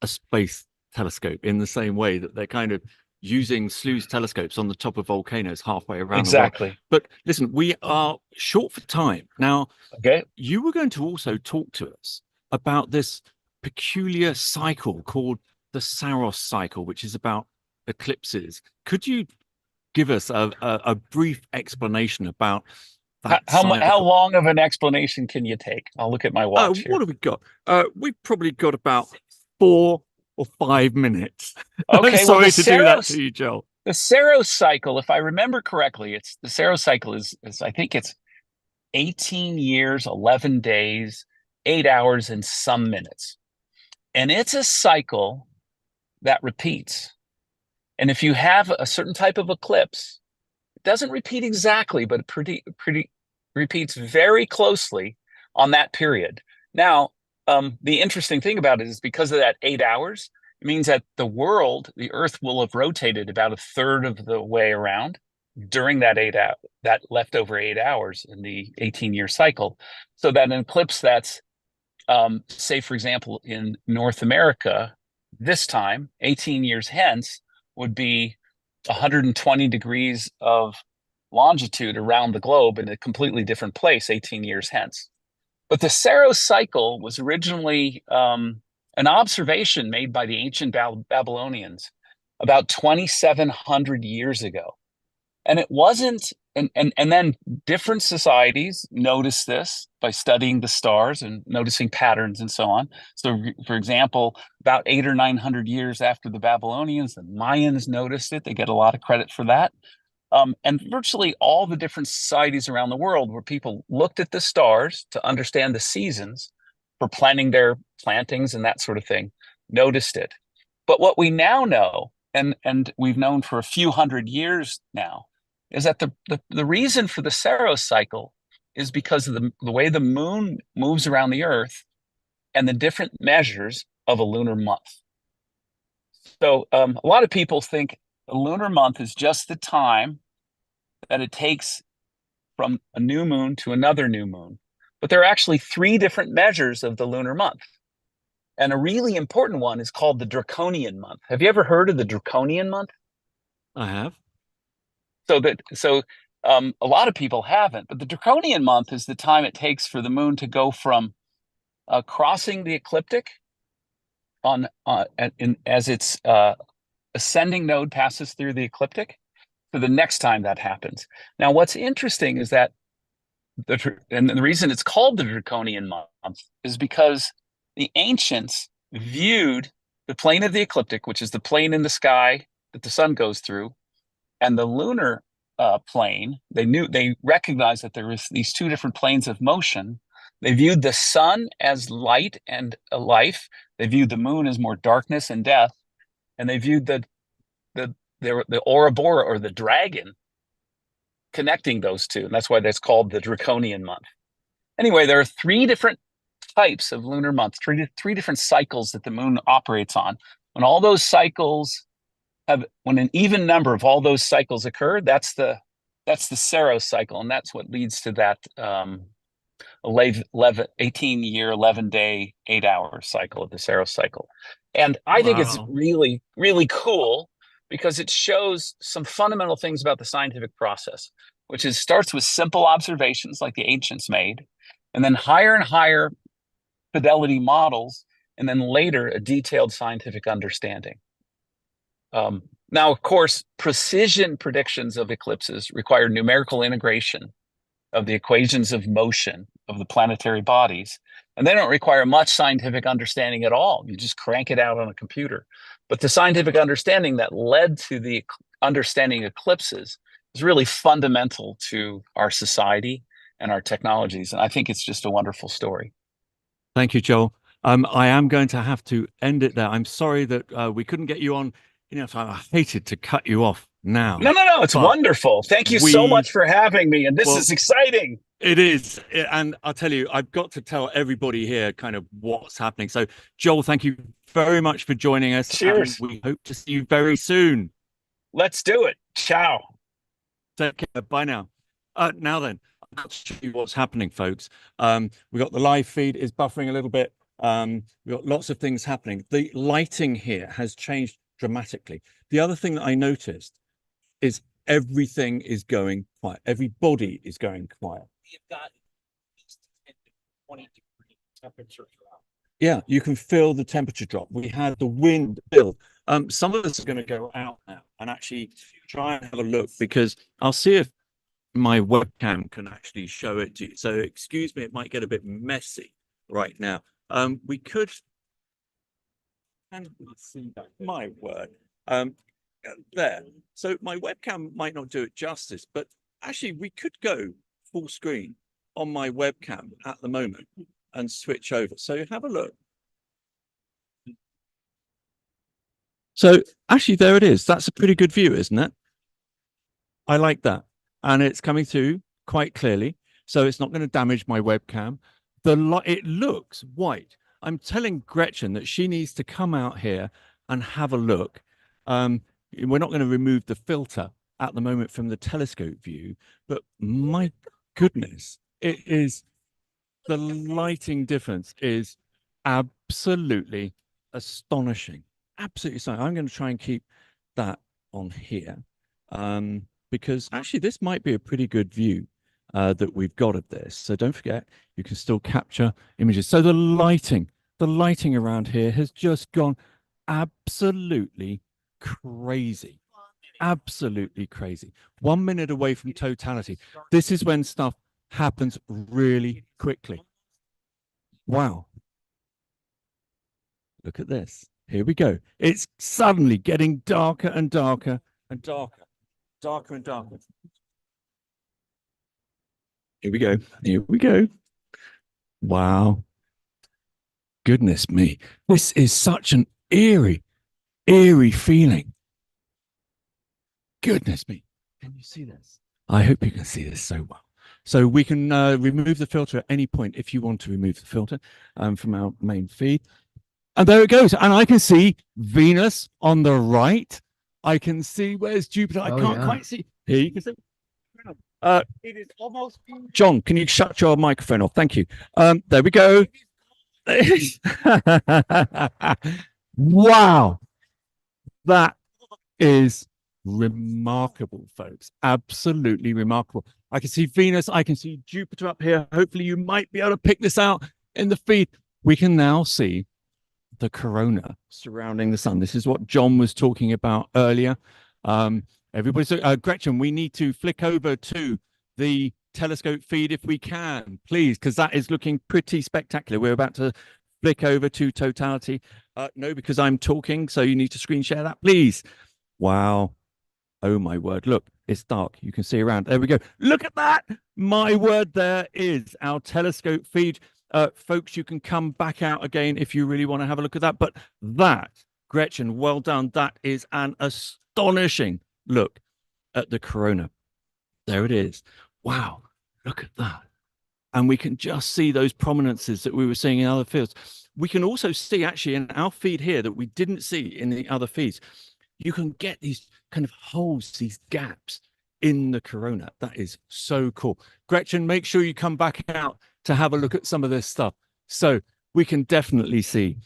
a space telescope in the same way that they're kind of using Slooh's telescopes on the top of volcanoes halfway around the world. Exactly. But listen, we are short for time. Now, Okay. you were going to also talk to us about this peculiar cycle called the Saros cycle, which is about eclipses. Could you give us a brief explanation about that How cycle? long of an explanation can you take? I'll look at my watch here. What have we got? We've probably got about 4 or 5 minutes. Okay, well, Sorry the to do that Saros, to you, Joel. the Saros cycle, if I remember correctly, it's the Saros cycle is I think it's 18 years, 11 days, 8 hours, and some minutes. And it's a cycle that repeats. And if you have a certain type of eclipse, it doesn't repeat exactly, but it pretty repeats very closely on that period. Now, the interesting thing about it is because of that 8 hours, it means that the Earth will have rotated about a third of the way around during that that leftover 8 hours in the 18-year cycle. So that an eclipse that's, say, for example, in North America, this time, 18 years hence, would be 120 degrees of longitude around the globe in a completely different place 18 years hence. But the Saros cycle was originally an observation made by the ancient Babylonians about 2,700 years ago. And it wasn't, and then different societies noticed this by studying the stars and noticing patterns and so on. So, for example, about 800 or 900 years after the Babylonians, the Mayans noticed it. They get a lot of credit for that. And virtually all the different societies around the world where people looked at the stars to understand the seasons for planning their plantings and that sort of thing, noticed it. But what we now know, and we've known for a few hundred years now, is that the reason for the Saros cycle is because of the way the moon moves around the Earth and the different measures of a lunar month. So a lot of people think a lunar month is just the time that it takes from a new moon to another new moon. But there are actually 3 different measures of the lunar month. And a really important one is called the Draconian month. Have you ever heard of the Draconian month? I have. So a lot of people haven't, but the Draconian month is the time it takes for the moon to go from crossing the ecliptic as its ascending node passes through the ecliptic to the next time that happens. Now, what's interesting is that the reason it's called the Draconian month is because the ancients viewed the plane of the ecliptic, which is the plane in the sky that the sun goes through, and the lunar plane. They recognized that there was these 2 different planes of motion. They viewed the sun as light and life. They viewed the moon as more darkness and death, and they viewed the Ouroboros, or the dragon, connecting those 2, and that's why that's called the Draconian month. Anyway, there are 3 different types of lunar months, three different cycles that the moon operates on. When all those cycles when an even number of all those cycles occur, that's the Saros cycle, and that's what leads to that 18-year, 11-day, 8-hour cycle of the Saros cycle. And I think it's really, really cool because it shows some fundamental things about the scientific process, which is starts with simple observations like the ancients made, and then higher and higher fidelity models, and then later a detailed scientific understanding. Now, of course, precision predictions of eclipses require numerical integration of the equations of motion of the planetary bodies, and they don't require much scientific understanding at all. You just crank it out on a computer. But the scientific understanding that led to the understanding eclipses is really fundamental to our society and our technologies, and I think it's just a wonderful story. Thank you, Joel. I am going to have to end it there. I'm sorry that we couldn't get you on. I hated to cut you off now. No, it's wonderful. Thank you so much for having me, and this is exciting. It is, and I'll tell you, I've got to tell everybody here kind of what's happening. So, Joel, thank you very much for joining us. Cheers. We hope to see you very soon. Let's do it. Ciao. Take care. Bye now. Now then, I'll show you what's happening, folks. We got the live feed is buffering a little bit. We've got lots of things happening. The lighting here has changed dramatically. The other thing that I noticed is everything is going quiet. Everybody is going quiet. We've got 10 to 20 degree temperature drop. Yeah, you can feel the temperature drop. We had the wind build. Some of us are going to go out now and actually try and have a look, because I'll see if my webcam can actually show it to you. So excuse me, it might get a bit messy right now. We could, and see that, my word, there. So my webcam might not do it justice, but actually we could go full screen on my webcam at the moment and switch over. So have a look. So actually there it is. That's a pretty good view, isn't it? I like that. And it's coming through quite clearly. So it's not going to damage my webcam. It looks white. I'm telling Gretchen that she needs to come out here and have a look. We're not going to remove the filter at the moment from the telescope view, but my goodness, it is, the lighting difference is absolutely astonishing. Absolutely astonishing. I'm going to try and keep that on here, because actually this might be a pretty good view that we've got of this. So don't forget, you can still capture images. So the lighting around here has just gone absolutely crazy. Absolutely crazy. 1 minute away from totality. This is when stuff happens really quickly. Wow. Look at this. Here we go. It's suddenly getting darker and darker and darker. Darker and darker. Here we go. Here we go. Wow. Goodness me. This is such an eerie feeling. Goodness me. Can you see this? I hope you can see this so well. So we can remove the filter at any point if you want to remove the filter from our main feed. And there it goes. And I can see Venus on the right. I can see, where's Jupiter? I can't quite see. Here you can see. It is almost. John, can you shut your microphone off? Thank you. There we go. Wow. That is remarkable, folks. Absolutely remarkable. I can see Venus. I can see Jupiter up here. Hopefully you might be able to pick this out in the feed. We can now see the corona surrounding the sun. This is what John was talking about earlier. Everybody, Gretchen, we need to flick over to the telescope feed if we can, please, because that is looking pretty spectacular. We're about to flick over to totality. No, because I'm talking, so you need to screen share that, please. Wow. Oh my word. Look, it's dark. You can see around. There we go. Look at that. My word, there is our telescope feed. Folks, you can come back out again if you really want to have a look at that. But that, Gretchen, well done. That is an astonishing look at the corona. There it is. Wow. Look at that. And we can just see those prominences that we were seeing in other fields. We can also see actually in our feed here that we didn't see in the other feeds. You can get these kind of holes, these gaps in the corona. That is so cool. Gretchen, make sure you come back out to have a look at some of this stuff. So we can definitely see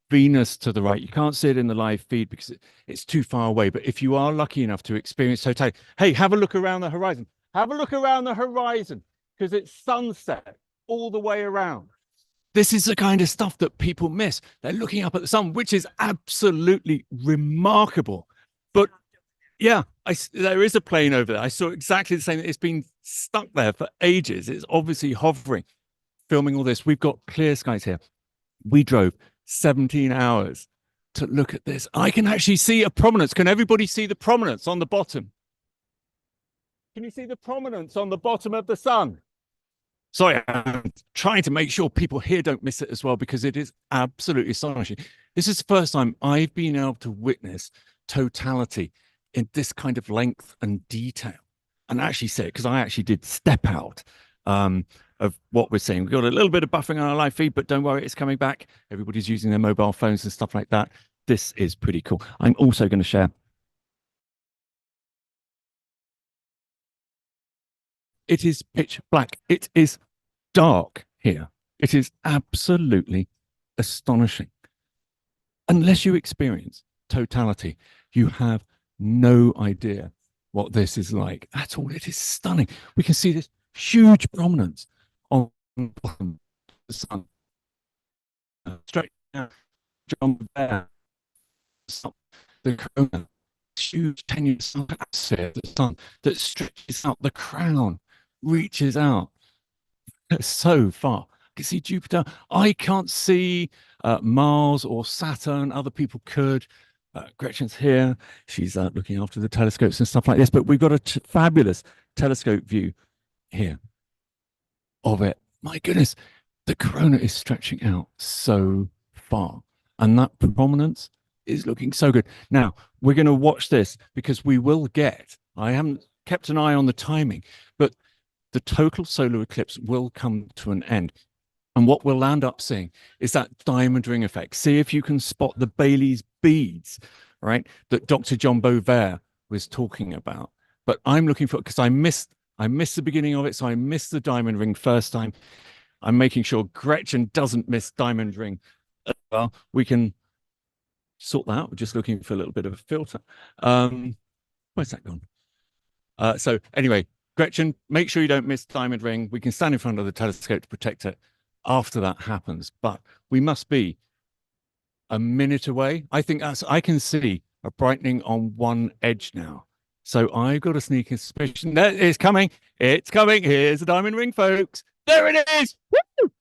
Venus to the right. You can't see it in the live feed because it's too far away. But if you are lucky enough to experience totality, hey, have a look around the horizon. Have a look around the horizon because it's sunset all the way around. This is the kind of stuff that people miss. They're looking up at the sun, which is absolutely remarkable. But yeah, there is a plane over there. I saw exactly the same. It's been stuck there for ages. It's obviously hovering, filming all this. We've got clear skies here. We drove 17 hours to look at this. I can actually see a prominence. Can everybody see the prominence on the bottom? Can you see the prominence on the bottom of the sun? Sorry, I'm trying to make sure people here don't miss it as well because it is absolutely astonishing. This is the first time I've been able to witness totality in this kind of length and detail and actually say it because I actually did step out of what we're seeing. We've got a little bit of buffering on our live feed, but don't worry, it's coming back. Everybody's using their mobile phones and stuff like that. This is pretty cool. I'm also going to share. It is pitch black. It is dark here. It is absolutely astonishing. Unless you experience totality, you have no idea what this is like at all. It is stunning. We can see this huge prominence on the bottom of the sun. Straight down, John Bear, the corona, huge tenuous atmosphere, the sun that stretches out, the crown reaches out so far. I can see Jupiter. I can't see Mars or Saturn. Other people could. Gretchen's here. She's looking after the telescopes and stuff like this. But we've got a fabulous telescope view here of it. My goodness, the corona is stretching out so far. And that prominence is looking so good. Now, we're going to watch this because we will get, I haven't kept an eye on the timing, but the total solar eclipse will come to an end. And what we'll end up seeing is that diamond ring effect. See if you can spot the Bailey's beads, right, that Dr. John Bovair was talking about. But I'm looking for, because I missed the beginning of it, so I missed the diamond ring first time. I'm making sure Gretchen doesn't miss diamond ring as well. We can sort that out. We're just looking for a little bit of a filter. Where's that gone? So anyway, Gretchen, make sure you don't miss diamond ring. We can stand in front of the telescope to protect it after that happens, but we must be a minute away. I think I can see a brightening on one edge now. So I've got a sneaking suspicion that it's coming. It's coming. Here's the diamond ring, folks. There it is. Woo!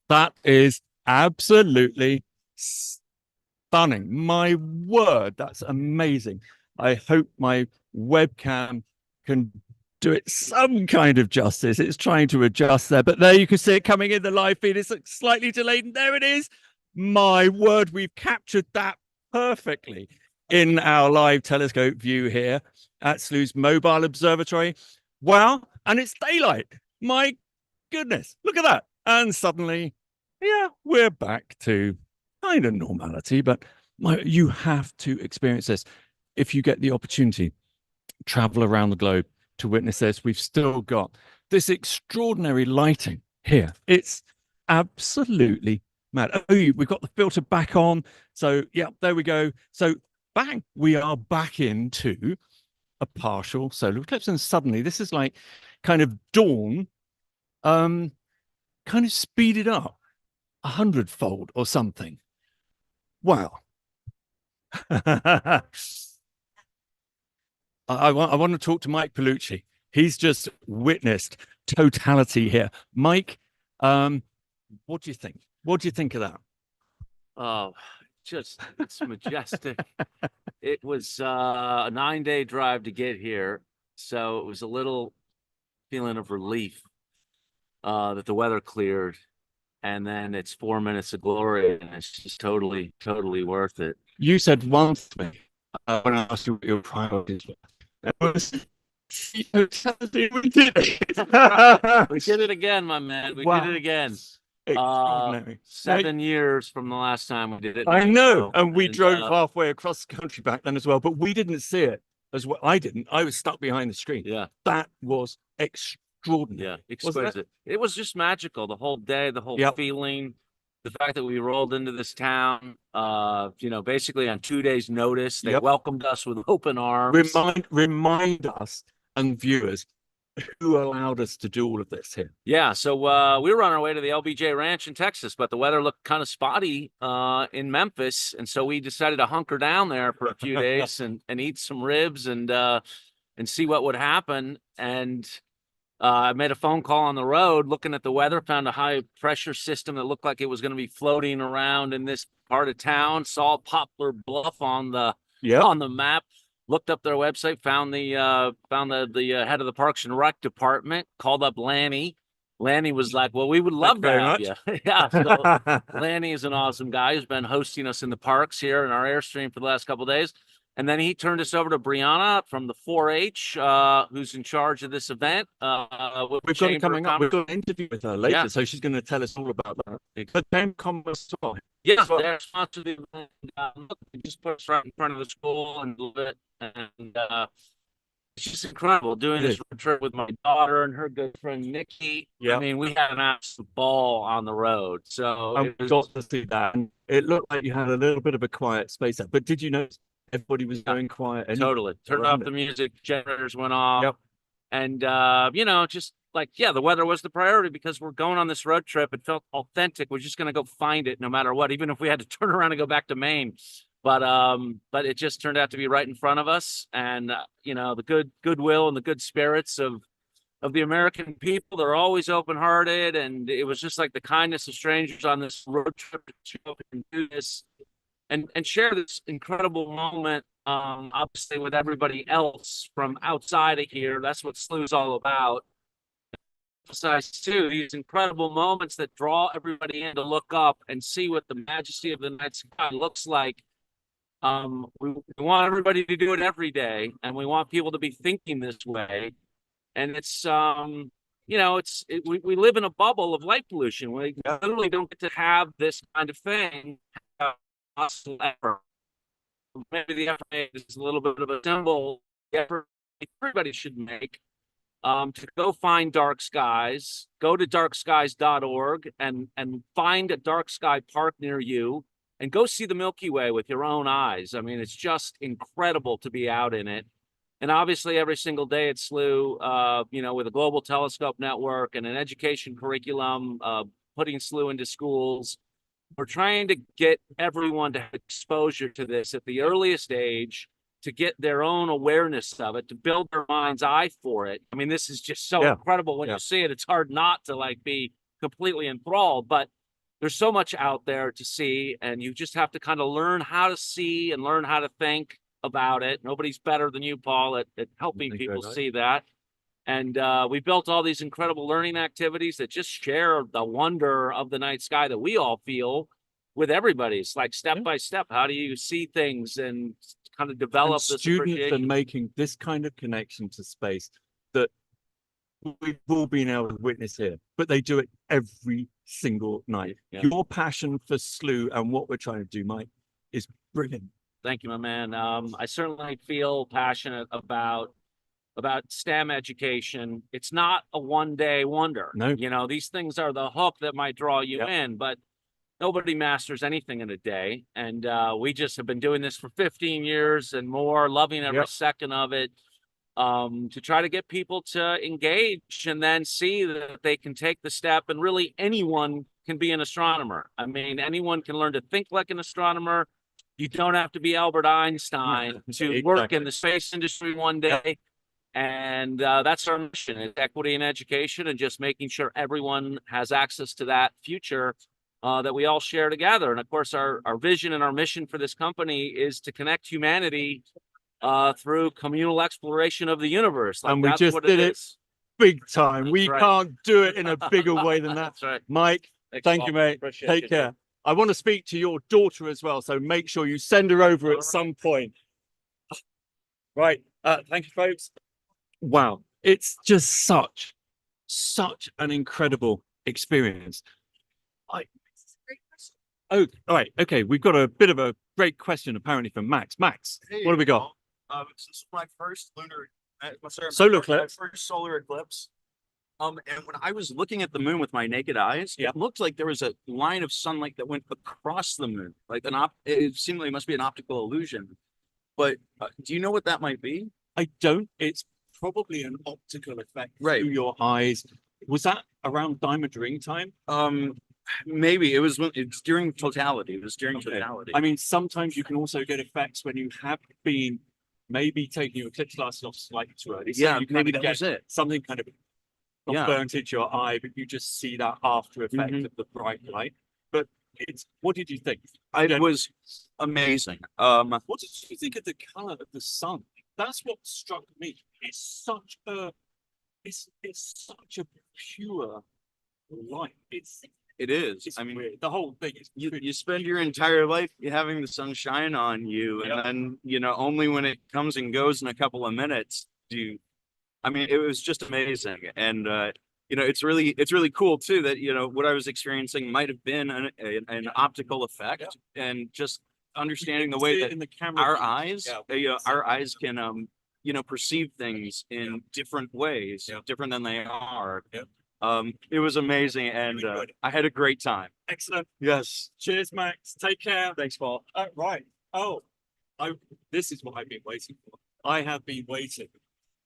That is absolutely stunning. My word, that's amazing. I hope my webcam can do it some kind of justice. It's trying to adjust there, but there you can see it coming in the live feed. It's slightly delayed, and there it is. My word, we've captured that perfectly in our live telescope view here at Slooh's mobile observatory. Wow, and it's daylight. My goodness, look at that. And suddenly, yeah, we're back to kind of normality, but you have to experience this. If you get the opportunity, travel around the globe to witness this. We've still got this extraordinary lighting here. It's absolutely mad. Oh, we've got the filter back on. So yeah, there we go. So bang, we are back into a partial solar eclipse. And suddenly this is like kind of dawn, kind of speeded up 100-fold or something. Wow. I want to talk to Mike Palucci. He's just witnessed totality here. Mike, what do you think? What do you think of that? Oh, it's majestic. It was a 9-day drive to get here, so it was a little feeling of relief that the weather cleared, and then it's 4 minutes of glory, and it's just totally worth it. You said one thing when I asked you what your priorities were. It was totality. We did it. We did it again, my man. We Wow. did it again. Extraordinary. 7 years from the last time we did it. I know, and we drove halfway across the country back then as well, but we didn't see it as well. I didn't. I was stuck behind the screen. Yeah, that was extraordinary. yeah, exquisite. It was just magical. The whole day, the whole feeling, the fact that we rolled into this town, basically on 2 days' notice. They welcomed us with open arms. Remind us and viewers who allowed us to do all of this here. Yeah, so we were on our way to the LBJ Ranch in Texas, but the weather looked kind of spotty in Memphis, and so we decided to hunker down there for a few days and eat some ribs and see what would happen. And I made a phone call on the road, looking at the weather, found a high pressure system that looked like it was going to be floating around in this part of town. Saw Poplar Bluff on the map. Looked up their website, found the head of the Parks and Rec department, called up Lanny. Lanny was like, "Well, we would love to have you." Yeah, so Lanny is an awesome guy who's been hosting us in the parks here in our Airstream for the last couple of days. And then he turned us over to Brianna from the 4-H, who's in charge of this event. We've got it coming up. We've got an interview with her later, so she's going to tell us all about that. But then Commerce as well. Yes, they're sponsored the event. Look, they just put us right in front of the school and a little bit, and it's just incredible doing It this is. road trip with my daughter and her good friend Nikki. Yeah. I mean, we had an absolute ball on the road. So I it was, got to see that. And it looked like you had a little bit of a quiet space there. But did you notice everybody was going quiet? totally turned around off it? the music, generators went off. Yep. And you know, just like, yeah, the weather was the priority because we're going on this road trip. It felt authentic. We're just gonna go find it no matter what, even if we had to turn around and go back to Maine. But it just turned out to be right in front of us. And you know, the goodwill and the good spirits of the American people, they're always open-hearted, and it was just like the kindness of strangers on this road trip to go and do this and share this incredible moment, obviously with everybody else from outside of here. That's what Slooh's all about. Besides, too, these incredible moments that draw everybody in to look up and see what the majesty of the night sky looks like. We want everybody to do it every day, and we want people to be thinking this way. And it's you know, we live in a bubble of light pollution. We literally don't get to have this kind of thing ever. Maybe the effort is a little bit of a symbol the effort everybody should make to go find dark skies. Go to darkskies.org and find a dark sky park near you and go see the Milky Way with your own eyes. I mean, it's just incredible to be out in it. And obviously, every single day at Slooh, you know, with a global telescope network and an education curriculum, putting Slooh into schools, we're trying to get everyone to have exposure to this at the earliest age, to get their own awareness of it, to build their mind's eye for it. I mean, this is just so incredible. When you see it, it's hard not to like be completely enthralled, but there's so much out there to see, and you just have to kind of learn how to see and learn how to think about it. Nobody's better than you, Paul, at helping people see that. And we built all these incredible learning activities that just share the wonder of the night sky that we all feel with everybody. It's like step by step. How do you see things and kind of develop And this students are appreciation? making this kind of connection to space that we've all been able to witness here, but they do it every single night. Yeah. Your passion for Slooh and what we're trying to do, Mike, is brilliant. Thank you, my man. I certainly feel passionate about STEM education. It's not a one-day wonder. No. You know, these things are the hook that might draw you in, but nobody masters anything in a day. And we just have been doing this for 15 years and more, loving every second of it, to try to get people to engage and then see that they can take the step, and really anyone can be an astronomer. I mean, anyone can learn to think like an astronomer. You don't have to be Albert Einstein to work in the space industry one day. And that's our mission. It's equity in education and just making sure everyone has access to that future that we all share together. And of course, our vision and our mission for this company is to connect humanity through communal exploration of the universe. Like, and we that's just what did it is. big time. That's We right. can't do it in a bigger way than that. That's right. Mike, Thanks, thank Paul. you, mate. Appreciate Take you. care. I want to speak to your daughter as well, so make sure you send her over at some point. Right. Thank you, folks. Wow. It's just such an incredible experience. Oh, all right. Okay. We've got a bit of a great question apparently from Max. Max, Hey, what do we got? This is my first Solar eclipse. first solar eclipse. And when I was looking at the moon with my naked eyes, Yeah. it looked like there was a line of sunlight that went across the moon, like it seemed like it must be an optical illusion. But do you know what that might be? I don't. It's probably an optical effect Right. through your eyes. Was that around diamond ring time? Maybe it's during totality. It was during Okay. totality. I mean, sometimes you can also get effects when you have been maybe taking your eclipse glasses off slightly too early. So yeah, you maybe kind of that was get it. something kind of not Yeah. burnt into your eye, but you just see that after effect Mhm. of the bright light. But what did you think? It was amazing. What did you think of the color of the sun? That's what struck me. It's such a pure light. It is. It's I mean, weird. The whole thing is you spend your entire life having the sun shine on you, and then only when it comes and goes in a couple of minutes I mean, it was just amazing. And it's really cool too that what I was experiencing might have been an optical effect, and just understanding the way that in the camera our view. eyes Yeah. our eyes can perceive things in different ways, different than they are. Yep. It was amazing, and I had a great time. Excellent. Yes. Cheers, Max. Take care. Thanks, Paul. Right. Oh, this is what I've been waiting for. I have been waiting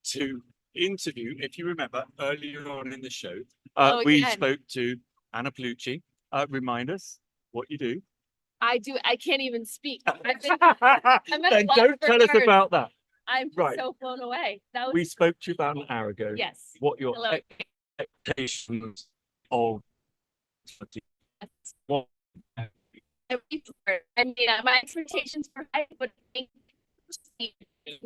to interview, if you remember earlier on in the show, we again. spoke to Anna Palucci. Remind us what you do. I can't even speak. I'm at a Then loss don't for tell us words. about that. I'm Right. so blown away. That was We spoke to you about an hour ago. yes. What your Hello. expectations of what I mean, my expectations were high, but I think the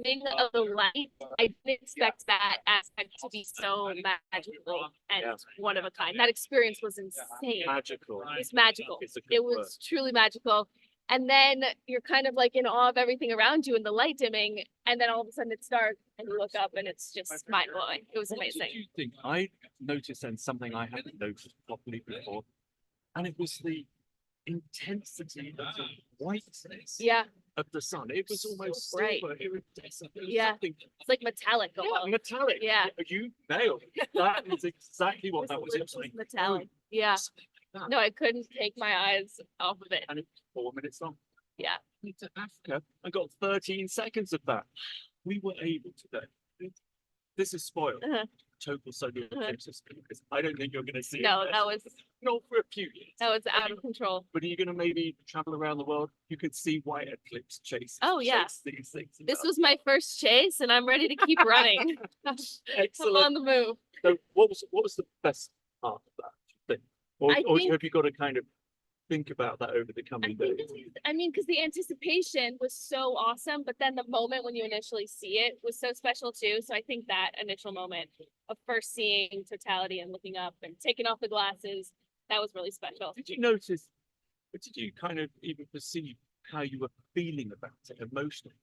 thing of the light, I didn't expect that aspect to be so magical and one of a kind. That experience was insane. magical. It's magical. It's a good It was truly magical. And then you're kind of like in awe of everything around you and the light dimming, and then all of a sudden it's dark and you look up and it's just mind blowing. It was What amazing. did you think? I noticed then something I hadn't noticed properly before, and it was the intensity of the whiteness Yeah, of the sun. It was almost bright. silver, iridescent. It was Yeah. something- it's like metallic yeah, almost. metallic. Yeah. You nailed it. That is exactly what that was. It was like Metallic. Yeah. something like that. No, I couldn't take my eyes off of it. And it was 4 minutes long. Yeah. Went to Africa and got 13 seconds of that. We were able to do. This is spoiled. Uh-huh. Total solar eclipse, because I don't think you're going to see No, it. that was Not for a few years. out of control. But are you going to maybe travel around the world? You could see white eclipse chases. Oh, yeah. chase these things. This was my first chase, and I'm ready to keep running. I'm excellent. on the move. So what was the best part of that? Do you think? Or, I or think- have you got to kind of think about that over the coming days? Because the anticipation was so awesome, but then the moment when you initially see it was so special too. So I think that initial moment of first seeing totality and looking up and taking off the glasses, that was really special. Did you notice, or did you kind of even perceive how you were feeling about it emotionally?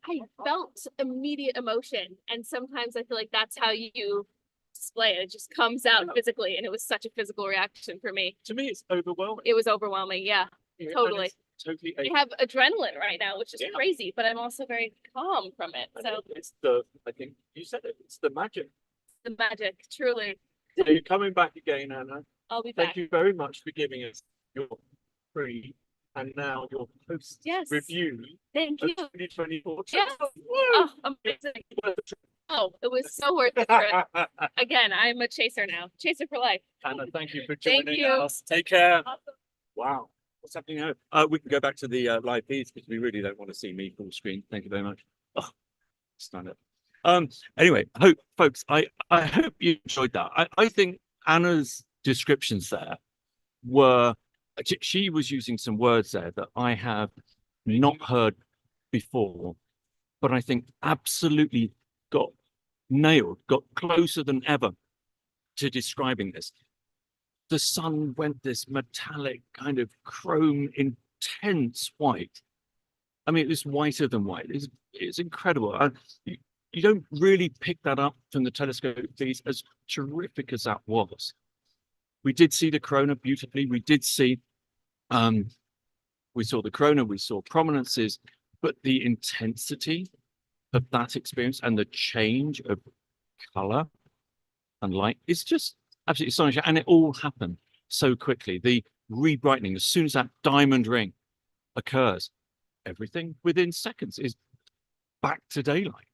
I felt immediate emotion, and sometimes I feel like that's how you display it. It just comes out physically, and it was such a physical reaction for me. To me, it's overwhelming. It was overwhelming. Yeah, And totally. it's totally. I have adrenaline right now, which is Yeah. crazy, but I'm also very calm from it. So It's I think you said it, it's the magic. the magic, truly. So you're coming back again, Anna. I'll be Thank back. you very much for giving us your pre and now your post Yes. review Thank of you. 2024. Yes. Woo! Oh, amazing. Oh, it was so worth it. Again, I'm a chaser now. Chaser for life. Anna, thank you for Thank joining you. us. Take care. Wow. What's happening now? We can go back to the live feeds because we really don't want to see me full screen. Thank you very much. Oh, stand up. Anyway, folks, I hope you enjoyed that. I think Anna's descriptions there were, she was using some words there that I have not heard before, but I think absolutely got nailed, got closer than ever to describing this. The sun went this metallic kind of chrome, intense white. I mean, it was whiter than white. It's incredible. You don't really pick that up from the telescope feeds, as terrific as that was. We did see the corona beautifully. We did see, we saw the corona, we saw prominences, but the intensity of that experience and the change of color and light is just absolutely astonishing. And it all happened so quickly. The re-brightening, as soon as that diamond ring occurs, everything within seconds is back to daylight.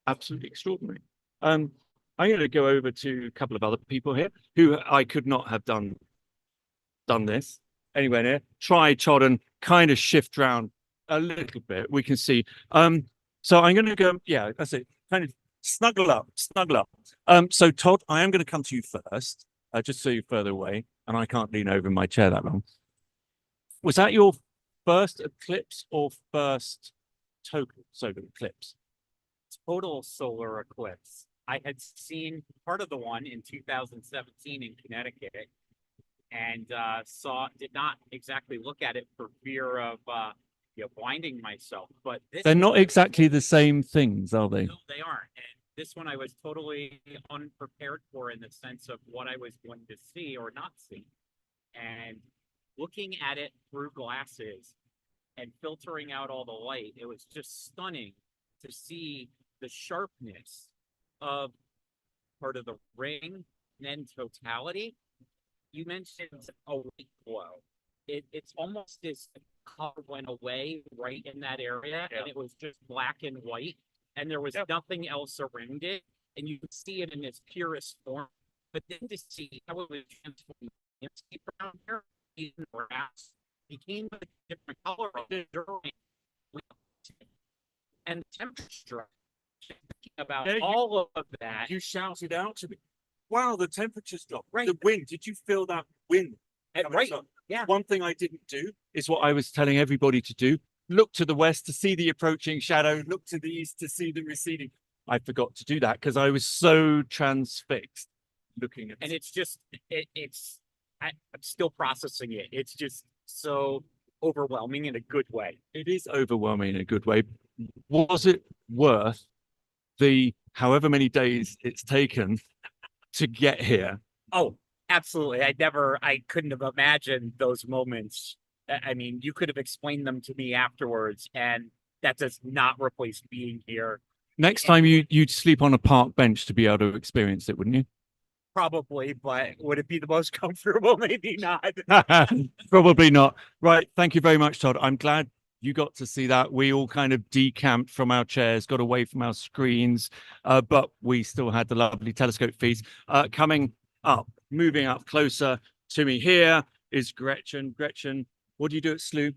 Absolutely extraordinary. I'm going to go over to a couple of other people here who I could not have done this anywhere near. Try, Chodden, kind of shift around a little bit. We can see. So I'm going to go, yeah, that's it. Kind of snuggle up, snuggle up. So Todd, I am going to come to you first, just so you're further away, and I can't lean over in my chair that long. Was that your first eclipse or first total solar eclipse? Total solar eclipse. I had seen part of the one in 2017 in Connecticut, and did not exactly look at it for fear of blinding myself. But They're not exactly the same things, are they? No, they aren't. And this one I was totally unprepared for in the sense of what I was going to see or not see. And looking at it through glasses and filtering out all the light, it was just stunning to see the sharpness of part of the ring and then totality. You mentioned a white glow. It's almost as if color went away right in that area, and it was just black and white, and there was nothing else around it, and you could see it in its purest form. But then to see how it was transformed landscape around here, in grass, became a different color during, and the temperature. Thinking about all of that. You shouted out to me, wow, the temperature's dropped. Right. The wind, did you feel that wind? Right. Yeah. One thing I didn't do is what I was telling everybody to do. Look to the west to see the approaching shadow, look to the east to see the receding. I forgot to do that because I was so transfixed looking at And it's just, I'm still processing it. It's just so overwhelming in a good way. it is overwhelming in a good way. Was it worth the however many days it's taken to get here? Oh, absolutely. I couldn't have imagined those moments. I mean, you could have explained them to me afterwards, and that does not replace being here. Next time you'd sleep on a park bench to be able to experience it, wouldn't you? Probably, but would it be the most comfortable? Maybe not. Probably not. Right. Thank you very much, Todd. I'm glad you got to see that. We all kind of decamped from our chairs, got away from our screens, but we still had the lovely telescope feeds. Coming up, moving up closer to me here is Gretchen. Gretchen, what do you do at Slooh?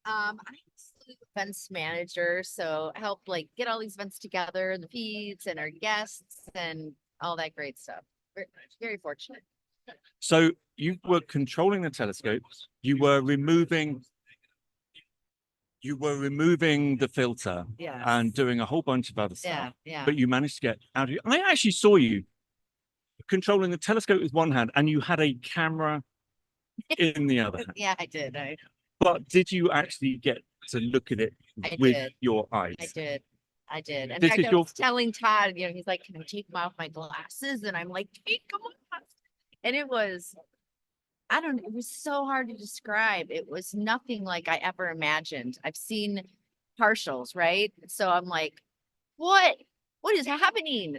I'm a Slooh events manager, so I help like get all these events together, and the feeds and our guests and all that great stuff. Very fortunate. So you were controlling the telescope. You were removing the filter Yeah. and doing a whole bunch of other stuff. Yeah. Yeah. But you managed to get out of it. I actually saw you controlling the telescope with one hand and you had a camera in the other hand. Yeah, I did. But did you actually get to look at it I with did. your eyes? I did. I did. In This fact, is I your- was telling Todd, he's like, can I take off my glasses? And I'm like, take them off. And it was, it was so hard to describe. It was nothing like I ever imagined. I've seen partials, right? So I'm like, what is happening?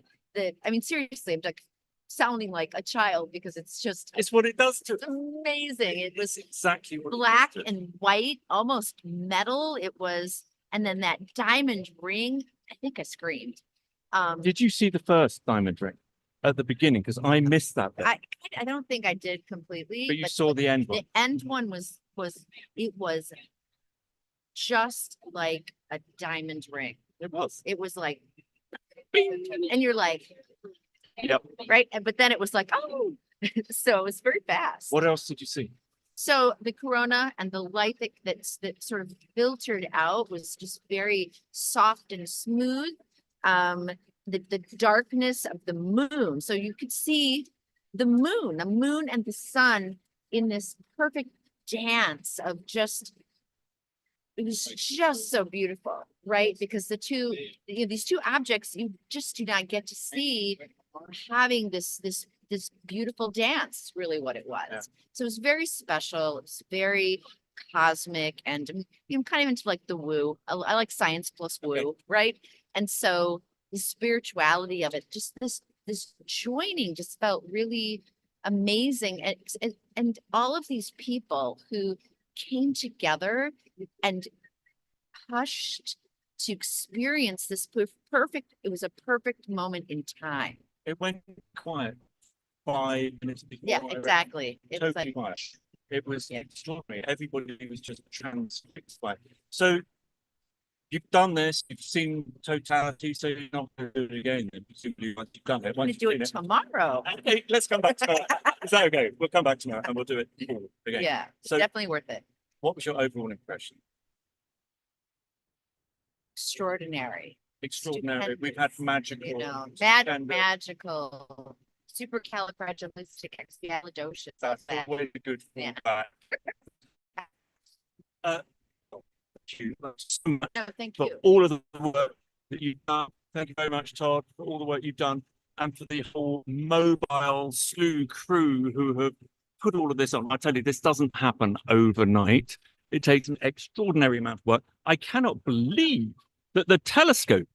Seriously, I'm like sounding like a child because it's what it does to amazing. It was exactly what black it does to- and white, almost metal. It was, and then that diamond ring, I think I screamed. Did you see the first diamond ring at the beginning? Because I missed that bit. I don't think I did completely, But you saw the end one. the end one was just like a diamond ring. It was. It was like, and you're like, Yep. right. But then it was like, oh, so it was very fast. What else did you see? So the corona and the light that sort of filtered out was just very soft and smooth. The darkness of the moon. So you could see the moon and the sun in this perfect dance of it was just so beautiful, right? Because these two objects you just do not get to see having this beautiful dance, really what it was. Yeah. So it was very special. It was very cosmic, and I'm kind of into like the woo. I like science plus woo, right? And so the spirituality of it, just this joining just felt really amazing. And all of these people who came together and hushed to experience this perfect, it was a perfect moment in time. It went quiet 5 minutes before. Yeah, I read. exactly. It was Totally like, quiet. It was Yeah. extraordinary. Everybody was just transfixed by it. So you've done this, you've seen totality, so you're not going to do it again. Then, presumably, once you've done it. I'm gonna Once do you've it seen tomorrow. Okay, let's come back tomorrow. Is that okay? We'll come back tomorrow and we'll do it all again. Yeah, So definitely worth it. what was your overall impression? Extraordinary. Extraordinary. We've had magical. stupendous. Magical, supercalifragilisticexpialidocious. That's that. always a good Yeah. feedback. Thank you so much No, thank for you. all of the work that you've done. Thank you very much, Todd, for all the work you've done, and for the whole mobile Slooh crew who have put all of this on. I tell you, this doesn't happen overnight. It takes an extraordinary amount of work. I cannot believe that the telescope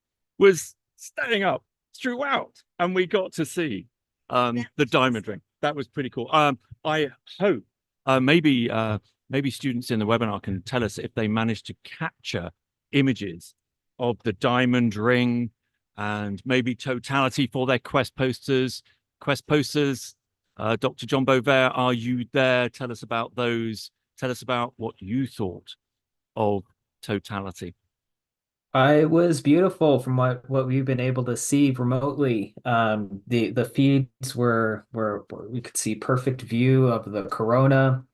was staying up throughout, and we got to see the diamond ring. That was pretty cool. I hope maybe students in the webinar can tell us if they managed to capture images of the diamond ring and maybe totality for their quest posters. Dr. John Bovair, are you there? Tell us about those. Tell us about what you thought of totality. It was beautiful from what we've been able to see remotely. The feeds were we could see perfect view of the corona.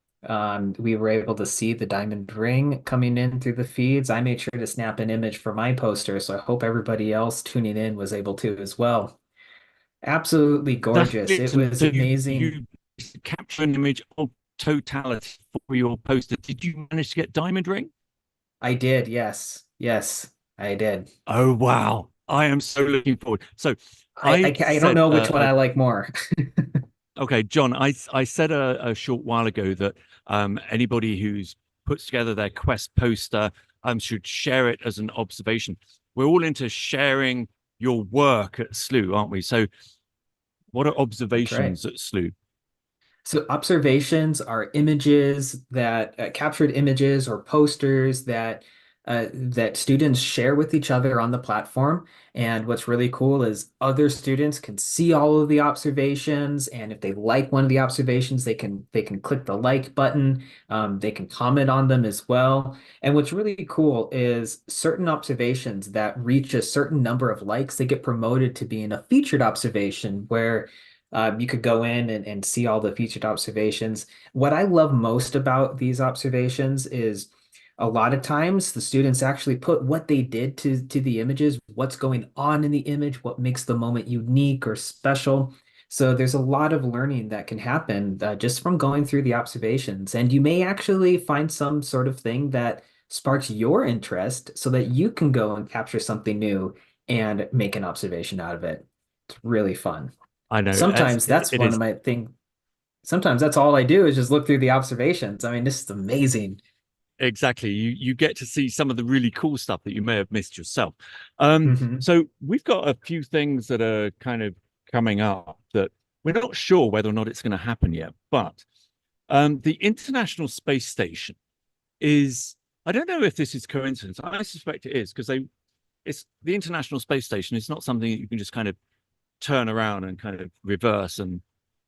We were able to see the diamond ring coming in through the feeds. I made sure to snap an image for my poster, so I hope everybody else tuning in was able to as well. Absolutely gorgeous. It was amazing. You capture an image of totality for your poster. Did you manage to get diamond ring? I did, yes. Yes, I did. Oh wow. I am so looking forward. So I don't know which one I like more. Okay, John, I said a short while ago that anybody who's puts together their quest poster should share it as an observation. We're all into sharing your work at Slooh, aren't we? So what are observations at Slooh? So observations are images that captured images or posters that students share with each other on the platform. And what's really cool is other students can see all of the observations, and if they like one of the observations, they can click the like button. They can comment on them as well. And what's really cool is certain observations that reach a certain number of likes, they get promoted to being a featured observation where you could go in and see all the featured observations. What I love most about these observations is a lot of times the students actually put what they did to the images, what's going on in the image, what makes the moment unique or special. So there's a lot of learning that can happen just from going through the observations. And you may actually find some sort of thing that sparks your interest so that you can go and capture something new and make an observation out of it. It's really fun. I know. Sometimes that's one of my things. Sometimes that's all I do is just look through the observations. I mean, this is amazing. Exactly. You get to see some of the really cool stuff that you may have missed yourself. Mhm. So we've got a few things that are kind of coming up that we're not sure whether or not it's going to happen yet. But the International Space Station is, I don't know if this is coincidence. I suspect it is because it's the International Space Station. It's not something that you can just kind of turn around and kind of reverse and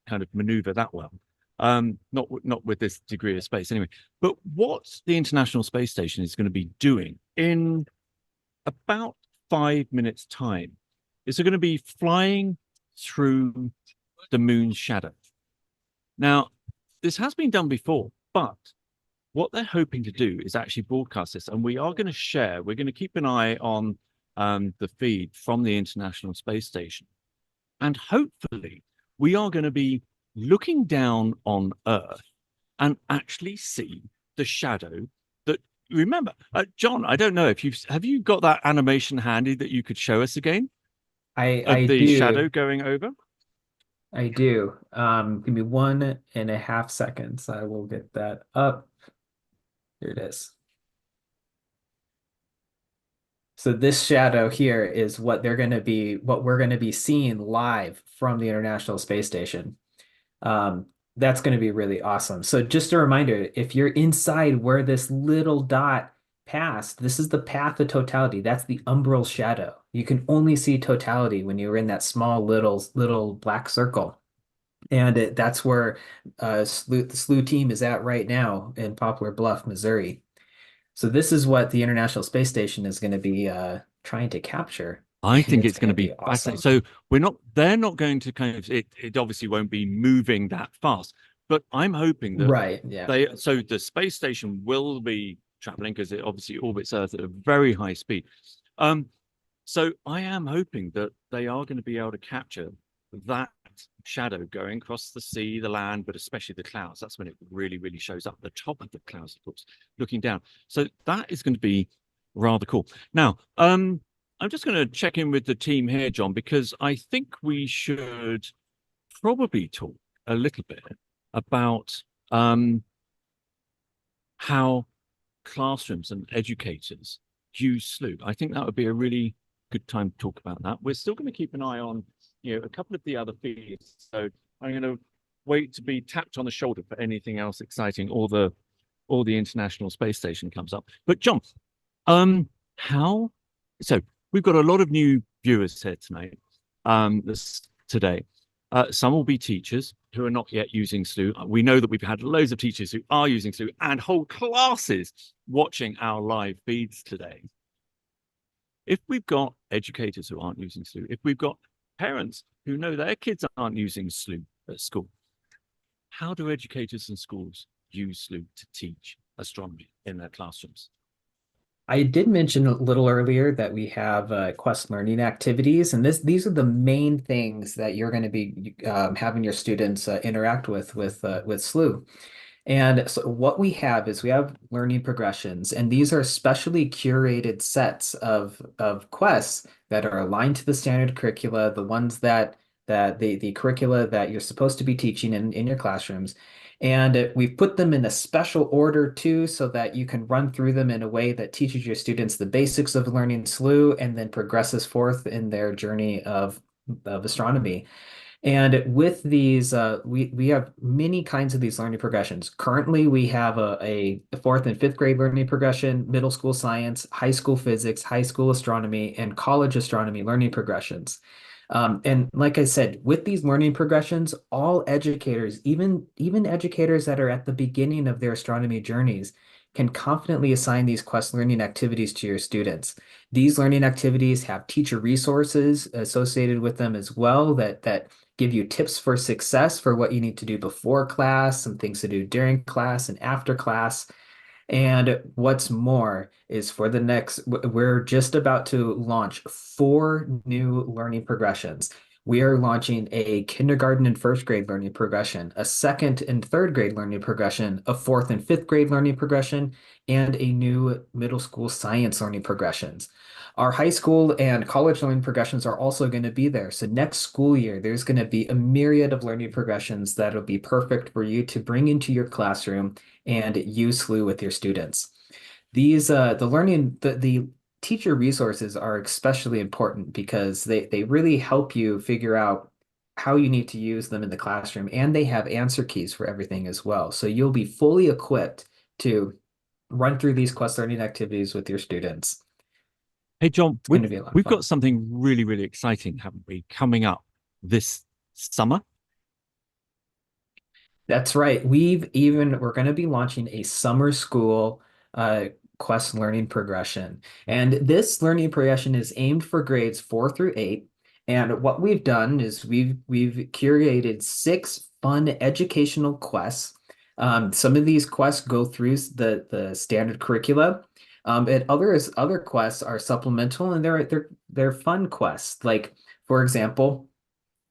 kind of maneuver that well. Not with this degree of space anyway. But what the International Space Station is going to be doing in about 5 minutes' time is they're going to be flying through the moon's shadow. Now, this has been done before, but what they're hoping to do is actually broadcast this, and we are going to share. We're going to keep an eye on the feed from the International Space Station, and hopefully, we are going to be looking down on Earth and actually see the shadow that, remember, John, I don't know if have you got that animation handy that you could show us again I of the do. shadow going over? I do. Give me 1.5 seconds. I will get that up. Here it is. So this shadow here is what we're going to be seeing live from the International Space Station. That's going to be really awesome. So just a reminder, if you're inside where this little dot passed, this is the path of totality. That's the umbral shadow. You can only see totality when you're in that small little black circle. And that's where the Slooh team is at right now in Poplar Bluff, Missouri. So this is what the International Space Station is going to be trying to capture. I think it's going to be awesome. fascinating. So they're not going to kind of, it obviously won't be moving that fast, but I'm hoping that Right, yeah. so the space station will be traveling because it obviously orbits Earth at a very high speed. So I am hoping that they are going to be able to capture that shadow going across the sea, the land, but especially the clouds. That's when it really, really shows up, the top of the clouds, of course, looking down. So that is going to be rather cool. Now, I'm just going to check in with the team here, John, because I think we should probably talk a little bit about how classrooms and educators use Slooh. I think that would be a really good time to talk about that. We're still going to keep an eye on, a couple of the other feeds. So I'm going to wait to be tapped on the shoulder for anything else exciting, or the International Space Station comes up. But John, so we've got a lot of new viewers here tonight, today. Some will be teachers who are not yet using Slooh. We know that we've had loads of teachers who are using Slooh and whole classes watching our live feeds today. If we've got educators who aren't using Slooh, if we've got parents who know their kids aren't using Slooh at school, how do educators and schools use Slooh to teach astronomy in their classrooms? I did mention a little earlier that we have Quest learning activities, and these are the main things that you're going to be having your students interact with Slooh. And so what we have is we have learning progressions, and these are specially curated sets of quests that are aligned to the standard curricula, the ones that the curricula that you're supposed to be teaching in your classrooms. And we've put them in a special order too, so that you can run through them in a way that teaches your students the basics of learning Slooh and then progresses forth in their journey of astronomy. And with these, we have many kinds of these learning progressions. Currently, we have a fourth and fifth grade learning progression, middle school science, high school physics, high school astronomy, and college astronomy learning progressions. And like I said, with these learning progressions, all educators, even educators that are at the beginning of their astronomy journeys, can confidently assign these Quest learning activities to your students. These learning activities have teacher resources associated with them as well that give you tips for success for what you need to do before class, some things to do during class and after class. And what's more is we're just about to launch 4 new learning progressions. We are launching a kindergarten and first grade learning progression, a second and third grade learning progression, a fourth and fifth grade learning progression, and a new middle school science learning progressions. Our high school and college learning progressions are also going to be there. So next school year, there's going to be a myriad of learning progressions that'll be perfect for you to bring into your classroom and use Slooh with your students. These the teacher resources are especially important because they really help you figure out how you need to use them in the classroom, and they have answer keys for everything as well. So you'll be fully equipped to run through these Quest learning activities with your students. Hey, John, It's going to be a lot of we've fun. got something really, really exciting, haven't we, coming up this summer? That's right. We're going to be launching a summer school Quest learning progression. And this learning progression is aimed for grades 4 through 8. And what we've done is we've curated 6 fun educational quests. Some of these quests go through the standard curricula. And other quests are supplemental, and they're fun quests. Like, for example,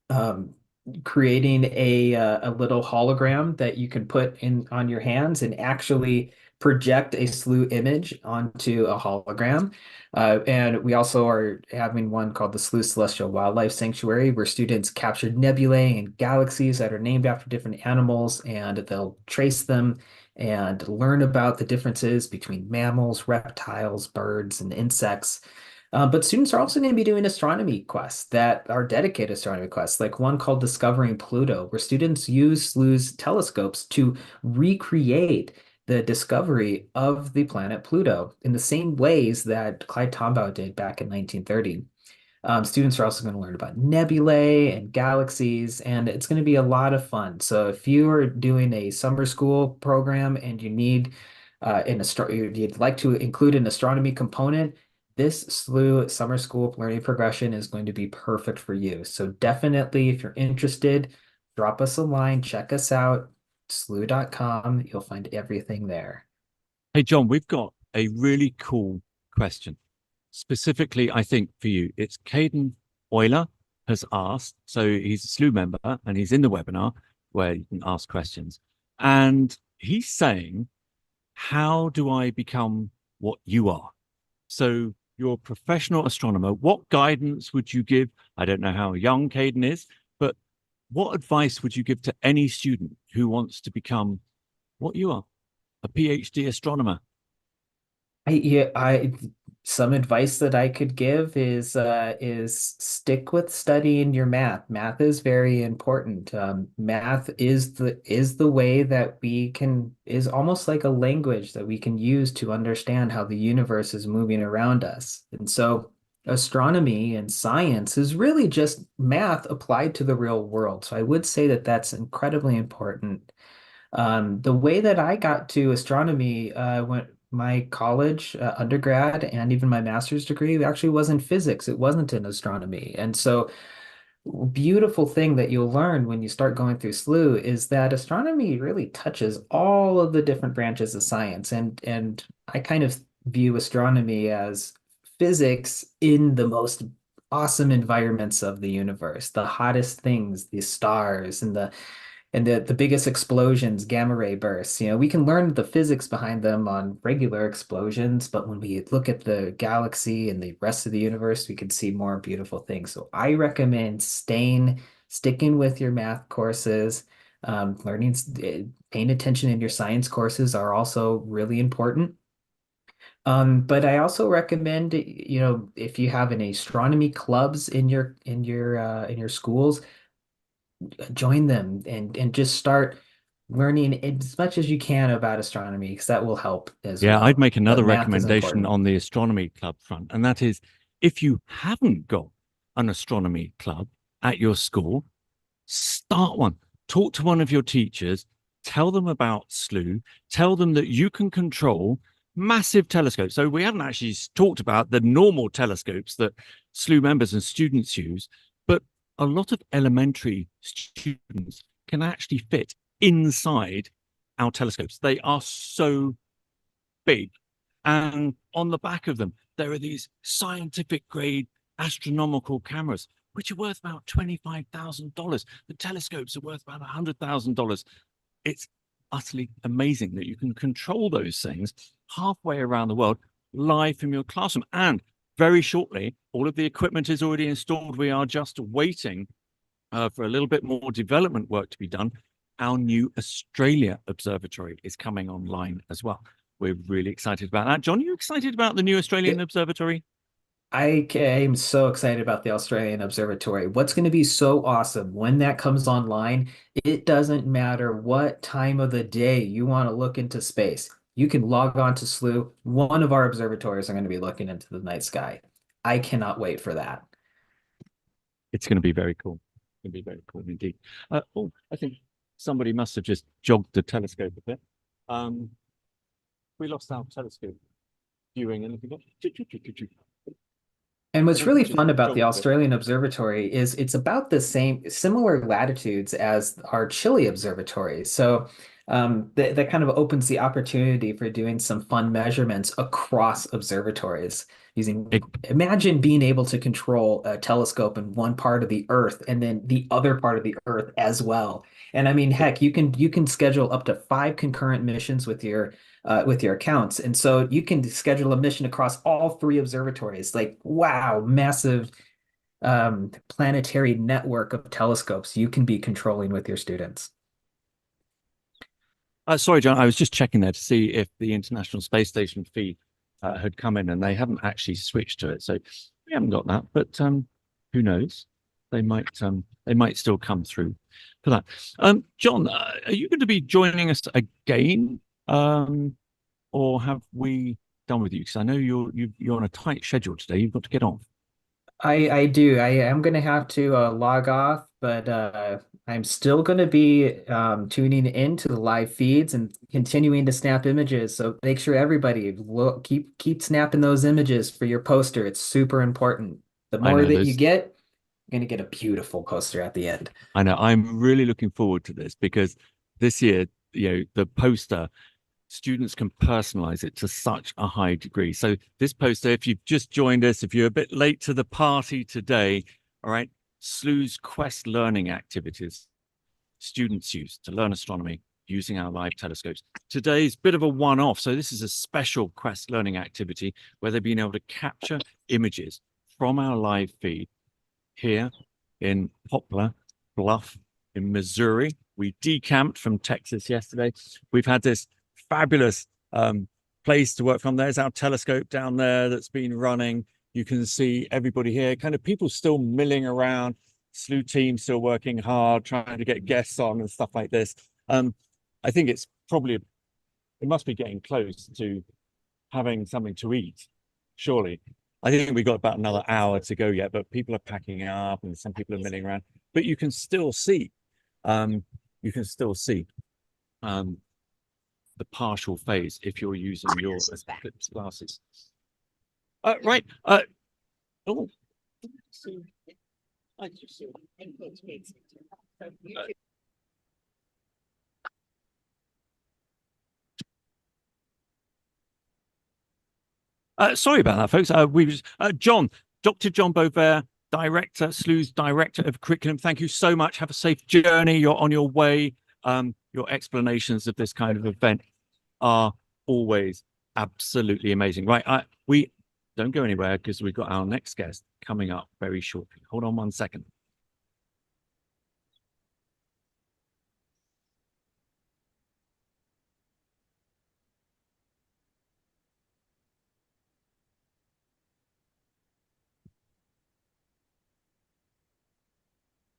um, creating a little hologram that you can put in on your hands and actually project a Slooh image onto a hologram. And we also are having one called the Slooh Celestial Wildlife Sanctuary, where students capture nebulae and galaxies that are named after different animals, and they'll trace them and learn about the differences between mammals, reptiles, birds, and insects. But students are also going to be doing astronomy quests that are dedicated astronomy quests, like one called Discovering Pluto, where students use Slooh's telescopes to recreate the discovery of the planet Pluto in the same ways that Clyde Tombaugh did back in 1930. Students are also going to learn about nebulae and galaxies, and it's going to be a lot of fun. So if you are doing a summer school program and you need you'd like to include an astronomy component, this Slooh summer school learning progression is going to be perfect for you. So definitely, if you're interested, drop us a line, check us out, slooh.com. You'll find everything there. Hey, John, we've got a really cool question. Specifically, I think for you, it's Caden Euler has asked. So he's a Slooh member and he's in the webinar where you can ask questions. And he's saying, how do I become what you are? So you're a professional astronomer. What guidance would you give? I don't know how young Caden is, but what advice would you give to any student who wants to become what you are, a PhD astronomer? some advice that I could give is stick with studying your math. Math is very important. Math is the way that we can is almost like a language that we can use to understand how the universe is moving around us. And so astronomy and science is really just math applied to the real world. So I would say that that's incredibly important. The way that I got to astronomy, went my college, undergrad, and even my master's degree actually was in physics. It wasn't in astronomy. And so, beautiful thing that you'll learn when you start going through Slooh is that astronomy really touches all of the different branches of science. And I kind of view astronomy as physics in the most awesome environments of the universe, the hottest things, the stars and the biggest explosions, gamma ray bursts. You know, we can learn the physics behind them on regular explosions, but when we look at the galaxy and the rest of the universe, we can see more beautiful things. So I recommend sticking with your math courses, paying attention in your science courses are also really important. But I also recommend, you know, if you have any astronomy clubs in your schools, join them and just start learning as much as you can about astronomy because that will help as Yeah, well. I'd make another But math is recommendation important. on the astronomy club front, and that is if you haven't got an astronomy club at your school, start one. Talk to one of your teachers, tell them about Slooh, tell them that you can control massive telescopes. So we haven't actually talked about the normal telescopes that Slooh members and students use, but a lot of elementary students can actually fit inside our telescopes. They are so big. And on the back of them, there are these scientific grade astronomical cameras, which are worth about $25,000. The telescopes are worth about $100,000. It's utterly amazing that you can control those things halfway around the world live from your classroom. And very shortly, all of the equipment is already installed. We are just waiting for a little bit more development work to be done. Our new Australia Observatory is coming online as well. We're really excited about that. John, are you excited about the new Australian Observatory? I am so excited about the Australian Observatory. What's going to be so awesome when that comes online, it doesn't matter what time of the day you want to look into space. You can log on to Slooh. One of our observatories are going to be looking into the night sky. I cannot wait for that. It's going to be very cool. It's going to be very cool indeed. Oh, I think somebody must have just jogged the telescope a bit. We lost our telescope viewing and looking. And what's really fun about the Jogged a bit. Australian Observatory is it's about the similar latitudes as our Chile Observatory. So that kind of opens the opportunity for doing some fun measurements across observatories using, imagine being able to control a telescope in one part of the Earth and then the other part of the Earth as well. And I mean, heck, you can schedule up to 5 concurrent missions with your accounts. And so you can schedule a mission across all 3 observatories. Like, wow, massive planetary network of telescopes you can be controlling with your students. Sorry, John, I was just checking there to see if the International Space Station feed had come in, and they haven't actually switched to it. So we haven't got that, but who knows? They might still come through for that. John, are you going to be joining us again? Or have we done with you? Because I know you're on a tight schedule today. You've got to get off. I do. I am going to have to log off, but I'm still going to be tuning into the live feeds and continuing to snap images. So make sure everybody keep snapping those images for your poster. It's super important. The more that you get, you're going to get a beautiful poster at the end. I know. I'm really looking forward to this because this year, the poster, students can personalize it to such a high degree. So this poster, if you've just joined us, if you're a bit late to the party today, all right, Slooh's Quest learning activities students use to learn astronomy using our live telescopes. Today's a bit of a one-off. So this is a special Quest learning activity where they've been able to capture images from our live feed here in Poplar, Bluff in Missouri. We decamped from Texas yesterday. We've had this fabulous place to work from. There's our telescope down there that's been running. You can see everybody here, kind of people still milling around, Slooh team still working hard, trying to get guests on and stuff like this. I think it's probably, it must be getting close to having something to eat, surely. I think we've got about another hour to go yet, but people are packing up and some people are milling around. But you can still see, the partial phase if you're using your Eclipse glasses. Right. Oh. Sorry about that, folks. Dr. John Beauvais, Slooh's Director of Curriculum. Thank you so much. Have a safe journey. You're on your way. Your explanations of this kind of event are always absolutely amazing. Right. We don't go anywhere because we've got our next guest coming up very shortly. Hold on 1 second.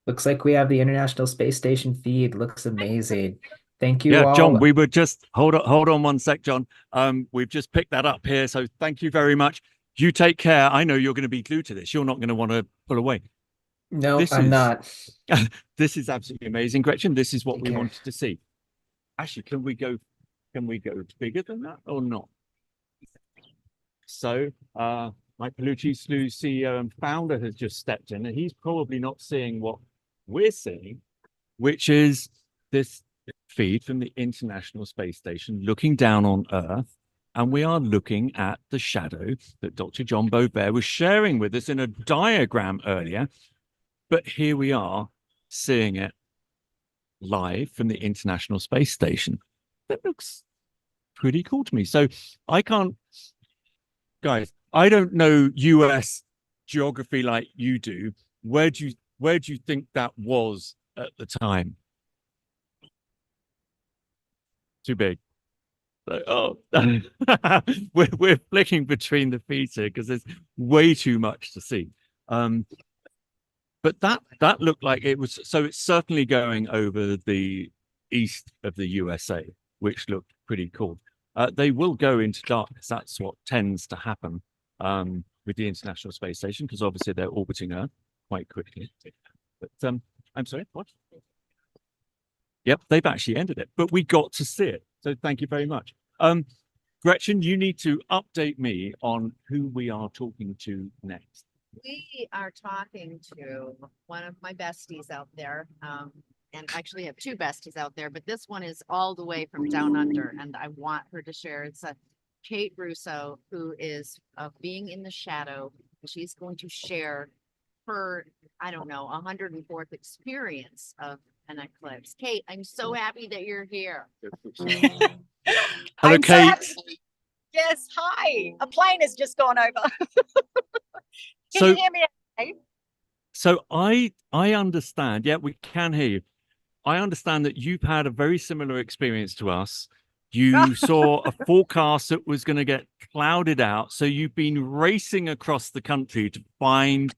Looks like we have the International Space Station feed. Looks amazing. Thank you Yeah, all. John, we were just hold on 1 sec, John. We've just picked that up here. So thank you very much. You take care. I know you're going to be glued to this. You're not going to want to pull away. No, I'm not. This is absolutely amazing, Gretchen. This is what we wanted to see. Actually, can we go bigger than that or not? So Mike Palucci, Slooh's CEO and founder, has just stepped in, and he's probably not seeing what we're seeing, which is this feed from the International Space Station looking down on Earth. And we are looking at the shadow that Dr. John Beauvais was sharing with us in a diagram earlier. But here we are seeing it live from the International Space Station. That looks pretty cool to me. So guys, I don't know US geography like you do. Where do you think that was at the time? Too big. So, we're flicking between the feeds here because there's way too much to see. But that looked like it was, so it's certainly going over the east of the USA, which looked pretty cool. They will go into darkness. That's what tends to happen with the International Space Station, because obviously they're orbiting Earth quite quickly. But I'm sorry, what? Yep, they've actually ended it, but we got to see it. So thank you very much. Gretchen, you need to update me on who we are talking to next. We are talking to one of my besties out there. And actually have two besties out there, but this one is all the way from down under, and I want her to share. It's Kate Russo, who is being in the shadow. She's going to share her, 104th experience of an eclipse. Kate, I'm so happy that you're here. Hello, Kate. Yes, hi. A plane has just gone over. Can you hear me okay? So I understand. Yeah, we can hear you. I understand that you've had a very similar experience to us. You saw a forecast that was going to get clouded out. So you've been racing across the country to find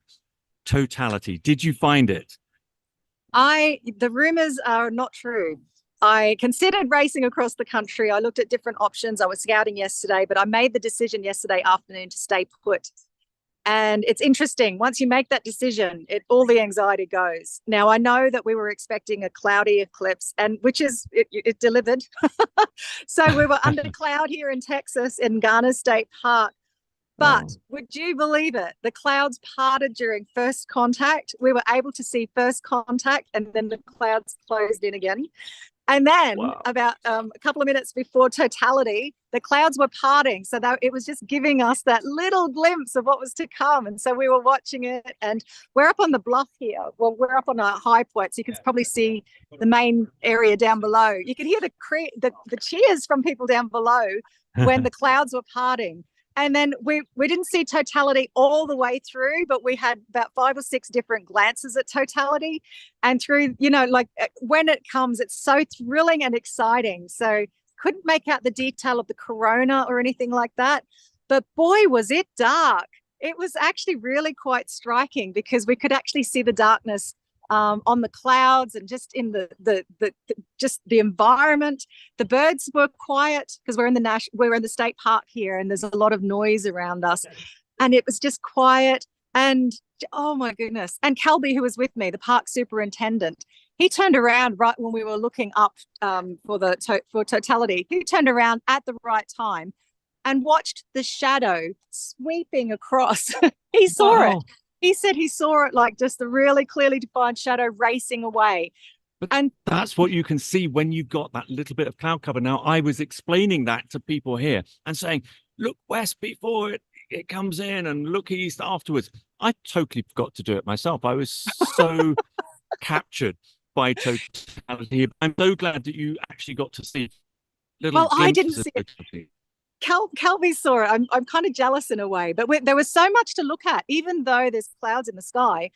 totality. Did you find it? The rumors are not true. I considered racing across the country. I looked at different options. I was scouting yesterday, but I made the decision yesterday afternoon to stay put. And it's interesting. Once you make that decision, all the anxiety goes. Now, I know that we were expecting a cloudy eclipse, and it delivered. So we were under cloud here in Texas in Garner State Park. But would you believe it? The clouds parted during first contact. We were able to see first contact, and then the clouds closed in again. And then about a couple of minutes before totality, the clouds were parting. So it was just giving us that little glimpse of what was to come. And so we were watching it, and we're up on the bluff here. Well, we're up on a high point, so you can probably see the main area down below. You could hear the cheers from people down below when the clouds were parting. And then we didn't see totality all the way through, but we had about 5 or 6 different glances at totality. And through, when it comes, it's so thrilling and exciting. So couldn't make out the detail of the corona or anything like that. But boy, was it dark. It was actually really quite striking because we could actually see the darkness on the clouds and just in just the environment. The birds were quiet because we're in the state park here, and there's a lot of noise around us, and it was just quiet. And oh my goodness! And Kelby, who was with me, the park superintendent, he turned around right when we were looking up for totality. He turned around at the right time and watched the shadow sweeping across. He saw it. He said he saw it, like just a really clearly defined shadow racing away. And that's what you can see when you've got that little bit of cloud cover. Now, I was explaining that to people here and saying, look west before it comes in and look east afterwards. I totally forgot to do it myself. I was so captured by totality. I'm so glad that you actually got to see little I didn't glimpses see of it. totality. Kelby saw it. I'm kind of jealous in a way, but there was so much to look at. Even though there's clouds in the sky,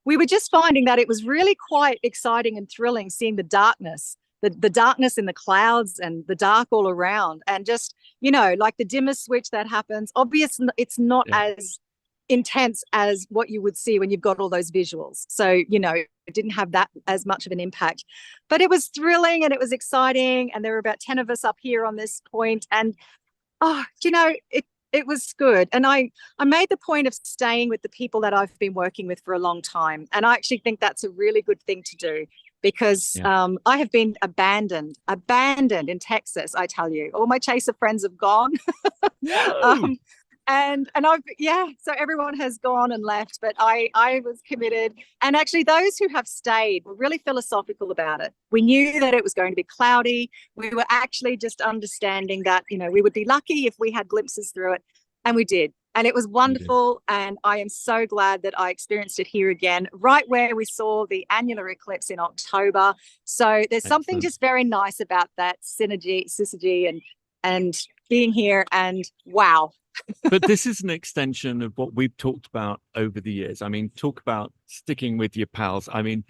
we were just finding that it was really quite exciting and thrilling seeing the darkness, the darkness in the clouds and the dark all around, and just, like the dimmer switch that happens. Obviously, it's not as intense as what you would see when you've got all those visuals. So, it didn't have that as much of an impact, but it was thrilling and it was exciting. And there were about 10 of us up here on this point, and it was good. And I made the point of staying with the people that I've been working with for a long time. And I actually think that's a really good thing to do because I have been abandoned in Texas, I tell you. All my chaser friends have gone. And so everyone has gone and left, but I was committed. And actually those who have stayed were really philosophical about it. We knew that it was going to be cloudy. We were actually just understanding that, we would be lucky if we had glimpses through it. And we did. And it was wonderful. And I am so glad that I experienced it here again, right where we saw the annular eclipse in October. So there's something just very nice about that syzygy and being here, and wow. But this is an extension of what we've talked about over the years. I mean, talk about sticking with your pals. I mean,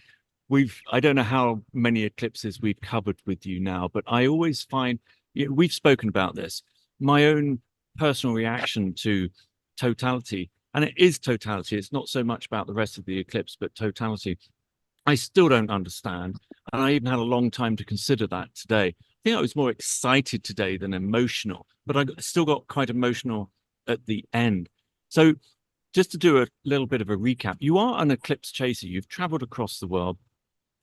I don't know how many eclipses we've covered with you now, but I always find, we've spoken about this, my own personal reaction to totality, and it is totality. It's not so much about the rest of the eclipse, but totality. I still don't understand. And I even had a long time to consider that today. I think I was more excited today than emotional, but I still got quite emotional at the end. So just to do a little bit of a recap, you are an eclipse chaser. You've traveled across the world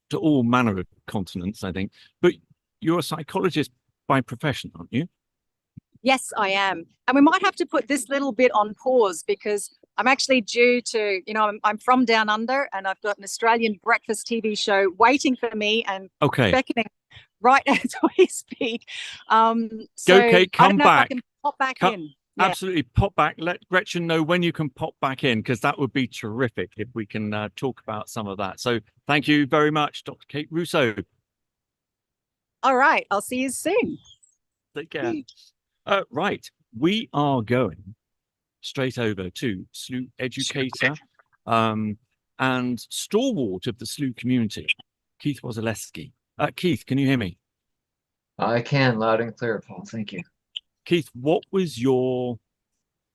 to all manner of continents, I think, but you're a psychologist by profession, aren't you? Yes, I am. And we might have to put this little bit on pause because I'm actually due to, I'm from down under, and I've got an Australian breakfast TV show waiting for me and beckoning right as we speak. So Kate, come back. I can pop back in. Absolutely, pop back. Let Gretchen know when you can pop back in, because that would be terrific if we can talk about some of that. So thank you very much, Dr. Kate Russo. All right, I'll see you soon. Take care. Right, we are going straight over to Slooh educator and stalwart of the Slooh community, Keith Wozaleski. Keith, can you hear me? I can, loud and clear, Paul. Thank you. Keith, what was your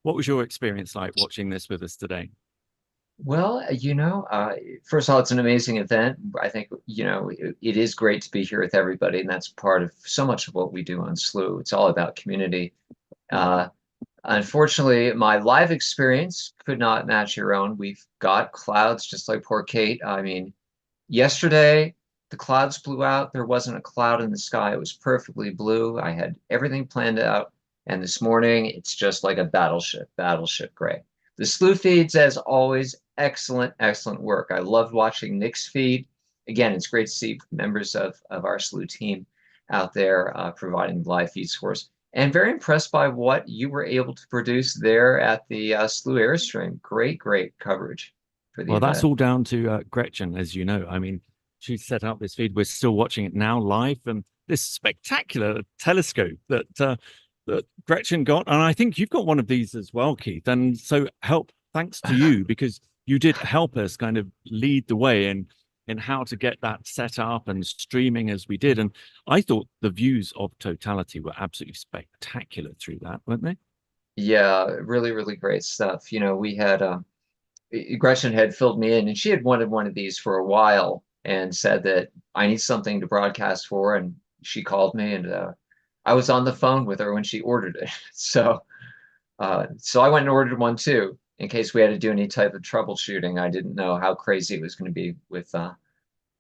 experience like watching this with us today? Well, first of all, it's an amazing event. I think, it is great to be here with everybody, and that's part of so much of what we do on Slooh. It's all about community. Unfortunately, my live experience could not match your own. We've got clouds, just like poor Kate. I mean, yesterday, the clouds blew out. There wasn't a cloud in the sky. It was perfectly blue. I had everything planned out. And this morning, it's just like a battleship gray. The Slooh feeds, as always, excellent work. I loved watching Nick's feed. Again, it's great to see members of our Slooh team out there providing live feeds for us. And very impressed by what you were able to produce there at the Slooh Airstream. Great coverage for the event. That's all down to Gretchen, as you know. I mean, she set up this feed. We're still watching it now live, and this spectacular telescope that Gretchen got, and I think you've got one of these as well, Keith. And so thanks to you, because you did help us kind of lead the way in in how to get that set up and streaming as we did. And I thought the views of totality were absolutely spectacular through that, weren't they? Yeah, really, really great stuff. We had Gretchen had filled me in, and she had wanted one of these for a while and said that I need something to broadcast for, and she called me, and I was on the phone with her when she ordered it. So I went and ordered one too, in case we had to do any type of troubleshooting. I didn't know how crazy it was going to be with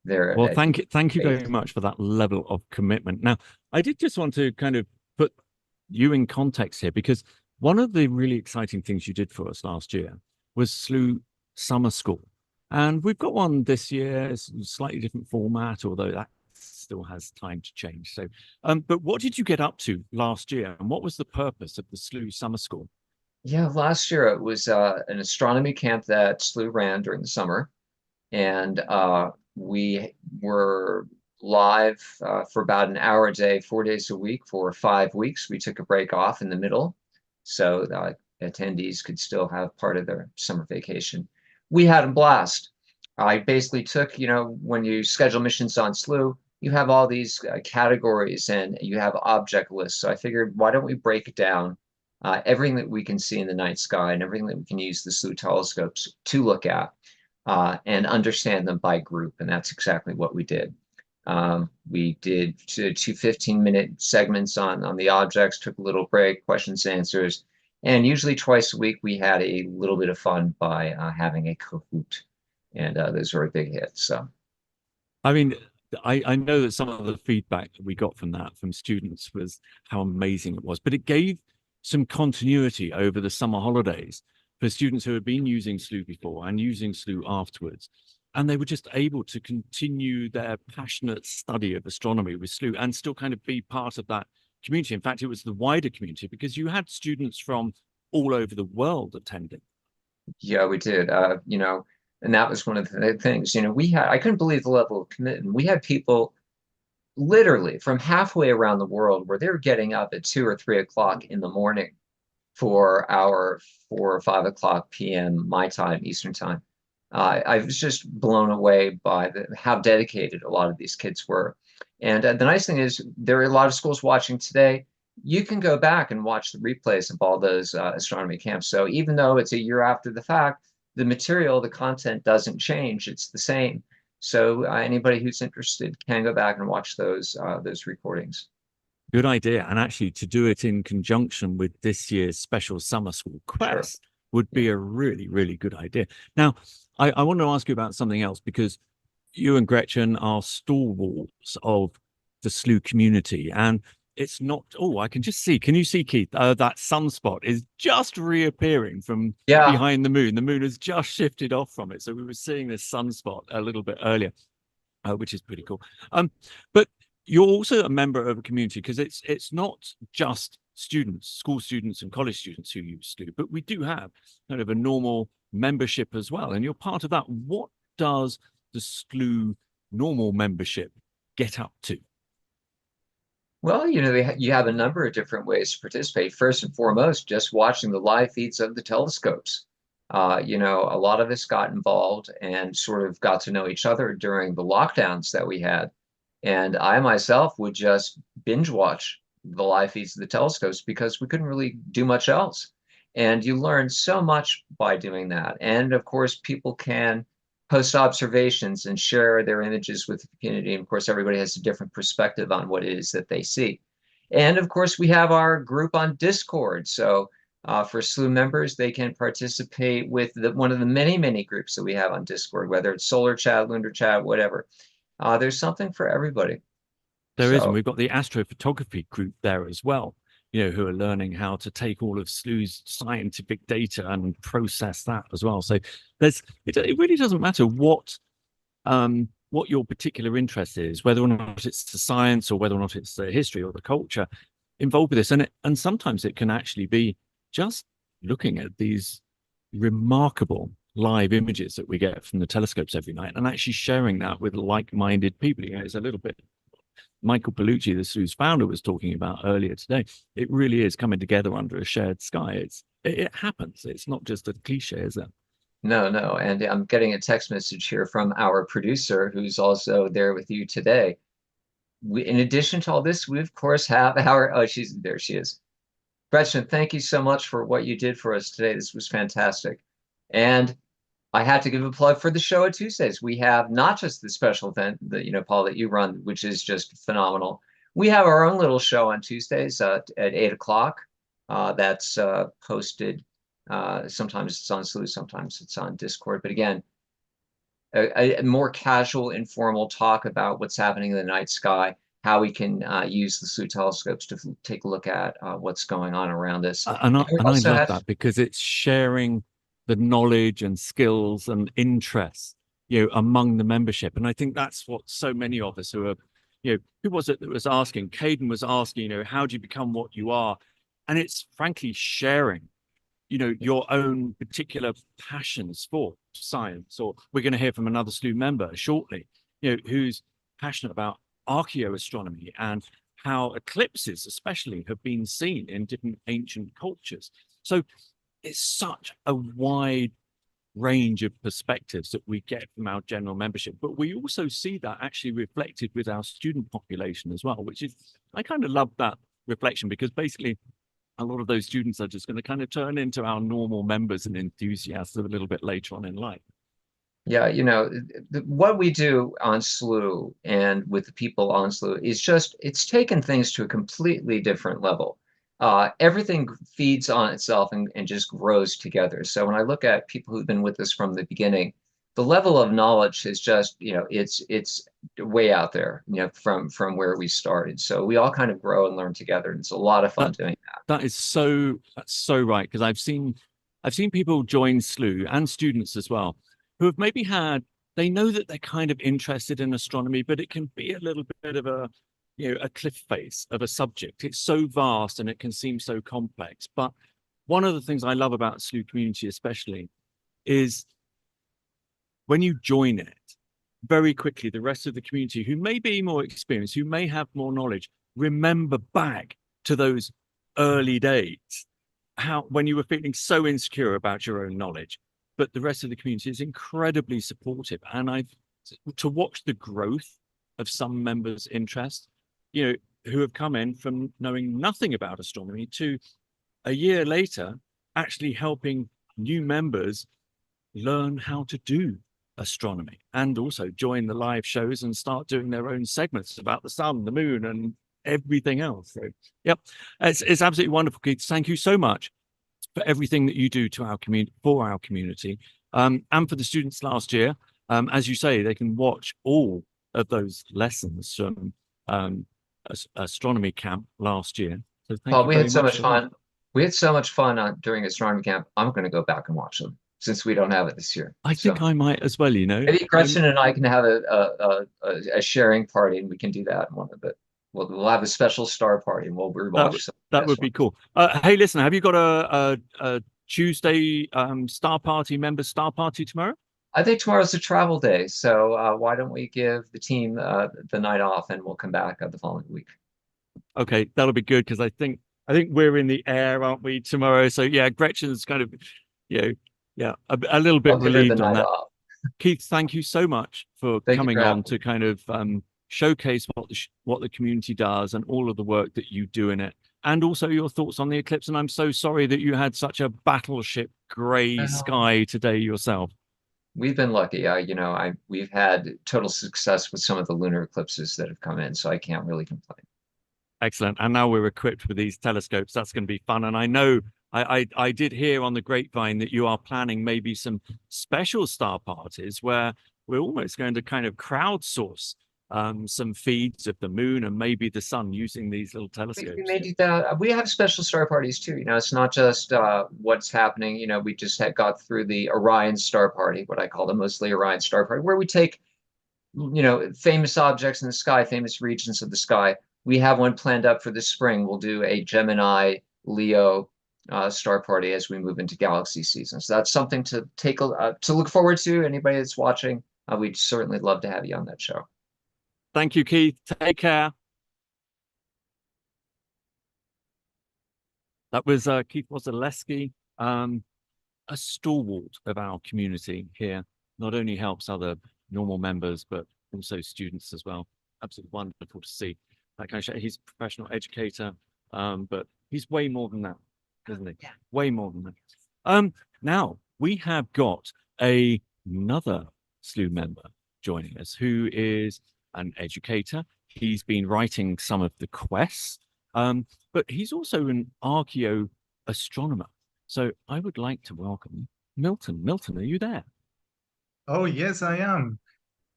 their. Well, thank you very much for that level of commitment. Now, I did just want to kind of put you in context here, because one of the really exciting things you did for us last year was Slooh Summer School. And we've got one this year. It's a slightly different format, although that still has time to change. So, but what did you get up to last year, and what was the purpose of the Slooh Summer School? Yeah, last year it was an astronomy camp that Slooh ran during the summer, and we were live for about an hour a day, 4 days a week for 5 weeks. We took a break off in the middle, so attendees could still have part of their summer vacation. We had a blast. I basically took, when you schedule missions on Slooh, you have all these categories and you have object lists. So I figured, why don't we break it down, everything that we can see in the night sky and everything that we can use the Slooh telescopes to look at, and understand them by group. And that's exactly what we did. We did two 15-minute segments on the objects, took a little break, questions and answers. And usually twice a week, we had a little bit of fun by having a Kahoot. And those were a big hit. So, I mean, I know that some of the feedback that we got from that from students was how amazing it was, but it gave some continuity over the summer holidays for students who had been using Slooh before and using Slooh afterwards. And they were just able to continue their passionate study of astronomy with Slooh and still kind of be part of that community. In fact, it was the wider community, because you had students from all over the world attending. Yeah, we did. And that was one of the things, I couldn't believe the level of commitment. We had people literally from halfway around the world where they were getting up at 2 or 3 o'clock in the morning for our 4 or 5 o'clock p.m. my time, Eastern time. I was just blown away by how dedicated a lot of these kids were. And the nice thing is, there are a lot of schools watching today. You can go back and watch the replays of all those astronomy camps. So even though it's a year after the fact, the material, the content doesn't change. It's the same. So anybody who's interested can go back and watch those recordings. Good idea. And actually, to do it in conjunction with this year's special summer school quest would be a really, really good idea. Now, I want to ask you about something else, because you and Gretchen are stalwarts of the Slooh community, and it's not, I can just see, can you see, Keith, that sunspot is just reappearing from behind the moon. The moon has just shifted off from it. So we were seeing this sunspot a little bit earlier, which is pretty cool. But you're also a member of a community, because it's not just students, school students and college students who use Slooh, but we do have kind of a normal membership as well. And you're part of that. What does the Slooh normal membership get up to? Well, you have a number of different ways to participate. First and foremost, just watching the live feeds of the telescopes. A lot of us got involved and sort of got to know each other during the lockdowns that we had. And I myself would just binge watch the live feeds of the telescopes because we couldn't really do much else. And you learn so much by doing that. And of course, people can post observations and share their images with the community. And of course, everybody has a different perspective on what it is that they see. And of course, we have our group on Discord. So for Slooh members, they can participate with one of the many, many groups that we have on Discord, whether it's Solar Chat, Lunar Chat, whatever. There's something for everybody. There is, and we've got the astrophotography group there as well, who are learning how to take all of Slooh's scientific data and process that as well. So it really doesn't matter what your particular interest is, whether or not it's the science or whether or not it's the history or the culture involved with this. And sometimes it can actually be just looking at these remarkable live images that we get from the telescopes every night and actually sharing that with like-minded people. It's a little bit Michael Bellucci, the Slooh's founder, was talking about earlier today. It really is coming together under a shared sky. It happens. It's not just a cliche, is it? No, no. And I'm getting a text message here from our producer who's also there with you today. In addition to all this, we of course have our, oh, there she is. Gretchen, thank you so much for what you did for us today. This was fantastic. And I had to give a plug for the show at Tuesdays. We have not just the special event that, Paul, that you run, which is just phenomenal. We have our own little show on Tuesdays at 8 o'clock. That's posted. Sometimes it's on Slooh, sometimes it's on Discord. But again, a more casual, informal talk about what's happening in the night sky, how we can use the Slooh telescopes to take a look at what's going on around us. And I love that because it's sharing the knowledge and skills and interests, among the membership. And I think that's what so many of us who are, who was it that was asking? Caden was asking, how do you become what you are? And it's frankly sharing, your own particular passions for science. Or we're going to hear from another Slooh member shortly, who's passionate about archaeoastronomy and how eclipses especially have been seen in different ancient cultures. So it's such a wide range of perspectives that we get from our general membership, but we also see that actually reflected with our student population as well, which is, I kind of love that reflection, because basically a lot of those students are just going to kind of turn into our normal members and enthusiasts a little bit later on in life. Yeah, what we do on Slooh and with the people on Slooh is just, it's taken things to a completely different level. Everything feeds on itself and just grows together. So when I look at people who've been with us from the beginning, the level of knowledge is just, it's way out there, from where we started. So we all kind of grow and learn together. And it's a lot of fun doing that. That's so right. Because I've seen people join Slooh, and students as well, who have maybe they know that they're kind of interested in astronomy, but it can be a little bit of a cliff face of a subject. It's so vast and it can seem so complex. But one of the things I love about Slooh community especially is when you join it, very quickly, the rest of the community who may be more experienced, who may have more knowledge, remember back to those early days, when you were feeling so insecure about your own knowledge. But the rest of the community is incredibly supportive. And to watch the growth of some members' interest, who have come in from knowing nothing about astronomy to a year later, actually helping new members learn how to do astronomy and also join the live shows and start doing their own segments about the sun, the moon, and everything else. So, yep, it's absolutely wonderful, Keith. Thank you so much for everything that you do to our community, for our community, and for the students last year. As you say, they can watch all of those lessons from astronomy camp last year. So thank you. We had so much fun. We had so much fun during astronomy camp. I'm going to go back and watch them since we don't have it this year. I think I might as well. Maybe Gretchen and I can have a sharing party, and we can do that in one of it. We'll have a special star party, and we'll rewatch that would be cool. Hey, listen, have you got a Tuesday star party tomorrow? I think tomorrow's a travel day, so why don't we give the team the night off, and we'll come back the following week. Okay, that'll be good, because I think we're in the air, aren't we, tomorrow? So yeah, Gretchen's kind of a little bit relieved on that. Keith, thank you so much for coming on to kind of showcase what the community does and all of the work that you do in it, and also your thoughts on the eclipse. And I'm so sorry that you had such a battleship gray sky today yourself. We've been lucky. We've had total success with some of the lunar eclipses that have come in, so I can't really complain. Excellent. And now we're equipped with these telescopes. That's going to be fun. And I know I did hear on the grapevine that you are planning maybe some special star parties where we're almost going to kind of crowdsource some feeds of the moon and maybe the sun using these little telescopes. We may do that. We have special star parties too. It's not just what's happening. We just got through the Orion star party, what I call the mostly Orion star party, where we take, famous objects in the sky, famous regions of the sky. We have one planned up for this spring. We'll do a Gemini, Leo star party as we move into galaxy season. So that's something to look forward to. Anybody that's watching, we'd certainly love to have you on that show. Thank you, Keith. Take care. That was Keith Wozaleski. a stalwart of our community here. Not only helps other normal members, but also students as well. Absolutely wonderful to see that kind of show. He's a professional educator, but he's way more than that, isn't he? Yeah. Way more than that. Now we have got another Slooh member joining us who is an educator. He's been writing some of the quests, but he's also an archaeoastronomer. So I would like to welcome Milton. Milton, are you there? Oh, yes, I am.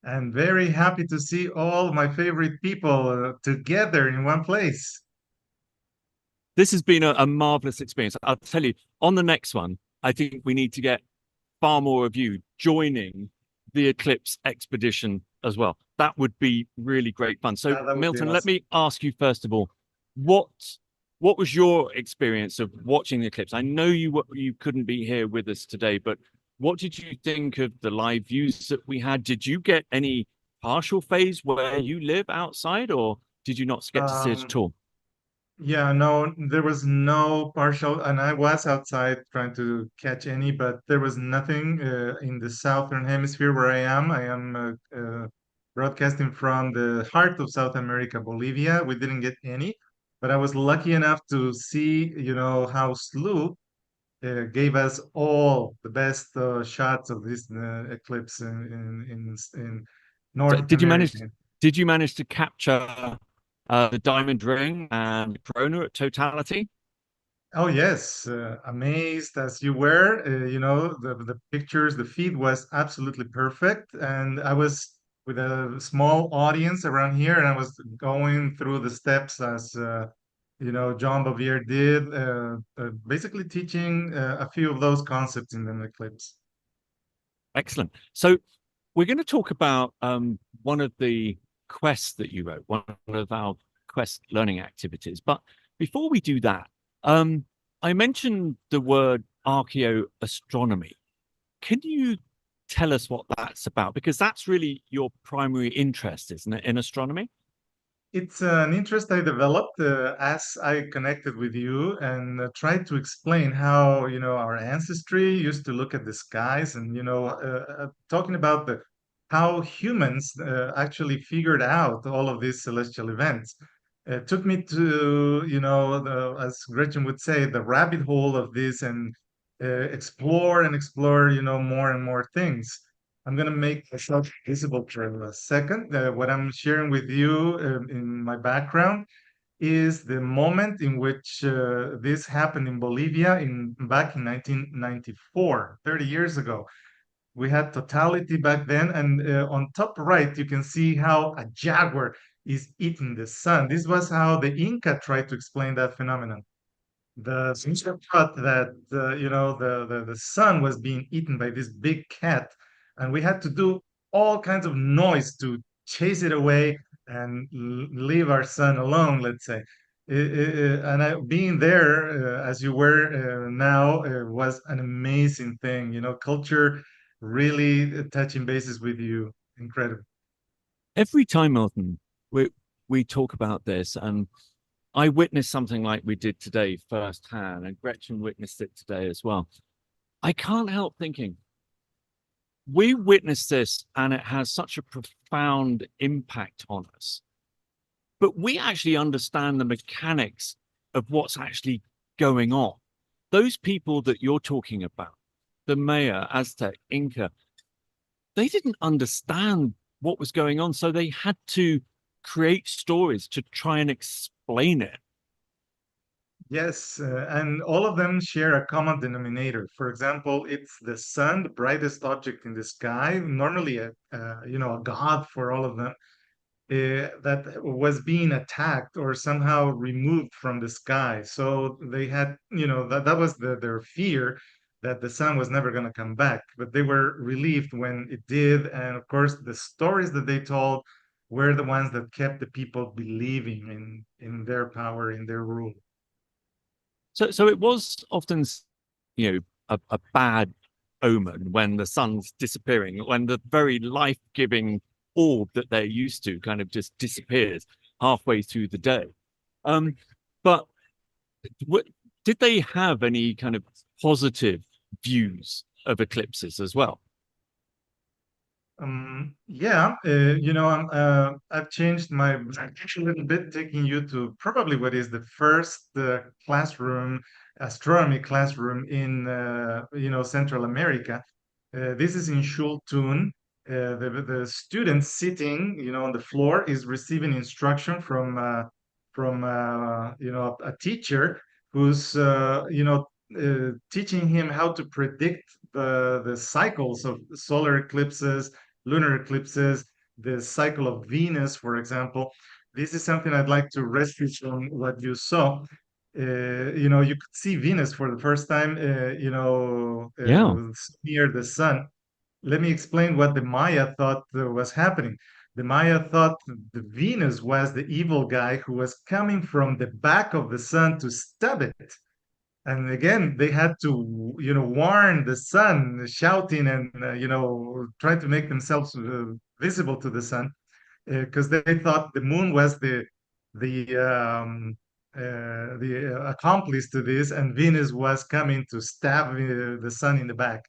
And very happy to see all my favorite people together in one place. This has been a marvelous experience. I'll tell you, on the next one, I think we need to get far more of you joining the Eclipse expedition as well. That would be really great fun. So, Yeah, that would be Milton, let awesome. me ask you first of all, what was your experience of watching the eclipse? I know you couldn't be here with us today, but what did you think of the live views that we had? Did you get any partial phase where you live outside, or did you not get to see it at all? Yeah, no, there was no partial, and I was outside trying to catch any, but there was nothing in the southern hemisphere where I am. I am broadcasting from the heart of South America, Bolivia. We didn't get any, but I was lucky enough to see, how Slooh gave us all the best shots of this eclipse in So North did you manage? America. Did you manage to capture the diamond ring and the corona at totality? Oh yes, amazed as you were. The pictures, the feed was absolutely perfect, and I was with a small audience around here, and I was going through the steps as John Bouvier did, basically teaching a few of those concepts in the eclipse. Excellent. So we're going to talk about one of the quests that you wrote, one of our quest learning activities. But before we do that, I mentioned the word archaeoastronomy. Can you tell us what that's about? Because that's really your primary interest, isn't it, in astronomy? It's an interest I developed as I connected with you and tried to explain how, our ancestry used to look at the skies and, talking about how humans actually figured out all of these celestial events. It took me to, as Gretchen would say, the rabbit hole of this and explore and explore, more and more things. I'm going to make myself visible for a second. What I'm sharing with you in my background is the moment in which this happened in Bolivia back in 1994, 30 years ago. We had totality back then, and on top right, you can see how a jaguar is eating the sun. This was how the Inca tried to explain that phenomenon. The Inca thought that the sun was being eaten by this big cat, and we had to do all kinds of noise to chase it away and leave our sun alone, let's say. Being there as you were now was an amazing thing. Culture really touching bases with you. Incredible. Every time, Milton, we talk about this, and I witnessed something like we did today firsthand, and Gretchen witnessed it today as well. I can't help thinking, we witnessed this and it has such a profound impact on us, but we actually understand the mechanics of what's actually going on. Those people that you're talking about, the Maya, Aztec, Inca, they didn't understand what was going on, so they had to create stories to try and explain it. Yes, and all of them share a common denominator. For example, it's the sun, the brightest object in the sky, normally a god for all of them, that was being attacked or somehow removed from the sky. So they had, that was their fear that the sun was never going to come back. But they were relieved when it did. And of course, the stories that they told were the ones that kept the people believing in their power, in their rule. So it was often, a bad omen when the sun's disappearing, when the very life-giving orb that they're used to kind of just disappears halfway through the day. But did they have any kind of positive views of eclipses as well. Yeah, I've changed my approach a little bit, taking you to probably what is the first classroom, astronomy classroom in Central America. This is in Schultun. The student sitting, on the floor is receiving instruction from a teacher who's teaching him how to predict the cycles of solar eclipses, lunar eclipses, the cycle of Venus, for example. This is something I'd like to rescue from what you saw. You could see Venus for the first time, near the sun. Let me explain what the Maya thought was happening. The Maya thought the Venus was the evil guy who was coming from the back of the sun to stab it. And again, they had to, warn the sun, shouting and, try to make themselves visible to the sun, because they thought the moon was the accomplice to this, and Venus was coming to stab the sun in the back.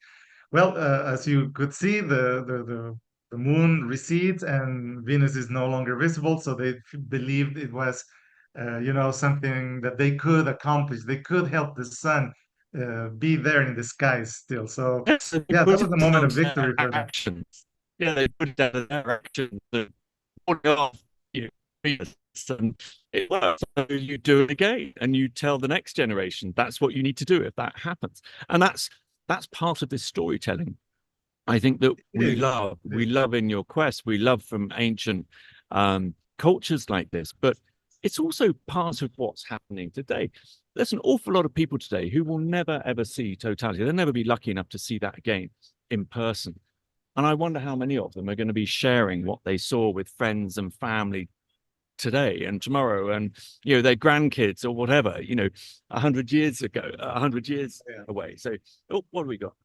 Well, as you could see, the moon recedes and Venus is no longer visible, so they believed it was something that they could accomplish. They could help the sun be there in the skies still. So, Yes, they yeah, that put was it a moment down of to victory their for them. actions. Yeah, they put it down to their actions. Off, and it works. So you do it again, and you tell the next generation that's what you need to do if that happens. And that's part of this storytelling. I think that we love in your quest. We love from ancient cultures like this, but it's also part of what's happening today. There's an awful lot of people today who will never ever see totality. They'll never be lucky enough to see that again in person. And I wonder how many of them are going to be sharing what they saw with friends and family today and tomorrow, and their grandkids or whatever, 100 years ago, 100 years away. So, what do we got?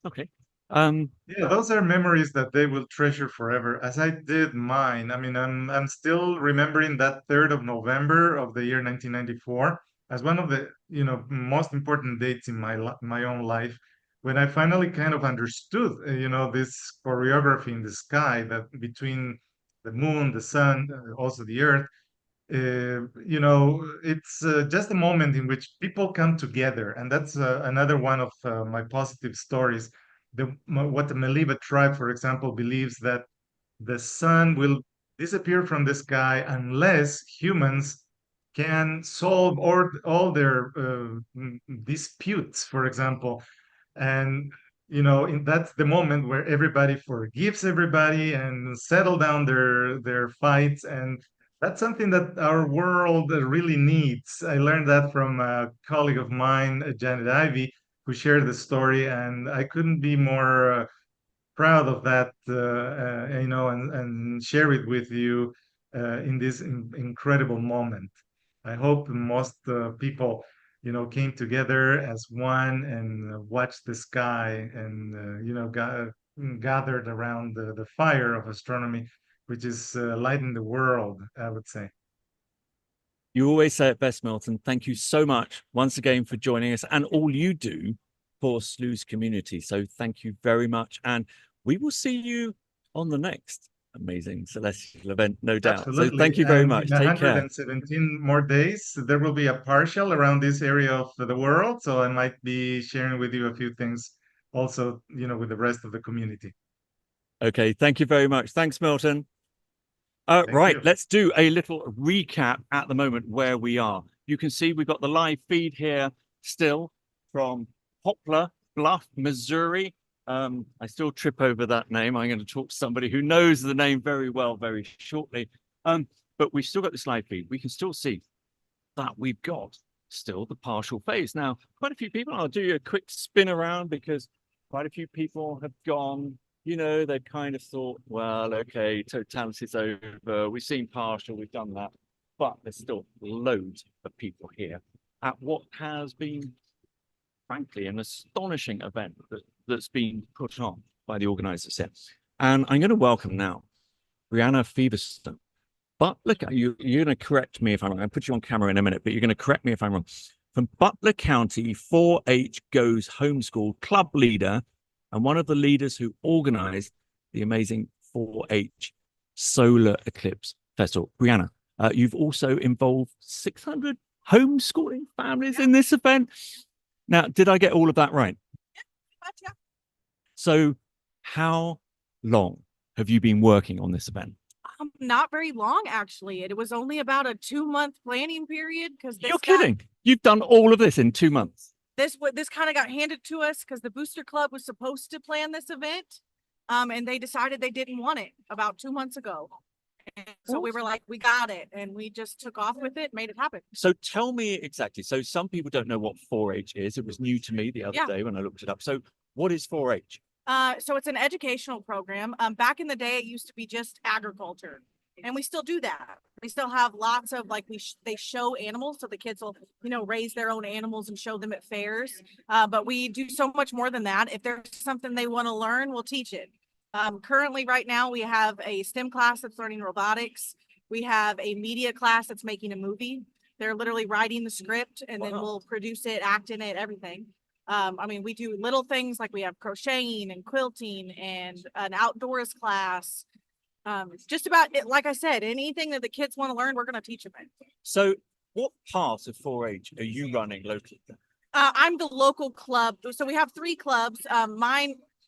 Okay. Yeah, those are memories that they will treasure forever, as I did mine. I mean, I'm still remembering that 3rd of November of the year 1994 as one of the most important dates in my own life, when I finally kind of understood this choreography in the sky, that between the moon, the sun, also the earth. It's just a moment in which people come together, and that's another one of my positive stories. What the Maliba tribe, for example, believes that the sun will disappear from the sky unless humans can solve all their disputes, for example. And that's the moment where everybody forgives everybody and settle down their fights, and that's something that our world really needs. I learned that from a colleague of mine, Janet Ivy, who shared the story, and I couldn't be more proud of that, and share it with you in this incredible moment. I hope most people, came together as one and watched the sky and, gathered around the fire of astronomy, which is lighting the world, I would say. You always say it best, Milton. Thank you so much once again for joining us and all you do for Slooh's community. So thank you very much. And we will see you on the next amazing celestial event, no doubt. Absolutely. So thank you very And much. in Take care. 117 more days, there will be a partial around this area of the world. So I might be sharing with you a few things also, with the rest of the community. Okay. Thank you very much. Thanks, Milton. Right, let's do a little recap at the moment where we are. You can see we've got the live feed here still from Poplar, Bluff, Missouri. I still trip over that name. I'm going to talk to somebody who knows the name very well very shortly. But we've still got this live feed. We can still see that we've got still the partial phase. Now, quite a few people, I'll do you a quick spin around because quite a few people have gone, they kind of thought, well, okay, totality's over. We've seen partial, we've done that. But there's still loads of people here at what has been, frankly, an astonishing event that's been put on by the organizers here. And I'm going to welcome now Brianna Feverstone. But look, you're going to correct me if I'm wrong. I'll put you on camera in a minute, but you're going to correct me if I'm wrong. from Butler County 4-H Goes Homeschool club leader and one of the leaders who organized the amazing 4-H Solar Eclipse Festival. Brianna, you've also involved 600 homeschooling families in this event. Now, did I get all of that right? Yeah. So how long have you been working on this event? Not very long, actually. It was only about a 2-month planning period because You're kidding. You've done all of this in 2 months. This kind of got handed to us because the Booster Club was supposed to plan this event, and they decided they didn't want it about 2 months ago. And so we were like, we got it, and we just took off with it, made it happen. So tell me exactly. So some people don't know what 4-H is. It was new to me the other day when I looked it up. So what is 4-H? So it's an educational program. Back in the day, it used to be just agriculture, and we still do that. We still have lots of like they show animals, so the kids will raise their own animals and show them at fairs. But we do so much more than that. If there's something they want to learn, we'll teach it. Currently, right now, we have a STEM class that's learning robotics. We have a media class that's making a movie. They're literally writing the script, and then we'll produce it, act in it, everything. I mean, we do little things like we have crocheting and quilting and an outdoors class. Just about it, like I said, anything that the kids want to learn, we're going to teach them it. So what part of 4-H are you running locally? I'm the local club. So we have 3 clubs.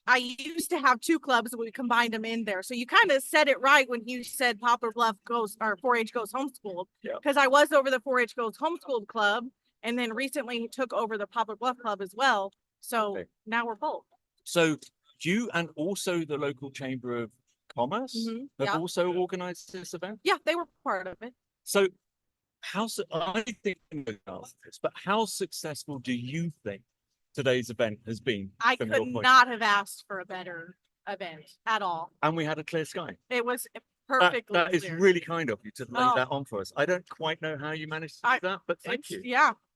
I used to have 2 clubs, but we combined them in there. So you kind of said it right when you said Poplar Bluff goes, or 4-H Goes Homeschooled, because I was over the 4-H Goes Homeschooled club, and then recently took over the Poplar Bluff club as well. So now we're both. So you and also the local Chamber of Commerce have also organized this event? Yeah, they were part of it. So I think this, but how successful do you think today's event has been? I could not have asked for a better event at all. And we had a clear sky. It was perfectly That is clear. really kind of you to lay that on for us. I don't quite know how you managed to do that, but thank you.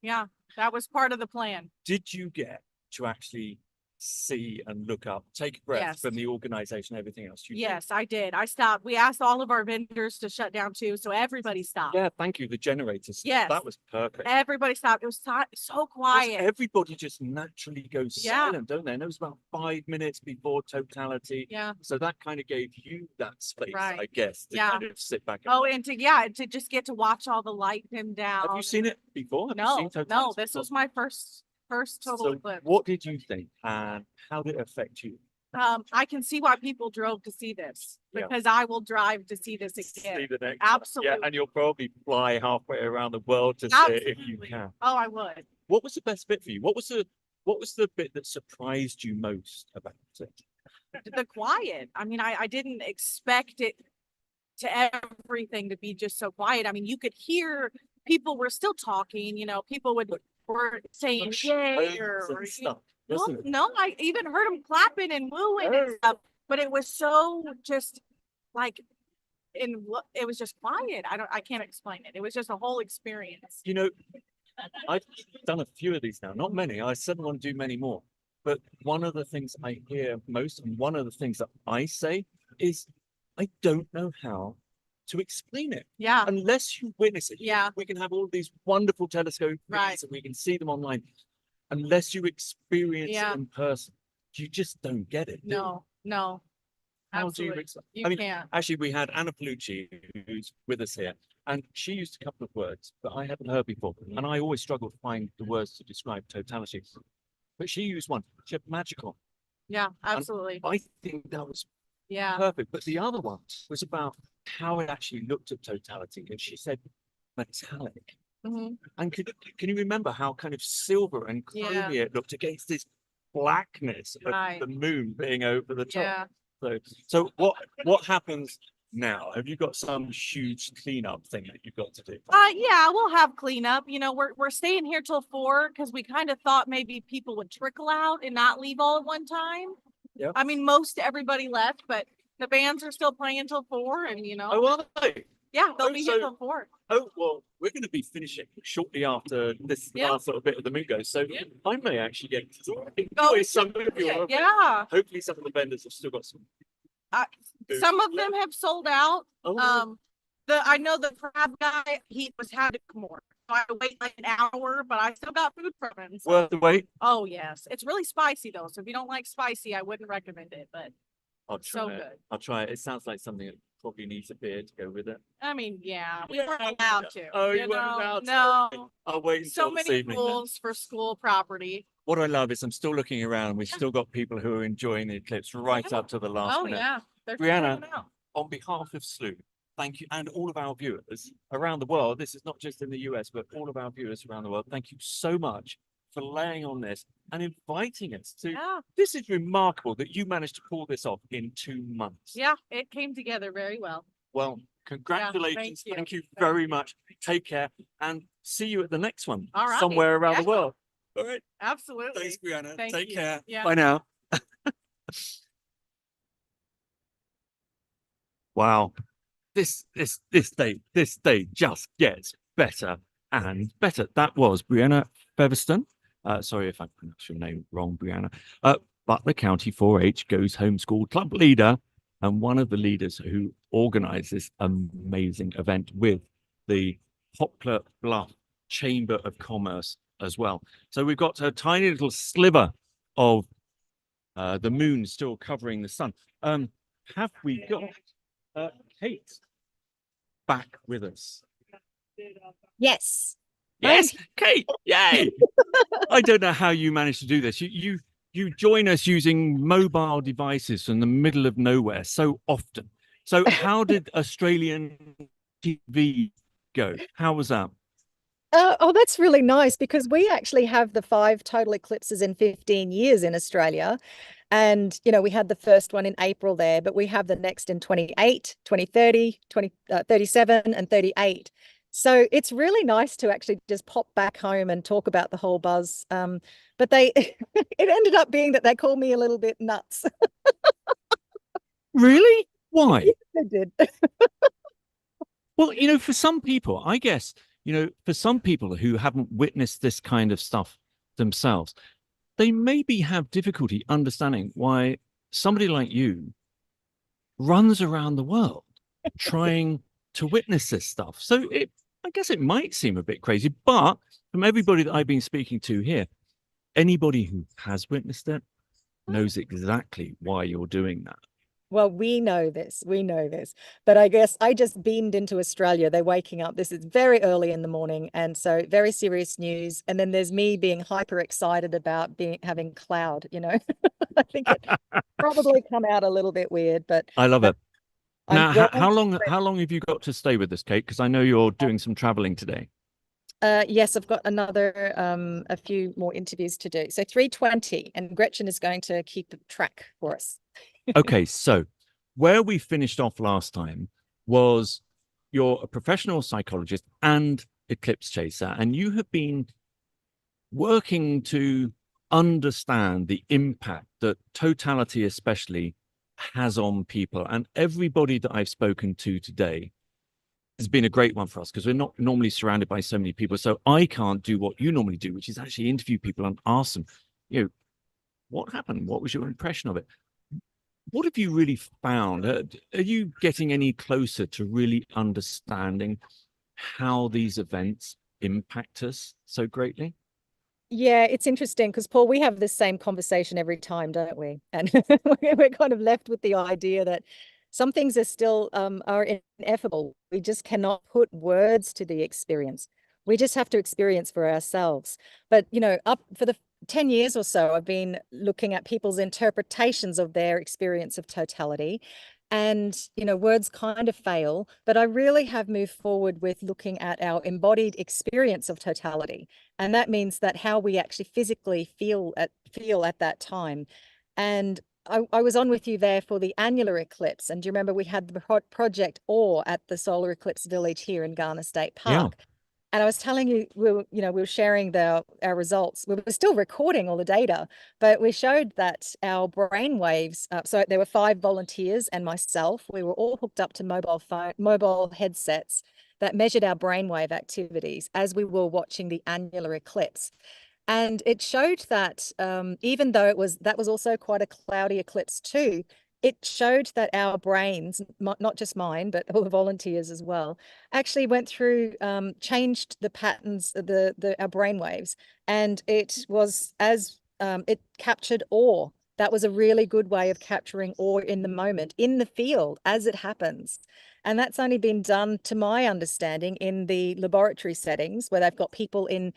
Yeah, that was part of the plan. Did you get to actually see and look up, take a breath from the organization, everything else? Yes, I did. I stopped. We asked all of our vendors to shut down too, so everybody stopped. Yeah, thank you. The generators. Yes, that was perfect. Everybody stopped. It was so quiet. Everybody just naturally goes silent, don't they? And it was about 5 minutes before totality. Yeah. So that kind of gave you that space, I guess, to kind of sit back. And to just get to watch all the light dim down. Have you seen it before? Have you seen totality? No. This was my first total eclipse. What did you think, and how did it affect you? I can see why people drove to see this, because I will drive to see this again. See the next Absolutely. one. Yeah, and you'll probably fly halfway around the world to see it if you can. Oh, I would. What was the best bit for you? What was the bit that surprised you most about it? The quiet. I mean, I didn't expect it to everything to be just so quiet. I mean, you could hear people were still talking, people were saying yay or stuff. No, I even heard them clapping and wooing and stuff, but it was so just like it was just quiet. I can't explain it. It was just a whole experience. I've done a few of these now, not many. I certainly want to do many more. But one of the things I hear most, and one of the things that I say is, I don't know how to explain it. Yeah. Unless you witness it. Yeah. We can have all these wonderful telescope videos and we can see them online. Unless you experience it in person, you just don't get it. No. How Absolutely. do you explain? You can't. Actually, we had Anna Palucci, who's with us here, and she used a couple of words that I hadn't heard before. And I always struggle to find the words to describe totality. But she used one. She said magical. Yeah, absolutely. And I think that was Yeah. perfect. But the other one was about how it actually looked at totality. And she said metallic. Mm-hmm. And can you remember how kind of silver and creamy it looked against this blackness of the moon being over the top? Yeah. So what happens now? Have you got some huge cleanup thing that you've got to do? Yeah, we'll have cleanup. We're staying here till 4 because we kind of thought maybe people would trickle out and not leave all at one time. Yeah. I mean, most everybody left, but the bands are still playing until 4, and Oh, are they? Yeah, they'll be here till 4. Oh, well, we're going to be finishing shortly after this last little bit of the moon goes. So I may actually get to enjoy some of your. Yeah. Hopefully, some of the vendors have still got some. Some of them have sold out. Oh. I know the crab guy, he had to come more. I had to wait like an hour, but I still got food from it. So, Worth the wait. oh yes, it's really spicy though. So if you don't like spicy, I wouldn't recommend it. But I'll try so it. good. I'll try it. It sounds like something that probably needs a beer to go with it. I mean, yeah, we weren't allowed to. Oh, you weren't know? allowed to? No. I'll wait until So this many evening. rules for school property. What I love is I'm still looking around. We've still got people who are enjoying the eclipse right up to the last Oh minute. yeah, they're Brianna, hanging out. on behalf of Slooh, thank you, and all of our viewers around the world. This is not just in the US, but all of our viewers around the world. Thank you so much for laying on this and inviting us to. Yeah. This is remarkable that you managed to pull this off in 2 months. Yeah, it came together very well. Well, congratulations. you. Thank you Thank very much. Take care and see you at the next one All right. somewhere around the Yeah. world. All right. Absolutely. Thanks, Brianna. Thank Take you. care. Yeah. Bye now. Wow. This day just gets better and better. That was Brianna Featherstone. Sorry if I pronounced your name wrong, Brianna. Butler County 4-H Goes Homeschool Club leader and one of the leaders who organized this amazing event with the Poplar Bluff Chamber of Commerce as well. So we've got a tiny little sliver of the moon still covering the sun. Have we got Kate back with us? Yes. Yes, Kate, yay! I don't know how you managed to do this. You join us using mobile devices from the middle of nowhere so often. So how did Australian TV go? How was that? Oh, that's really nice because we actually have the 5 total eclipses in 15 years in Australia. And, you know, we had the first one in April there, but we have the next in 28, 2030, 37 and 38. So it's really nice to actually just pop back home and talk about the whole buzz. But it ended up being that they called me a little bit nuts. Really? Why? Yes, they did. Well, you know, for some people, I guess, you know, for some people who haven't witnessed this kind of stuff themselves, they maybe have difficulty understanding why somebody like you runs around the world trying to witness this stuff. So I guess it might seem a bit crazy, but from everybody that I've been speaking to here, anybody who has witnessed it knows exactly why you're doing that. Well, we know this, but I guess I just beamed into Australia. They're waking up. This is very early in the morning. And so very serious news. And then there's me being hyper excited about having cloud, you know, I think it probably come out a little bit weird, but I love it. Now, how long have you got to stay with us, Kate? Because I know you're doing some traveling today. Yes, I've got another a few more interviews to do. So 3:20, and Gretchen is going to keep track for us. Okay, so where we finished off last time was you're a professional psychologist and eclipse chaser, and you have been working to understand the impact that totality especially has on people. And everybody that I've spoken to today has been a great one for us because we're not normally surrounded by so many people. So I can't do what you normally do, which is actually interview people and ask them, you know, what happened? What was your impression of it? What have you really found? Are you getting any closer to really understanding how these events impact us so greatly? Yeah, it's interesting because, Paul, we have this same conversation every time, don't we? And we're kind of left with the idea that some things are still are ineffable. We just cannot put words to the experience. We just have to experience for ourselves. But, you know, up for the 10 years or so, I've been looking at people's interpretations of their experience of totality. And, you know, words kind of fail, but I really have moved forward with looking at our embodied experience of totality. And that means that how we actually physically feel at that time. And I was on with you there for the annular eclipse. And do you remember we had the Project OR at the Solar Eclipse Village here in Garner State Park? Yeah. And I was telling you, we were sharing our results. We were still recording all the data, but we showed that our brain waves. So there were 5 volunteers and myself. We were all hooked up to mobile headsets that measured our brainwave activities as we were watching the annular eclipse. And it showed that even though that was also quite a cloudy eclipse too, it showed that our brains, not just mine, but all the volunteers as well, actually went through, changed the patterns, our brain waves, and it was as it captured awe. That was a really good way of capturing awe in the moment, in the field, as it happens. And that's only been done, to my understanding, in the laboratory settings where they've got people in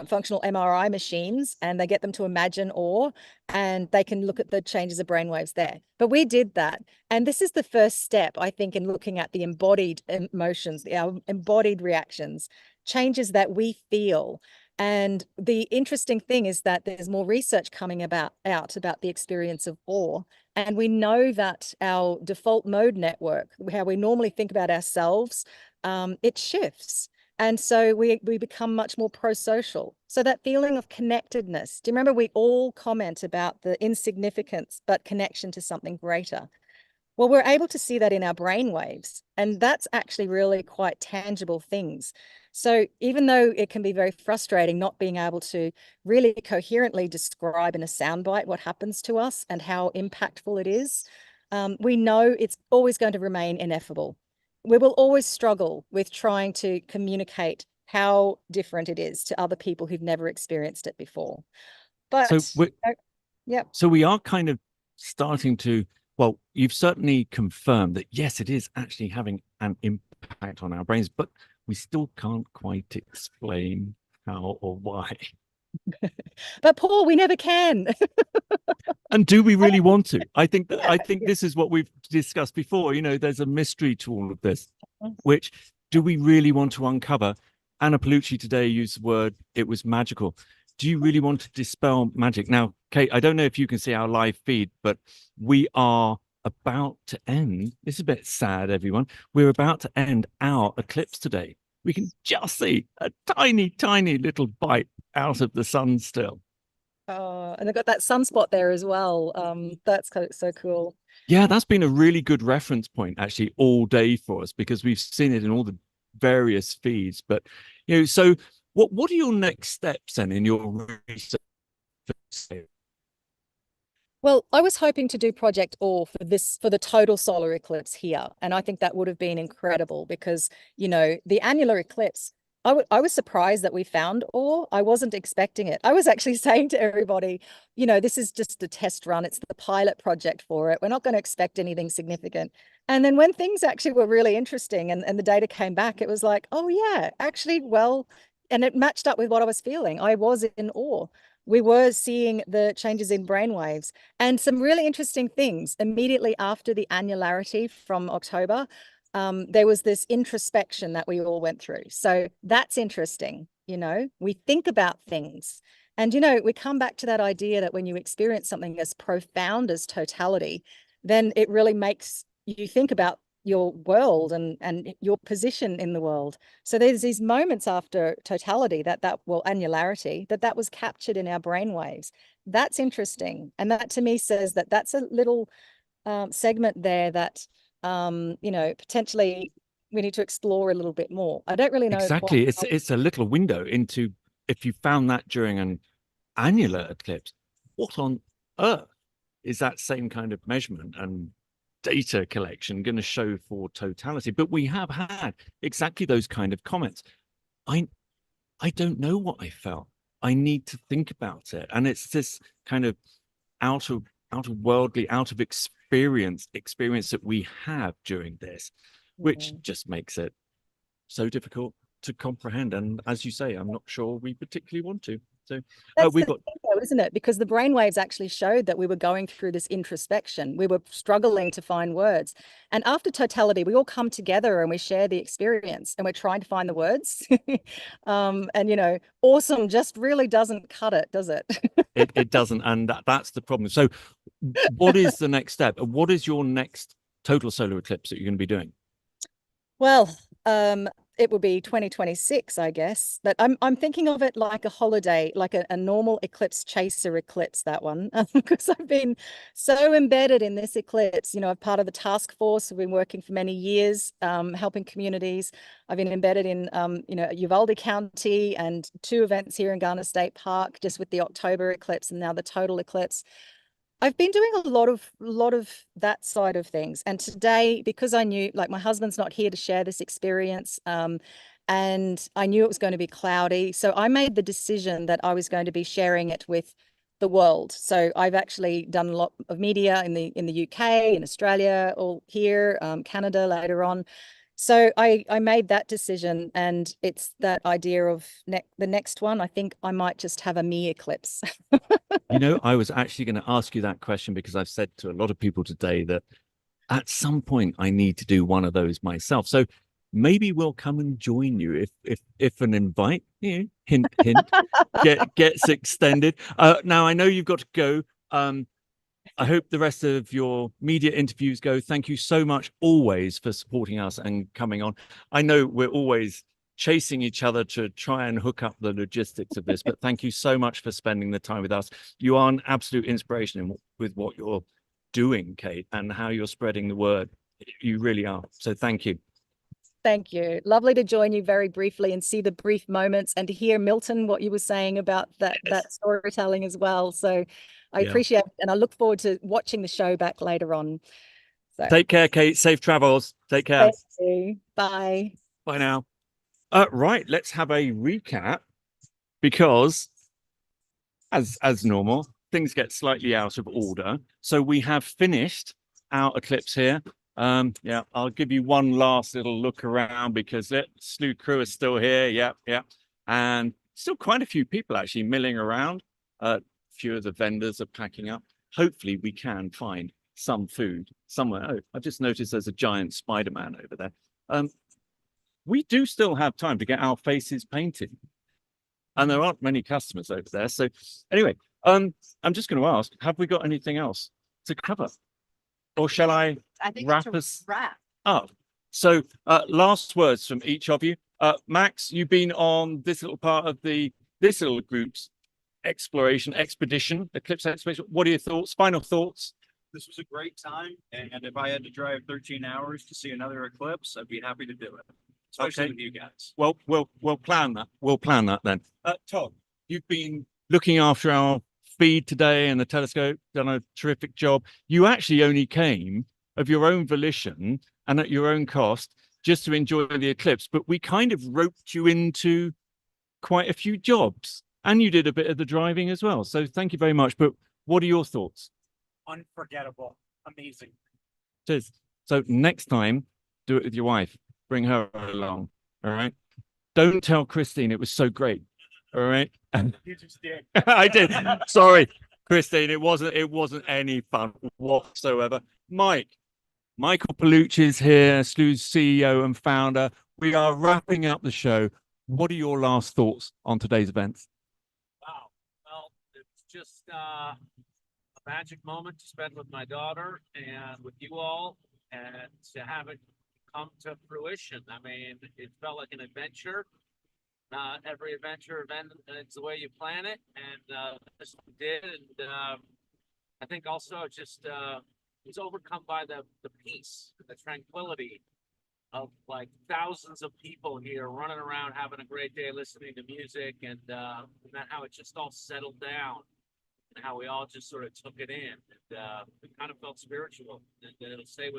functional MRI machines, and they get them to imagine awe, and they can look at the changes of brainwaves there. But we did that. And this is the first step, I think, in looking at the embodied emotions, our embodied reactions, changes that we feel. And the interesting thing is that there's more research coming out about the experience of awe. And we know that our default mode network, how we normally think about ourselves, it shifts. And so we become much more pro-social. So that feeling of connectedness, do you remember we all comment about the insignificance, but connection to something greater? Well, we're able to see that in our brain waves, and that's actually really quite tangible things. So even though it can be very frustrating not being able to really coherently describe in a soundbite what happens to us and how impactful it is, we know it's always going to remain ineffable. We will always struggle with trying to communicate how different it is to other people who've never experienced it before. But so we are kind of starting to, well, you've certainly confirmed that, yes, it is actually having an impact on our brains, but we still can't quite explain how or why. But Paul, we never can. And do we really want to? I think this is what we've discussed before. You know, there's a mystery to all of this, which do we really want to uncover? Anna Palucci today used the word, it was magical. Do you really want to dispel magic? Now, Kate, I don't know if you can see our live feed, but we are about to end. This is a bit sad, everyone. We're about to end our eclipse today. We can just see a tiny, tiny little bite out of the sun still. Oh, and they've got that sunspot there as well. That's kind of so cool. Yeah, that's been a really good reference point actually all day for us, because we've seen it in all the various feeds. But, you know, so what are your next steps then in your research? Well, I was hoping to do Project Awe for the total solar eclipse here. And I think that would have been incredible because, you know, the annular eclipse, I was surprised that we found Awe. I wasn't expecting it. I was actually saying to everybody, you know, this is just a test run. It's the pilot project for it. We're not going to expect anything significant. And then when things actually were really interesting and the data came back, it was like, oh yeah, actually, well, and it matched up with what I was feeling. I was in awe. We were seeing the changes in brainwaves and some really interesting things. Immediately after the annularity from October, there was this introspection that we all went through. So that's interesting. You know, we think about things. And, you know, we come back to that idea that when you experience something as profound as totality, then it really makes you think about your world and your position in the world. So there's these moments after totality annularity, that was captured in our brainwaves. That's interesting. And that to me says that that's a little segment there that, you know, potentially we need to explore a little bit more. I don't really know. Exactly. It's a little window into, if you found that during an annular eclipse, what on earth is that same kind of measurement and data collection going to show for totality? But we have had exactly those kind of comments. I don't know what I felt. I need to think about it. And it's this kind of out of worldly, out of experience that we have during this, which just makes it so difficult to comprehend. And as you say, I'm not sure we particularly want to. So we've got, though, isn't it? Because the brainwaves actually showed that we were going through this introspection. We were struggling to find words. And after totality, we all come together and we share the experience and we're trying to find the words. And, you know, awesome just really doesn't cut it, does it? it doesn't. And that's the problem. So what is the next step? What is your next total solar eclipse that you're going to be doing? Well, it would be 2026, I guess. But I'm thinking of it like a holiday, like a normal eclipse chaser eclipse, that one, because I've been so embedded in this eclipse. You know, I'm part of the task force. I've been working for many years, helping communities. I've been embedded in, you know, Uvalde County and 2 events here in Garner State Park, just with the October eclipse and now the total eclipse. I've been doing a lot of that side of things. And today, because I knew, like, my husband's not here to share this experience, and I knew it was going to be cloudy, so I made the decision that I was going to be sharing it with the world. So I've actually done a lot of media in the UK, in Australia, all here, Canada later on. So I made that decision, and it's that idea of the next one. I think I might just have a me eclipse. You know, I was actually going to ask you that question because I've said to a lot of people today that at some point I need to do one of those myself. So maybe we'll come and join you if an invite, you know, hint hint, gets extended. Now I know you've got to go. I hope the rest of your media interviews go. Thank you so much always for supporting us and coming on. I know we're always chasing each other to try and hook up the logistics of this, but thank you so much for spending the time with us. You are an absolute inspiration with what you're doing, Kate, and how you're spreading the word. You really are. So thank you. Thank you. Lovely to join you very briefly and see the brief moments and to hear, Milton, what you were saying about that storytelling as well. So I appreciate it, and I look forward to watching the show back later on. So take care, Kate. Safe travels. Take care. thank you. Bye. Bye now. Right, let's have a recap because as normal, things get slightly out of order. So we have finished our eclipse here. Yeah, I'll give you one last little look around because the Slooh crew is still here. Yeah. And still quite a few people actually milling around. A few of the vendors are packing up. Hopefully we can find some food somewhere. Oh, I've just noticed there's a giant Spider-Man over there. We do still have time to get our faces painted. And there aren't many customers over there. So anyway, I'm just going to ask, have we got anything else to cover? Or shall I think wrap us up? So last words from each of you. Max, you've been on this little part of this little group's expedition, Eclipse expedition. What are your thoughts? Final thoughts? This was a great time, and if I had to drive 13 hours to see another eclipse, I'd be happy to do it, especially with you guys. Well, we'll plan that. We'll plan that then. Todd, you've been looking after our feed today and the telescope, done a terrific job. You actually only came of your own volition and at your own cost just to enjoy the eclipse, but we kind of roped you into quite a few jobs, and you did a bit of the driving as well. So thank you very much. But what are your thoughts? Unforgettable. Amazing. Cheers. So next time, do it with your wife. Bring her along. All right. Don't tell Christine it was so great. All right. You just did. I did. Sorry, Christine. It wasn't any fun whatsoever. Michael Palucci is here, Slooh's CEO and founder. We are wrapping up the show. What are your last thoughts on today's events? Wow. Well, it's just a magic moment to spend with my daughter and with you all, and to have it come to fruition. I mean, it felt like an adventure. Every adventure event, it's the way you plan it, and this one did. And I think also just was overcome by the peace, the tranquility of like thousands of people here running around, having a great day, listening to music, and how it just all settled down. And how we all just sort of took it in, and it kind of felt spiritual, and it'll stay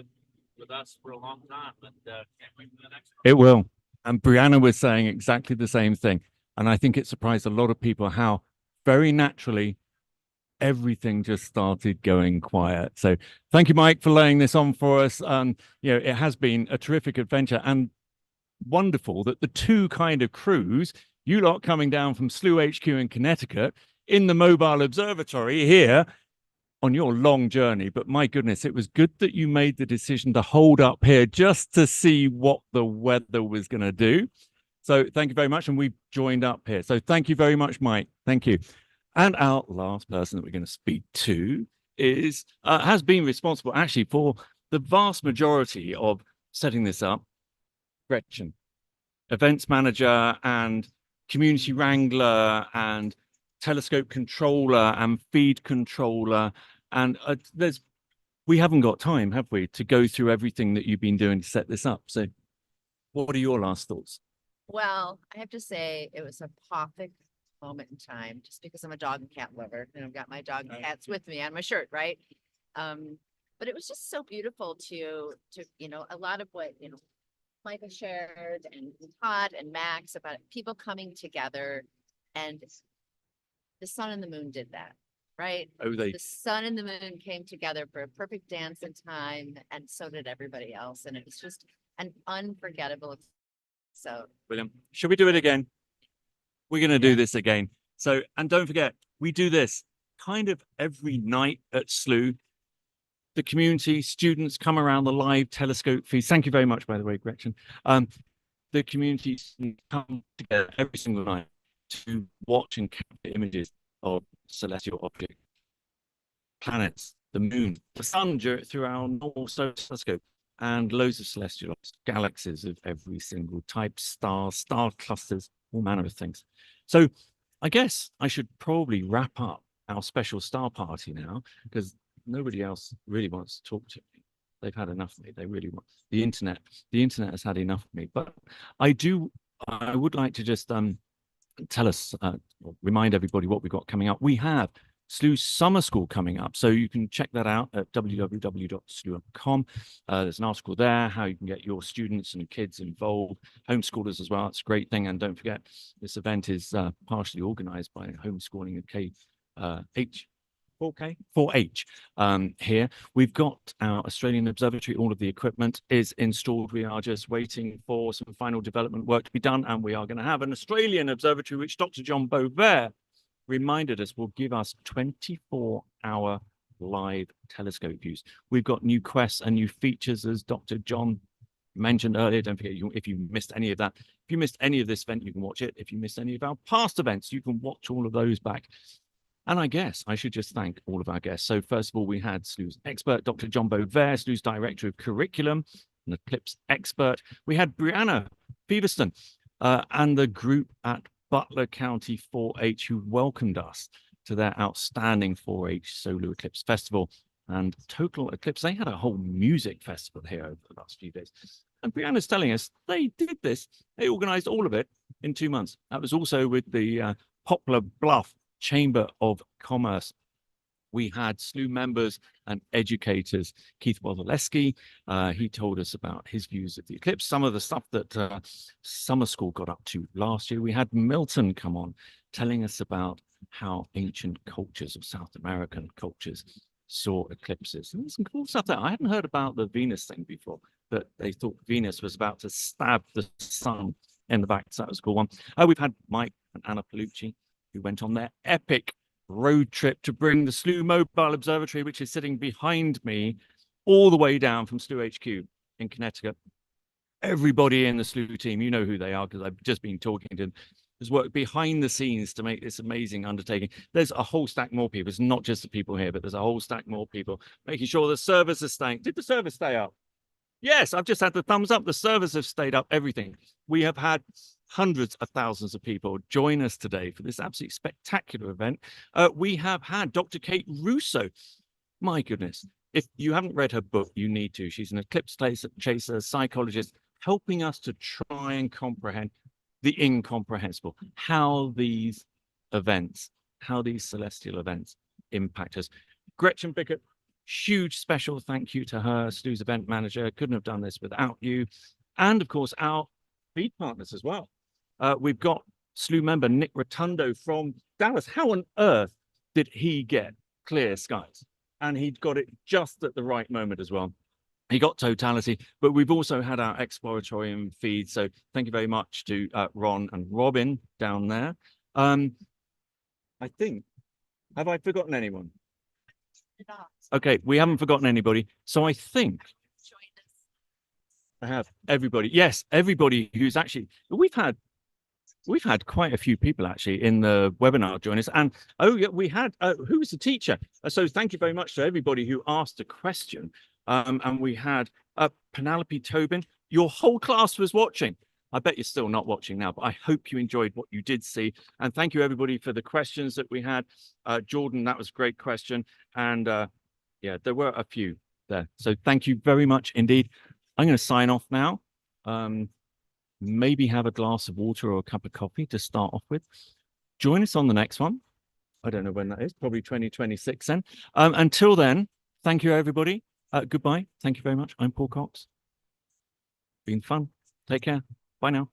with us for a long time. And can't wait for the next one. It will. And Brianna was saying exactly the same thing, and I think it surprised a lot of people how very naturally everything just started going quiet. So thank you, Mike, for laying this on for us. It has been a terrific adventure, and wonderful that the two kind of crews, you lot coming down from Slooh HQ in Connecticut, in the mobile observatory here on your long journey. But my goodness, it was good that you made the decision to hold up here just to see what the weather was going to do. So thank you very much. And we've joined up here. So thank you very much, Mike. Thank you. And our last person that we're going to speak to is has been responsible actually for the vast majority of setting this up, Gretchen, events manager and community wrangler and telescope controller and feed controller, and we haven't got time, have we, to go through everything that you've been doing to set this up. So what are your last thoughts? Well, I have to say it was a perfect moment in time, just because I'm a dog and cat lover, and I've got my dog and cats with me on my shirt, right? But it was just so beautiful to, a lot of what, Micah shared and Todd and Max about people coming together, and the sun and the moon did that, right? The sun and the moon came together for a perfect dance in time, and so did everybody else. And it was just an unforgettable. So, William, should we do it again? We're going to do this again. So, and don't forget, we do this kind of every night at Slooh. The community, students come around the live telescope feeds. Thank you very much, by the way, Gretchen. The community come together every single night to watch and capture images of celestial objects, planets, the moon, the sun through our normal solar telescope, and loads of celestial galaxies of every single type, stars, star clusters, all manner of things. So I guess I should probably wrap up our special star party now, because nobody else really wants to talk to me. They've had enough of me. They really want the internet. The internet has had enough of me. But I would like to just tell us, remind everybody what we've got coming up. We have Slooh Summer School coming up. So you can check that out at www.slooh.com. There's an article there, how you can get your students and kids involved, homeschoolers as well. It's a great thing. And don't forget, this event is partially organized by Homeschooling K 4H here. We've got our Australian Observatory. All of the equipment is installed. We are just waiting for some final development work to be done, and we are going to have an Australian observatory, which Dr. John Beauvert reminded us will give us 24-hour live telescope views. We've got new quests and new features, as Dr. John mentioned earlier. Don't forget, if you missed any of that, if you missed any of this event, you can watch it. If you missed any of our past events, you can watch all of those back. And I guess I should just thank all of our guests. So first of all, we had Slooh's expert, Dr. John Beauvert, Slooh's Director of Curriculum, an Eclipse expert. We had Brianna Feverston and the group at Butler County 4-H who welcomed us to their outstanding 4-H Solar Eclipse Festival and Total Eclipse. They had a whole music festival here over the last few days. And Brianna's telling us they did this. They organized all of it in 2 months. That was also with the Poplar Bluff Chamber of Commerce. We had Slooh members and educators. Keith Wozaleski, he told us about his views of the eclipse, some of the stuff that summer school got up to last year. We had Milton come on telling us about how ancient cultures of South American cultures saw eclipses. And there's some cool stuff there. I hadn't heard about the Venus thing before, but they thought Venus was about to stab the sun in the back. So that was a cool one. We've had Mike and Anna Palucci, who went on their epic road trip to bring the Slooh Mobile Observatory, which is sitting behind me, all the way down from Slooh HQ in Connecticut. Everybody in the Slooh team, you know who they are because I've just been talking to them, has worked behind the scenes to make this amazing undertaking. There's a whole stack more people. It's not just the people here, but there's a whole stack more people making sure the servers are staying. Did the servers stay up? Yes, I've just had the thumbs up. The servers have stayed up, everything. We have had hundreds of thousands of people join us today for this absolutely spectacular event. We have had Dr. Kate Russo. My goodness, if you haven't read her book, you need to. She's an eclipse chaser, psychologist, helping us to try and comprehend the incomprehensible, how these events, how these celestial events impact us. Gretchen Bickett, huge special thank you to her, Slooh's event manager. Couldn't have done this without you. And of course, our feed partners as well. We've got Slooh member Nick Rotundo from Dallas. How on earth did he get clear skies? And he got it just at the right moment as well. He got totality, but we've also had our Exploratorium feed. So thank you very much to Ron and Robin down there. I think, have I forgotten anyone? Okay, we haven't forgotten anybody. So I think I have everybody. Yes, everybody who's actually, we've had quite a few people actually in the webinar join us. And oh yeah, we had, who was the teacher? So thank you very much to everybody who asked a question. And we had Penelope Tobin. Your whole class was watching. I bet you're still not watching now, but I hope you enjoyed what you did see. And thank you everybody for the questions that we had. Jordan, that was a great question. And yeah, there were a few there. So thank you very much indeed. I'm going to sign off now. Maybe have a glass of water or a cup of coffee to start off with. Join us on the next one. I don't know when that is, probably 2026 then. Until then, thank you, everybody. Goodbye. Thank you very much. I'm Paul Cox. Been fun. Take care. Bye now.